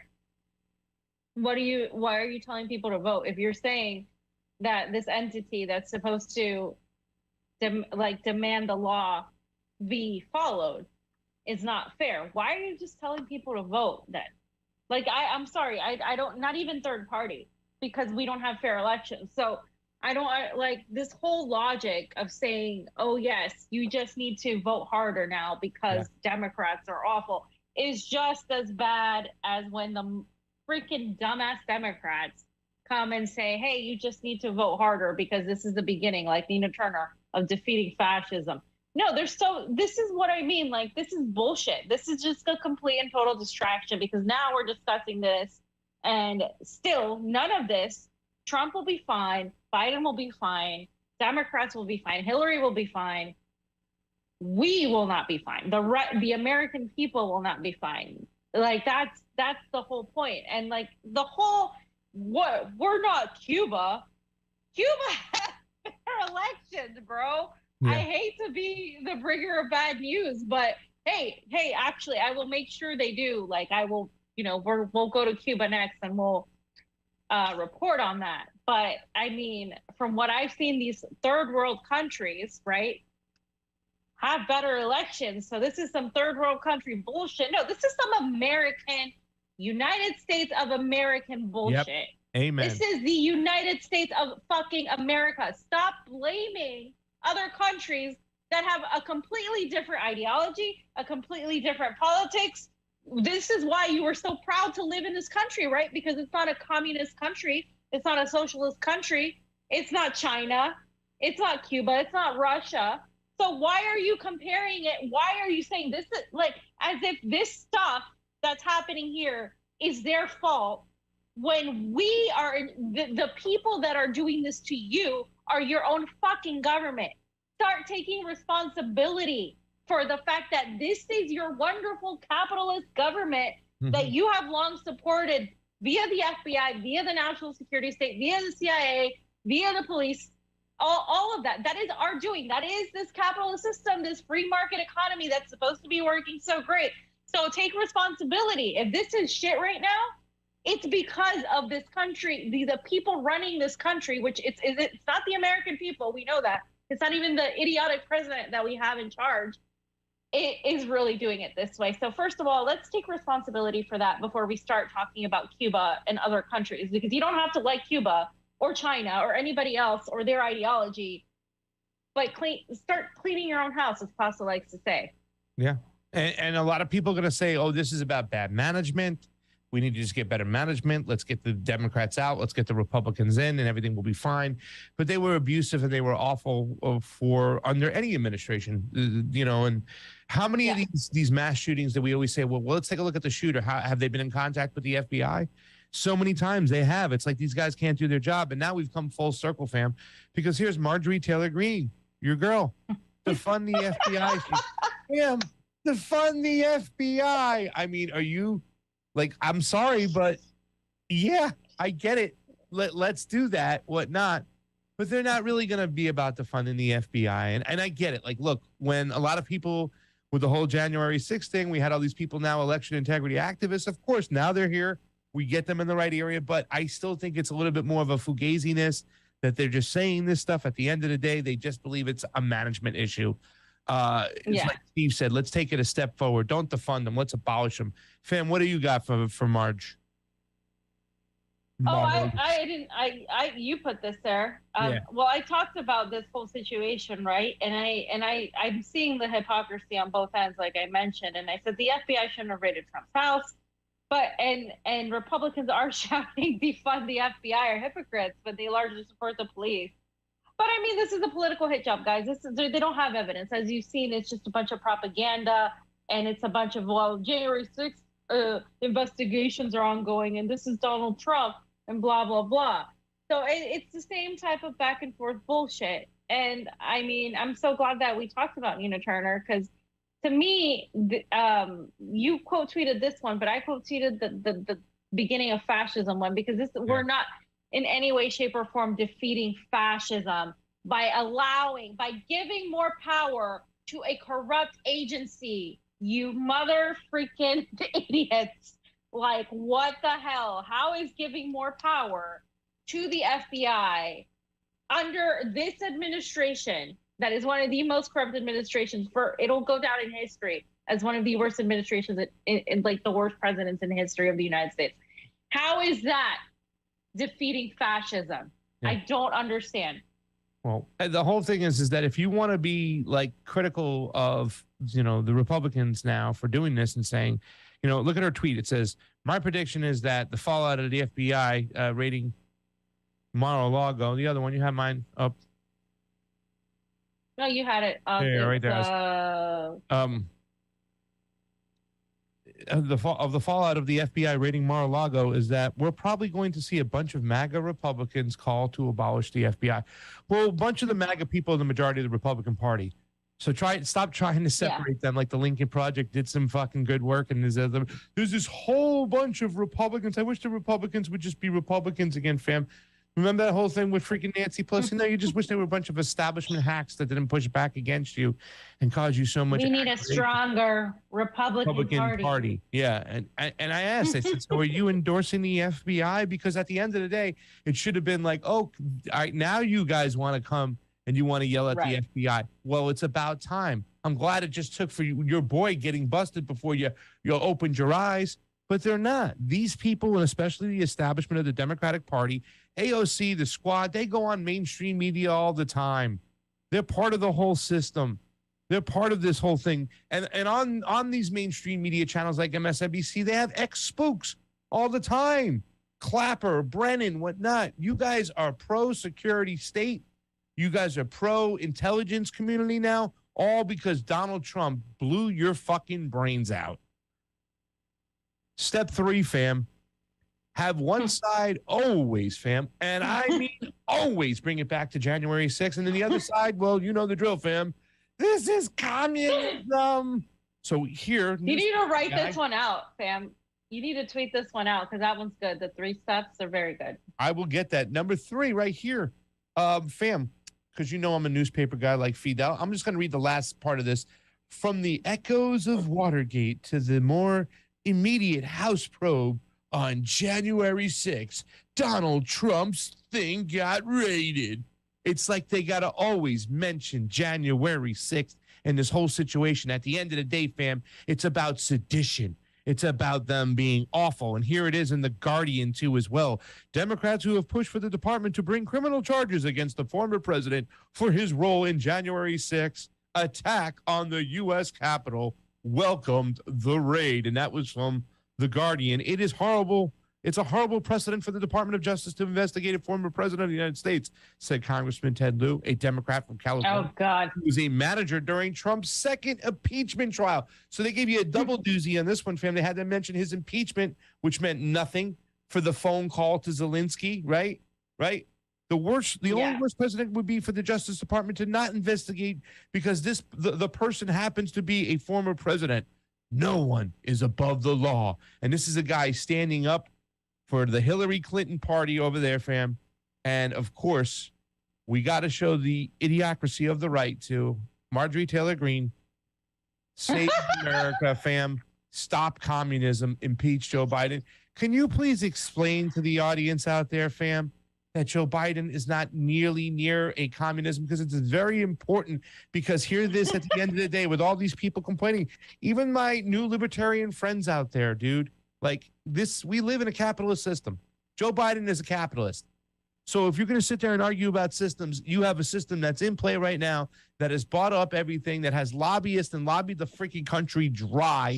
Why are you telling people to vote? If you're saying that this entity that's supposed to demand the law be followed is not fair, why are you just telling people to vote then? I'm sorry, I don't, not even third party, because we don't have fair elections. So I don't like this whole logic of saying, oh, yes, you just need to vote harder now because Democrats are awful, is just as bad as when the freaking dumbass Democrats come and say, hey, you just need to vote harder because this is the beginning, like Nina Turner, of defeating fascism. No, this is what I mean. Like, this is bullshit. This is just a complete and total distraction because now we're discussing this and still none of this. Trump will be fine. Biden will be fine. Democrats will be fine. Hillary will be fine. We will not be fine. The American people will not be fine. Like that's the whole point. And like we're not Cuba. Cuba has fair elections, bro. Yeah. I hate to be the bringer of bad news, but hey, actually, I will make sure they do. Like I will, we'll go to Cuba next and we'll report on that. But I mean, from what I've seen, these third world countries, right, have better elections. So this is some third world country bullshit. No, this is some American, United States of American bullshit. Yep. Amen. This is the United States of fucking America. Stop blaming other countries that have a completely different ideology, a completely different politics. This is why you are so proud to live in this country, right? Because it's not a communist country. It's not a socialist country. It's not China. It's not Cuba. It's not Russia. So why are you comparing it? Why are you saying this is like as if this stuff that's happening here is their fault when we are the people that are doing this to you are your own fucking government. Start taking responsibility for the fact that this is your wonderful capitalist government that you have long supported via the FBI, via the national security state, via the CIA, via the police, all of that. That is our doing. That is this capitalist system, this free market economy that's supposed to be working so great. So take responsibility. If this is shit right now, it's because of this country, the people running this country, which it's not the American people. We know that. It's not even the idiotic president that we have in charge. It is really doing it this way. So first of all, let's take responsibility for that before we start talking about Cuba and other countries, because you don't have to like Cuba or China or anybody else or their ideology, but start cleaning your own house, as Pasta likes to say. Yeah. And a lot of people are going to say, oh, this is about bad management. We need to just get better management. Let's get the Democrats out. Let's get the Republicans in and everything will be fine. But they were abusive and they were awful for under any administration, you know. And how many of these mass shootings that we always say, well, let's take a look at the shooter. How, have they been in contact with the FBI? So many times they have. It's like these guys can't do their job. And now we've come full circle, fam, because here's Marjorie Taylor Greene, your girl, to fund the FBI. Damn, to fund the FBI. I mean, are you... Like, I'm sorry, but yeah, I get it. Let's do that, whatnot. But they're not really going to be about defunding the FBI. And I get it. Like, look, when a lot of people with the whole January 6th thing, we had all these people now, election integrity activists. Of course, now they're here. We get them in the right area. But I still think it's a little bit more of a fugaziness that they're just saying this stuff. At the end of the day, they just believe it's a management issue. Like Steve said, let's take it a step forward. Don't defund them. Let's abolish them. Fam, what do you got for Marge? I didn't. You put this there. Well, I talked about this whole situation, right? And I'm seeing the hypocrisy on both ends, like I mentioned. And I said the FBI shouldn't have raided Trump's house, but and Republicans are shouting defund the FBI are hypocrites, but they largely support the police. But I mean, this is a political hit job, guys. They don't have evidence. As you've seen, it's just a bunch of propaganda, and it's a bunch of, well, January 6th investigations are ongoing, and this is Donald Trump, and blah, blah, blah. So it's the same type of back and forth bullshit. And I mean, I'm so glad that we talked about Nina Turner, because to me, you quote tweeted this one, but I quote tweeted the beginning of fascism one, because we're not in any way, shape, or form defeating fascism by giving more power to a corrupt agency. You mother freaking idiots. Like, what the hell? How is giving more power to the FBI under this administration, that is one of the most corrupt administrations, it'll go down in history as one of the worst administrations in like the worst presidents in the history of the United States? How is that defeating fascism? I don't understand. Well, the whole thing is that if you want to be like critical of, you know, the Republicans now for doing this and saying, you know, look at her tweet. It says, my prediction is that the fallout of the FBI raiding Mar-a-Lago, the other one, you have mine up. No, you had it. Right there. The fallout of the FBI raiding Mar-a-Lago is that we're probably going to see a bunch of MAGA Republicans call to abolish the FBI. Well, a bunch of the MAGA people are the majority of the Republican Party. So stop trying to separate them. Like the Lincoln Project did some fucking good work, and there's this whole bunch of Republicans. I wish the Republicans would just be Republicans again, fam. Remember that whole thing with freaking Nancy Pelosi? No, you just wish they were a bunch of establishment hacks that didn't push back against you and cause you so much. We need a stronger Republican Party. Yeah, and I asked, I said, so are you endorsing the FBI? Because at the end of the day, it should have been like, oh, all right, now you guys want to come and you want to yell at the FBI. Well, it's about time. I'm glad it just took for your boy getting busted before you opened your eyes. But they're not. These people, and especially the establishment of the Democratic Party, AOC, the squad, they go on mainstream media all the time. They're part of the whole system. They're part of this whole thing. And on these mainstream media channels like MSNBC, they have ex-spooks all the time. Clapper, Brennan, whatnot. You guys are pro-security state. You guys are pro-intelligence community now, all because Donald Trump blew your fucking brains out. Step 3, fam. Have one side always, fam, and I mean always bring it back to January 6th. And then the other side, well, you know the drill, fam. This is communism. So here. You need to write this one out, fam. You need to tweet this one out because that one's good. The 3 steps are very good. I will get that. Number 3 right here. Fam, because you know I'm a newspaper guy like Fidel. I'm just going to read the last part of this. From the echoes of Watergate to the more immediate House probe on January 6th, Donald Trump's thing got raided. It's like they got to always mention January 6th and this whole situation. At the end of the day, fam, it's about sedition. It's about them being awful. And here it is in The Guardian, too, as well. Democrats who have pushed for the department to bring criminal charges against the former president for his role in January 6th attack on the U.S. Capitol welcomed the raid. And that was from The Guardian. It is horrible. It's a horrible precedent for the Department of Justice to investigate a former president of the United States, said Congressman Ted Lieu, a Democrat from California. Oh, God. Who was a manager during Trump's second impeachment trial. So they gave you a double doozy on this one, fam. They had to mention his impeachment, which meant nothing for the phone call to Zelensky, right? Right? The only worst president would be for the Justice Department to not investigate because the person happens to be a former president. No one is above the law. And this is a guy standing up for the Hillary Clinton party over there, fam. And, of course, we got to show the idiocracy of the right to Marjorie Taylor Greene. Save America, fam. Stop communism. Impeach Joe Biden. Can you please explain to the audience out there, fam, that Joe Biden is not nearly near a communism? Because it's very important, because hear this at the end of the day with all these people complaining, even my new libertarian friends out there, dude, like this, we live in a capitalist system. Joe Biden is a capitalist. So if you're going to sit there and argue about systems, you have a system that's in play right now that has bought up everything, that has lobbyists and lobbied the freaking country dry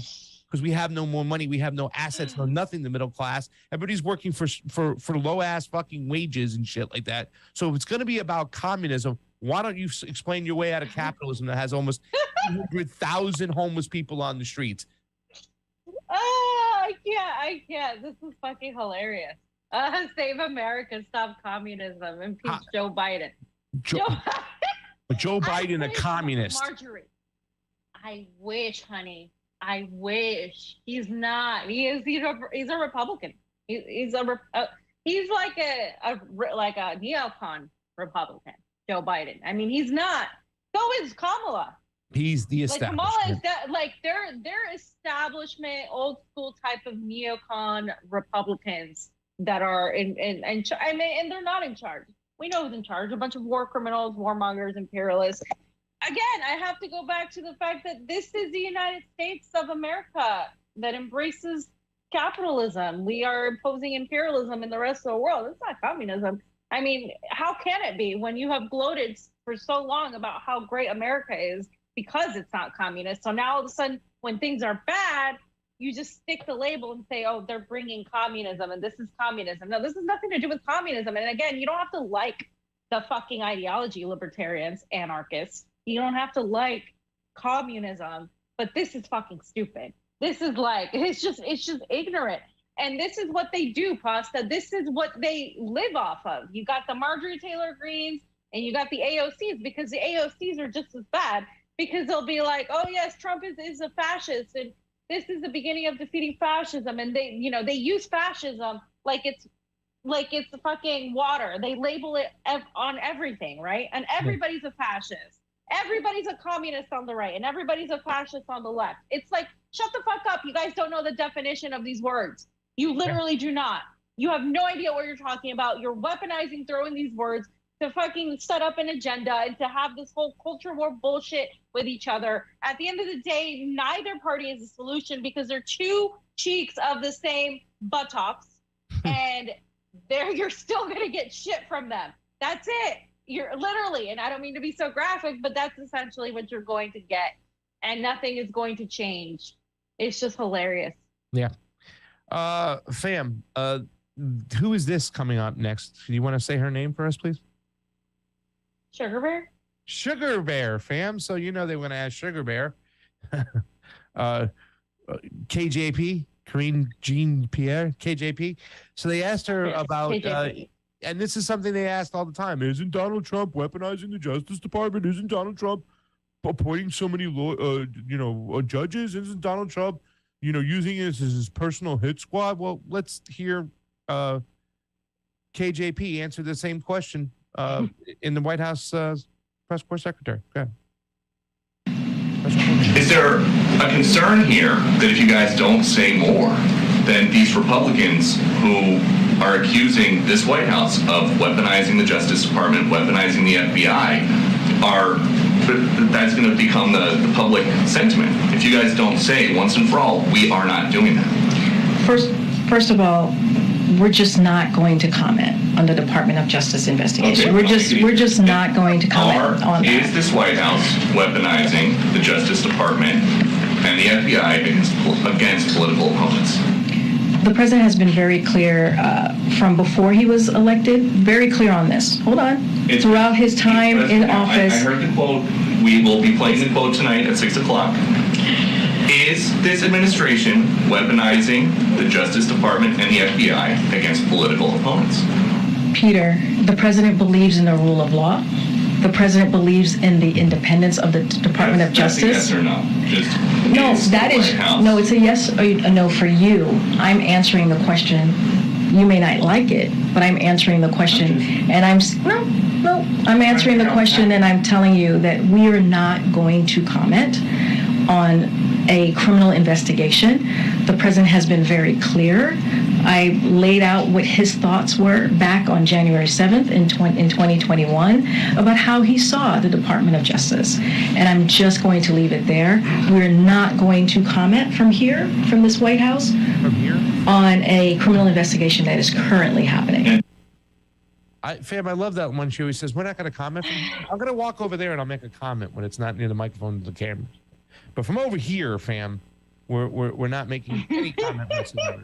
because we have no more money. We have no assets, no nothing, the middle class. Everybody's working for low ass fucking wages and shit like that. So if it's going to be about communism, why don't you explain your way out of capitalism that has almost 200,000 homeless people on the streets? Oh, I can't. This is fucking hilarious. Save America, stop communism, impeach Joe Biden. Joe Biden, a communist. Marjorie, I wish, honey. I wish. He's not. He's a Republican. He's like a neocon Republican. Joe Biden. I mean, he's not. So is Kamala. He's the establishment. Like Kamala is that, like they're establishment, old school type of neocon Republicans that are in I mean, and they're not in charge. We know who's in charge. A bunch of war criminals, warmongers, imperialists. Again, I have to go back to the fact that this is the United States of America that embraces capitalism. We are imposing imperialism in the rest of the world. It's not communism. I mean, how can it be when you have gloated for so long about how great America is because it's not communist? So now all of a sudden, when things are bad, you just stick the label and say, oh, they're bringing communism and this is communism. No, this has nothing to do with communism. And again, you don't have to like the fucking ideology, libertarians, anarchists. You don't have to like communism, but this is fucking stupid. This is like, it's just ignorant. And this is what they do, Pasta. This is what they live off of. You got the Marjorie Taylor Greenes and you got the AOCs, because the AOCs are just as bad, because they'll be like, oh yes, Trump is a fascist and this is the beginning of defeating fascism. And they use fascism like it's fucking water. They label it on everything, right? And everybody's a fascist. Everybody's a communist on the right and everybody's a fascist on the left. It's like, shut the fuck up. You guys don't know the definition of these words. You literally do not. You have no idea what you're talking about. You're weaponizing, throwing these words to fucking set up an agenda and to have this whole culture war bullshit with each other. At the end of the day, neither party is a solution because they're two cheeks of the same buttocks and you're still going to get shit from them. That's it. You're literally, and I don't mean to be so graphic, but that's essentially what you're going to get. And nothing is going to change. It's just hilarious. Yeah. Fam, who is this coming up next? Do you want to say her name for us, please? Sugar Bear? Sugar Bear, fam. So they want to ask Sugar Bear, fam. So they want to ask Sugar Bear. KJP, Karine Jean-Pierre, KJP. So they asked her about, and this is something they asked all the time. Isn't Donald Trump weaponizing the Justice Department? Isn't Donald Trump appointing so many, judges? Isn't Donald Trump, using it as his personal hit squad? Well, let's hear KJP answer the same question in the White House press corps secretary. Go ahead. Is there a concern here that if you guys don't say more, then these Republicans who are accusing this White House of weaponizing the Justice Department, weaponizing the FBI, that's going to become the public sentiment? If you guys don't say once and for all, we are not doing that. First of all, we're just not going to comment on the Department of Justice investigation. Okay, we're just not going to comment on that. Is this White House weaponizing the Justice Department and the FBI against political opponents? The president has been very clear from before he was elected, very clear on this. Hold on. Throughout his time in office. I heard the quote. We will be playing the quote tonight at 6 o'clock. Is this administration weaponizing the Justice Department and the FBI against political opponents? Peter, the president believes in the rule of law. The president believes in the independence of the Department of Justice. That's a yes or no? No, it's a yes or a no for you. I'm answering the question. You may not like it, but I'm answering the question, and I'm answering the question, and I'm telling you that we are not going to comment on a criminal investigation. The president has been very clear. I laid out what his thoughts were back on January 7th in 2021 about how he saw the Department of Justice. And I'm just going to leave it there. We're not going to comment from this White House, on a criminal investigation that is currently happening. Fam, I love that one. She always says, we're not going to comment. I'm going to walk over there and I'll make a comment when it's not near the microphone or the camera. But from over here, fam, we're not making any comment whatsoever.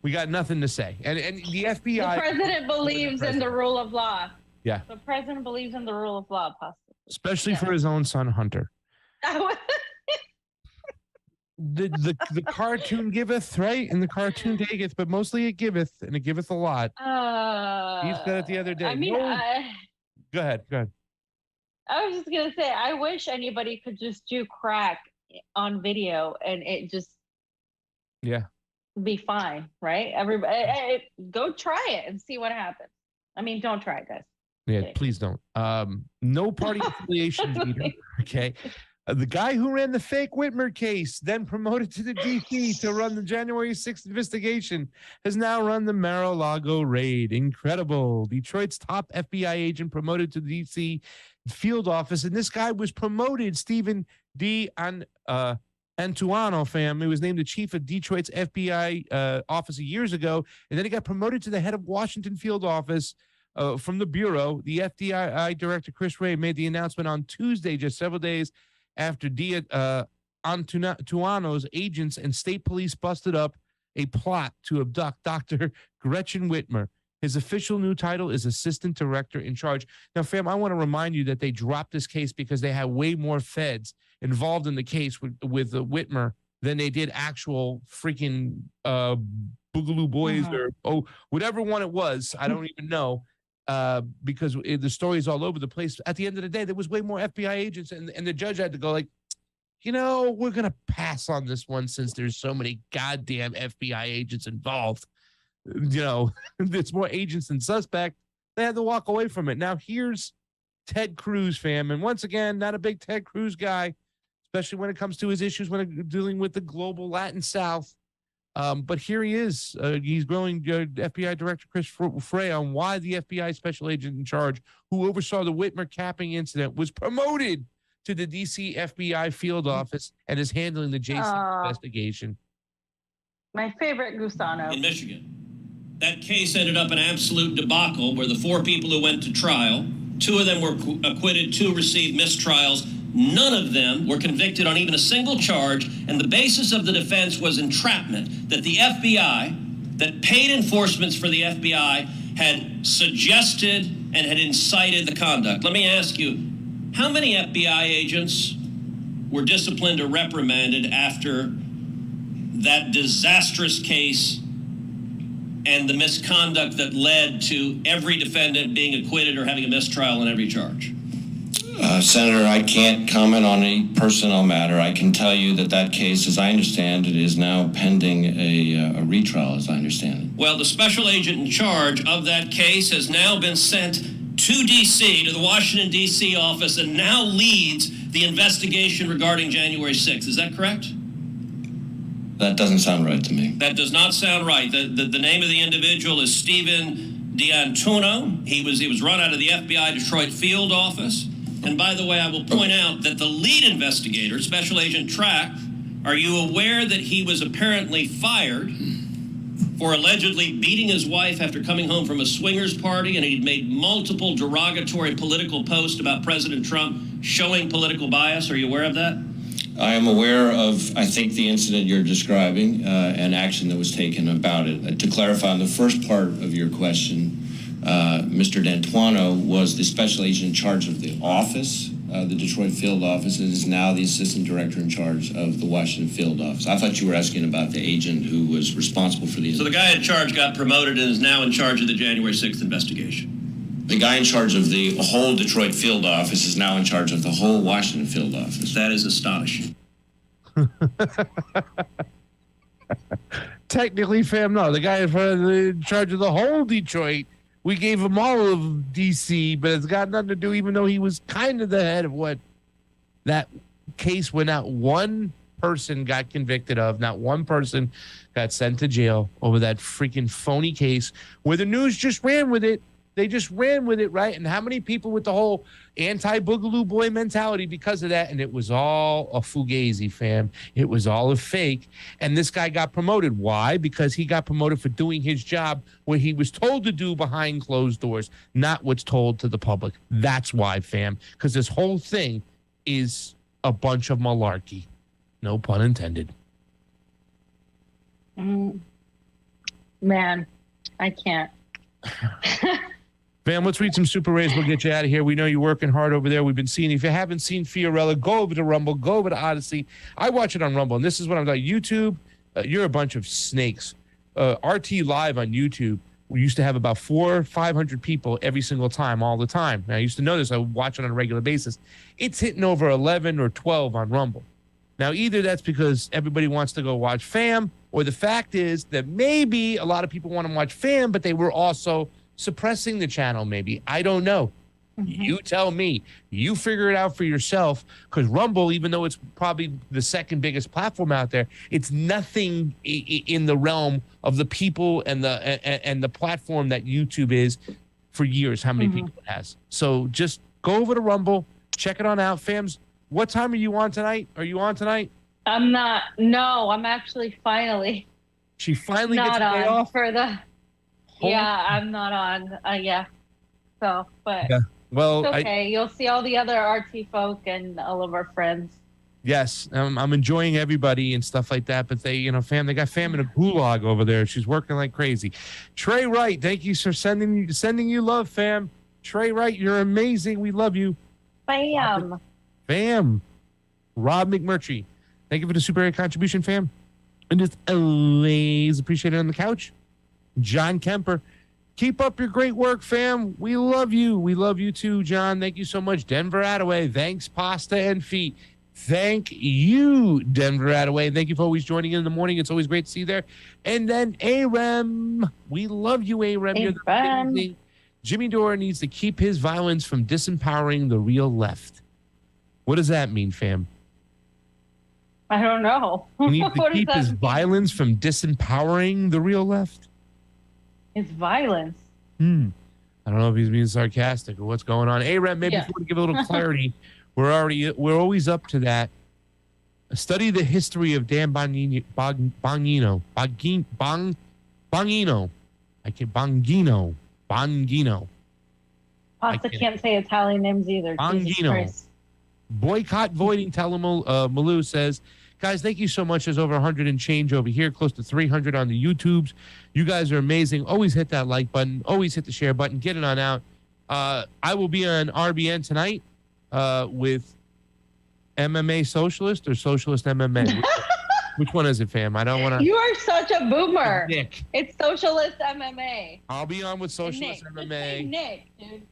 We got nothing to say. And the FBI... The president believes in the rule of law. Yeah. The president believes in the rule of law, possibly. Especially for his own son, Hunter. The cartoon giveth, right? And the cartoon taketh, but mostly it giveth, and it giveth a lot. He said it the other day. Go ahead. I was just going to say, I wish anybody could just do crack on video and it just be fine, right? Everybody, go try it and see what happens. I mean, don't try it, guys. Yeah, please don't. No party affiliations either, okay? The guy who ran the fake Whitmer case, then promoted to the DC to run the January 6th investigation, has now run the Mar-a-Lago raid. Incredible. Detroit's top FBI agent promoted to the DC field office, and this guy was promoted, Stephen D. Antuano, fam. He was named the chief of Detroit's FBI office years ago, and then he got promoted to the head of Washington field office from the Bureau. The FBI director, Chris Wray, made the announcement on Tuesday, just several days after Antuano's agents and state police busted up a plot to abduct Dr. Gretchen Whitmer. His official new title is Assistant Director in Charge. Now, fam, I want to remind you that they dropped this case because they had way more feds involved in the case with Whitmer than they did actual freaking Boogaloo Boys or whatever one it was. I don't even know. Because the story is all over the place. At the end of the day, there was way more FBI agents, and the judge had to go like, we're going to pass on this one since there's so many goddamn FBI agents involved. There's more agents than suspect. They had to walk away from it. Now here's Ted Cruz, fam. And once again, not a big Ted Cruz guy, especially when it comes to his issues when dealing with the global Latin South. But here he is. He's growing FBI Director Chris Wray on why the FBI special agent in charge who oversaw the Whitmer capping incident was promoted to the DC FBI field office and is handling the Jason investigation. My favorite Gustano. In Michigan. That case ended up an absolute debacle where the 4 people who went to trial, 2 of them were acquitted, 2 received mistrials. None of them were convicted on even a single charge, and the basis of the defense was entrapment, that the FBI, that paid enforcements for the FBI, had suggested and had incited the conduct. Let me ask you, how many FBI agents were disciplined or reprimanded after that disastrous case and the misconduct that led to every defendant being acquitted or having a mistrial on every charge? Senator, I can't comment on any personnel matter. I can tell you that case, as I understand it, is now pending a retrial, as I understand it. Well, the special agent in charge of that case has now been sent to D.C., to the Washington, D.C. office, and now leads the investigation regarding January 6th. Is that correct? That doesn't sound right to me. That does not sound right. The name of the individual is Stephen D'Antuono. He was run out of the FBI Detroit field office. And by the way, I will point out that the lead investigator, Special Agent Track, are you aware that he was apparently fired for allegedly beating his wife after coming home from a swingers party, and he'd made multiple derogatory political posts about President Trump showing political bias? Are you aware of that? I am aware of, I think, the incident you're describing and action that was taken about it. To clarify on the first part of your question, Mr. D'Antuono was the special agent in charge of the office, the Detroit field office, and is now the assistant director in charge of the Washington field office. I thought you were asking about the agent who was responsible for these. So the guy in charge got promoted and is now in charge of the January 6th investigation. The guy in charge of the whole Detroit field office is now in charge of the whole Washington field office. That is astonishing. Technically, fam, no. The guy in charge of the whole Detroit, we gave him all of D.C., but it's got nothing to do, even though he was kind of the head of what that case went out. One person got convicted of, not one person got sent to jail over that freaking phony case where the news just ran with it. They just ran with it, right? And how many people with the whole anti-Boogaloo boy mentality because of that? And it was all a fugazi, fam. It was all a fake. And this guy got promoted. Why? Because he got promoted for doing his job what he was told to do behind closed doors, not what's told to the public. That's why, fam. Because this whole thing is a bunch of malarkey. No pun intended. Man, I can't. Fam, let's read some Super Rays. We'll get you out of here. We know you're working hard over there. We've been seeing. If you haven't seen Fiorella, go over to Rumble. Go over to Odyssey. I watch it on Rumble, and this is what I'm talking. YouTube, you're a bunch of snakes. RT Live on YouTube, we used to have about 400 or 500 people every single time, all the time. Now, I used to know this. I would watch it on a regular basis. It's hitting over 11 or 12 on Rumble. Now, either that's because everybody wants to go watch Fam, or the fact is that maybe a lot of people want to watch Fam, but they were also suppressing the channel, maybe. I don't know. You tell me. You figure it out for yourself, because Rumble, even though it's probably the second biggest platform out there, it's nothing in the realm of the people and the platform that YouTube is for years, how many people it has. So just go over to Rumble, check it on out. Fams, what time are you on tonight? Are you on tonight? I'm not. No, I'm actually finally. She finally not gets a day on off? for the. Yeah, I'm not on. Yeah. So, but yeah. Well, it's okay. You'll see all the other RT folk and all of our friends. Yes, I'm enjoying everybody and stuff like that. But they, fam, they got Fam in a gulag over there. She's working like crazy. Trey Wright, thank you for sending you love, fam. Trey Wright, you're amazing. We love you. Fam. Fam. Rob McMurtry, thank you for the super air contribution, fam. And just always appreciate it on the couch. John Kemper, keep up your great work, fam. We love you. We love you too, John. Thank you so much. Denver Attaway, thanks, Pasta and Feet. Thank you, Denver Attaway. Thank you for always joining in the morning. It's always great to see you there. And then Arem, we love you, Arem. You're amazing. Jimmy Dore needs to keep his violence from disempowering the real left. What does that mean, fam? I don't know. He needs to keep his violence from disempowering the real left? It's violence. I don't know if he's being sarcastic or what's going on. Hey, Rem, maybe if you want to give a little clarity, we're always up to that. Study the history of Dan Bongino. Pasta can't say Italian names either. Bongino. Boycott voting, Malou says. Guys, thank you so much. There's over 100 and change over here, close to 300 on the YouTubes. You guys are amazing. Always hit that like button. Always hit the share button. Get it on out. I will be on RBN tonight with MMA Socialist or Socialist MMA. Which one is it, fam? I don't want to. You are such a boomer. Nick. It's Socialist MMA. I'll be on with Socialist Nick. MMA. Nick, dude.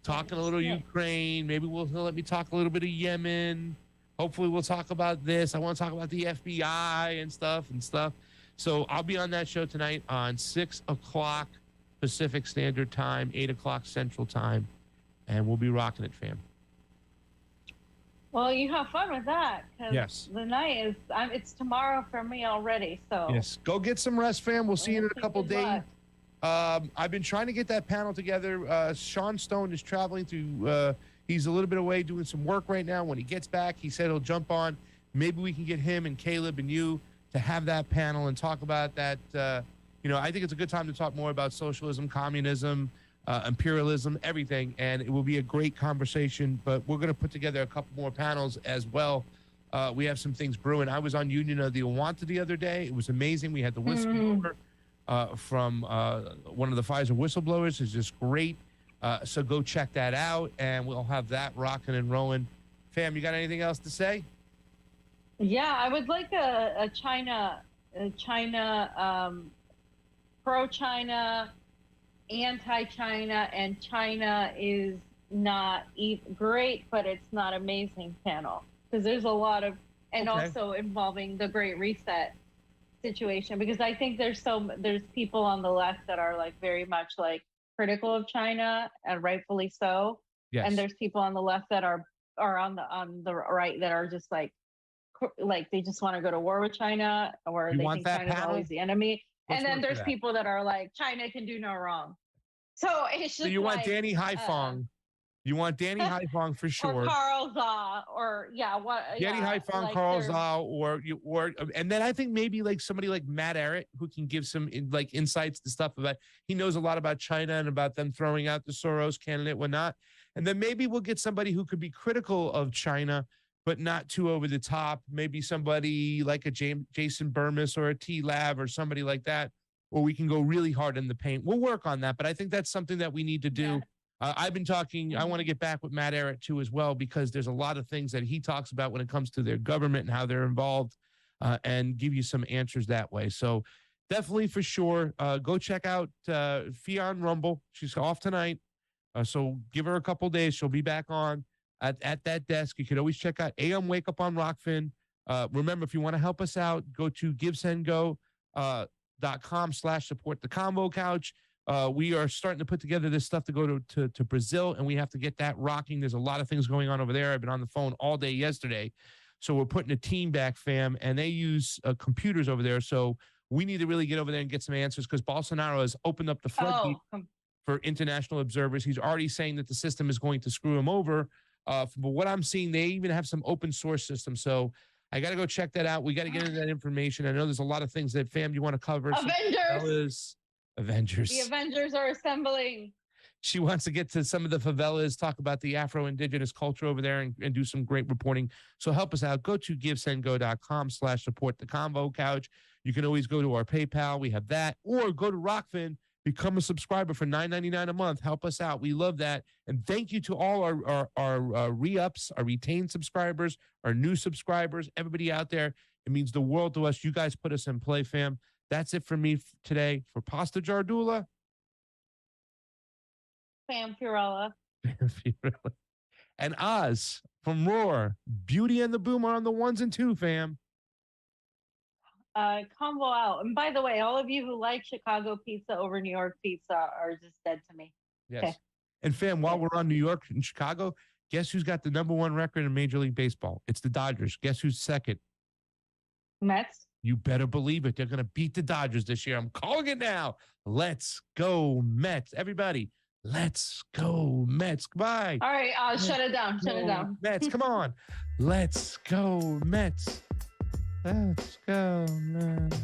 Talking a little Ukraine. Maybe he'll let me talk a little bit of Yemen. Hopefully we'll talk about this. I want to talk about the FBI and stuff. So I'll be on that show tonight on 6 o'clock Pacific Standard Time, 8 o'clock Central Time. And we'll be rocking it, fam. Well, you have fun with that. Yes. The night is, it's tomorrow for me already. So yes, go get some rest, fam. We'll see you in a couple days. I've been trying to get that panel together. Sean Stone is traveling to, he's a little bit away doing some work right now. When he gets back, he said he'll jump on. Maybe we can get him and Caleb and you to have that panel and talk about that. I think it's a good time to talk more about socialism, communism, imperialism, everything, and it will be a great conversation. But we're going to put together a couple more panels as well. We have some things brewing. I was on Union of the Awanta the other day. It was amazing. We had the whistleblower from one of the Pfizer whistleblowers. It's just great. So go check that out, and we'll have that rocking and rolling. Fam, you got anything else to say? Yeah, I would like a China, pro-China, anti-China, and China is not great, but it's not amazing panel, because there's a lot of, and also involving the Great Reset situation, because I think there's people on the left that are like very much like critical of China, and rightfully so. Yes. And there's people on the left that are on the right that are just like they just want to go to war with China, or they think China's always the enemy. And then there's people that are like, China can do no wrong. So it's just so you want Danny Haifong. You want Danny Haifong for sure. Or Carl Zha, Danny Haifong, Carl Zha, and then I think maybe like somebody like Matt Arrett, who can give some insights to stuff about, he knows a lot about China and about them throwing out the Soros candidate, whatnot. And then maybe we'll get somebody who could be critical of China, but not too over the top. Maybe somebody like a Jason Burmis or a T-Lab or somebody like that, or we can go really hard in the paint. We'll work on that, but I think that's something that we need to do. I've been talking, I want to get back with Matt Arrett too as well, because there's a lot of things that he talks about when it comes to their government and how they're involved, and give you some answers that way. So definitely for sure, go check out Fionn Rumble. She's off tonight. So give her a couple days. She'll be back on at that desk. You could always check out AM Wake Up on Rokfin. Remember, if you want to help us out, go to givesendgo.com/support the Convo Couch. We are starting to put together this stuff to go to Brazil, and we have to get that rocking. There's a lot of things going on over there. I've been on the phone all day yesterday. So we're putting a team back, fam, and they use computers over there. So we need to really get over there and get some answers, because Bolsonaro has opened up the floodgate for international observers. He's already saying that the system is going to screw him over. But what I'm seeing, they even have some open source systems. So I got to go check that out. We got to get into that information. I know there's a lot of things that, fam, you want to cover. Avengers. The Avengers are assembling. She wants to get to some of the favelas, talk about the Afro-Indigenous culture over there, and do some great reporting. So help us out. Go to givesendgo.com/support the Convo Couch. You can always go to our PayPal. We have that. Or go to Rokfin. Become a subscriber for $9.99 a month. Help us out. We love that. And thank you to all our re-ups, our retained subscribers, our new subscribers, everybody out there. It means the world to us. You guys put us in play, fam. That's it for me today. For Pasta Jardula. Fam Fiorella. And Oz from Roar. Beauty and the Boom are on the 1s and 2, fam. Combo out. And by the way, all of you who like Chicago pizza over New York pizza are just dead to me. Yes. Okay. And fam, while we're on New York and Chicago, guess who's got the #1 record in Major League Baseball? It's the Dodgers. Guess who's second? Mets. You better believe it. They're going to beat the Dodgers this year. I'm calling it now. Let's go Mets. Everybody, let's go Mets. Goodbye. All right, shut it down. Shut it down. Mets, come on. Let's go Mets. Let's go Mets.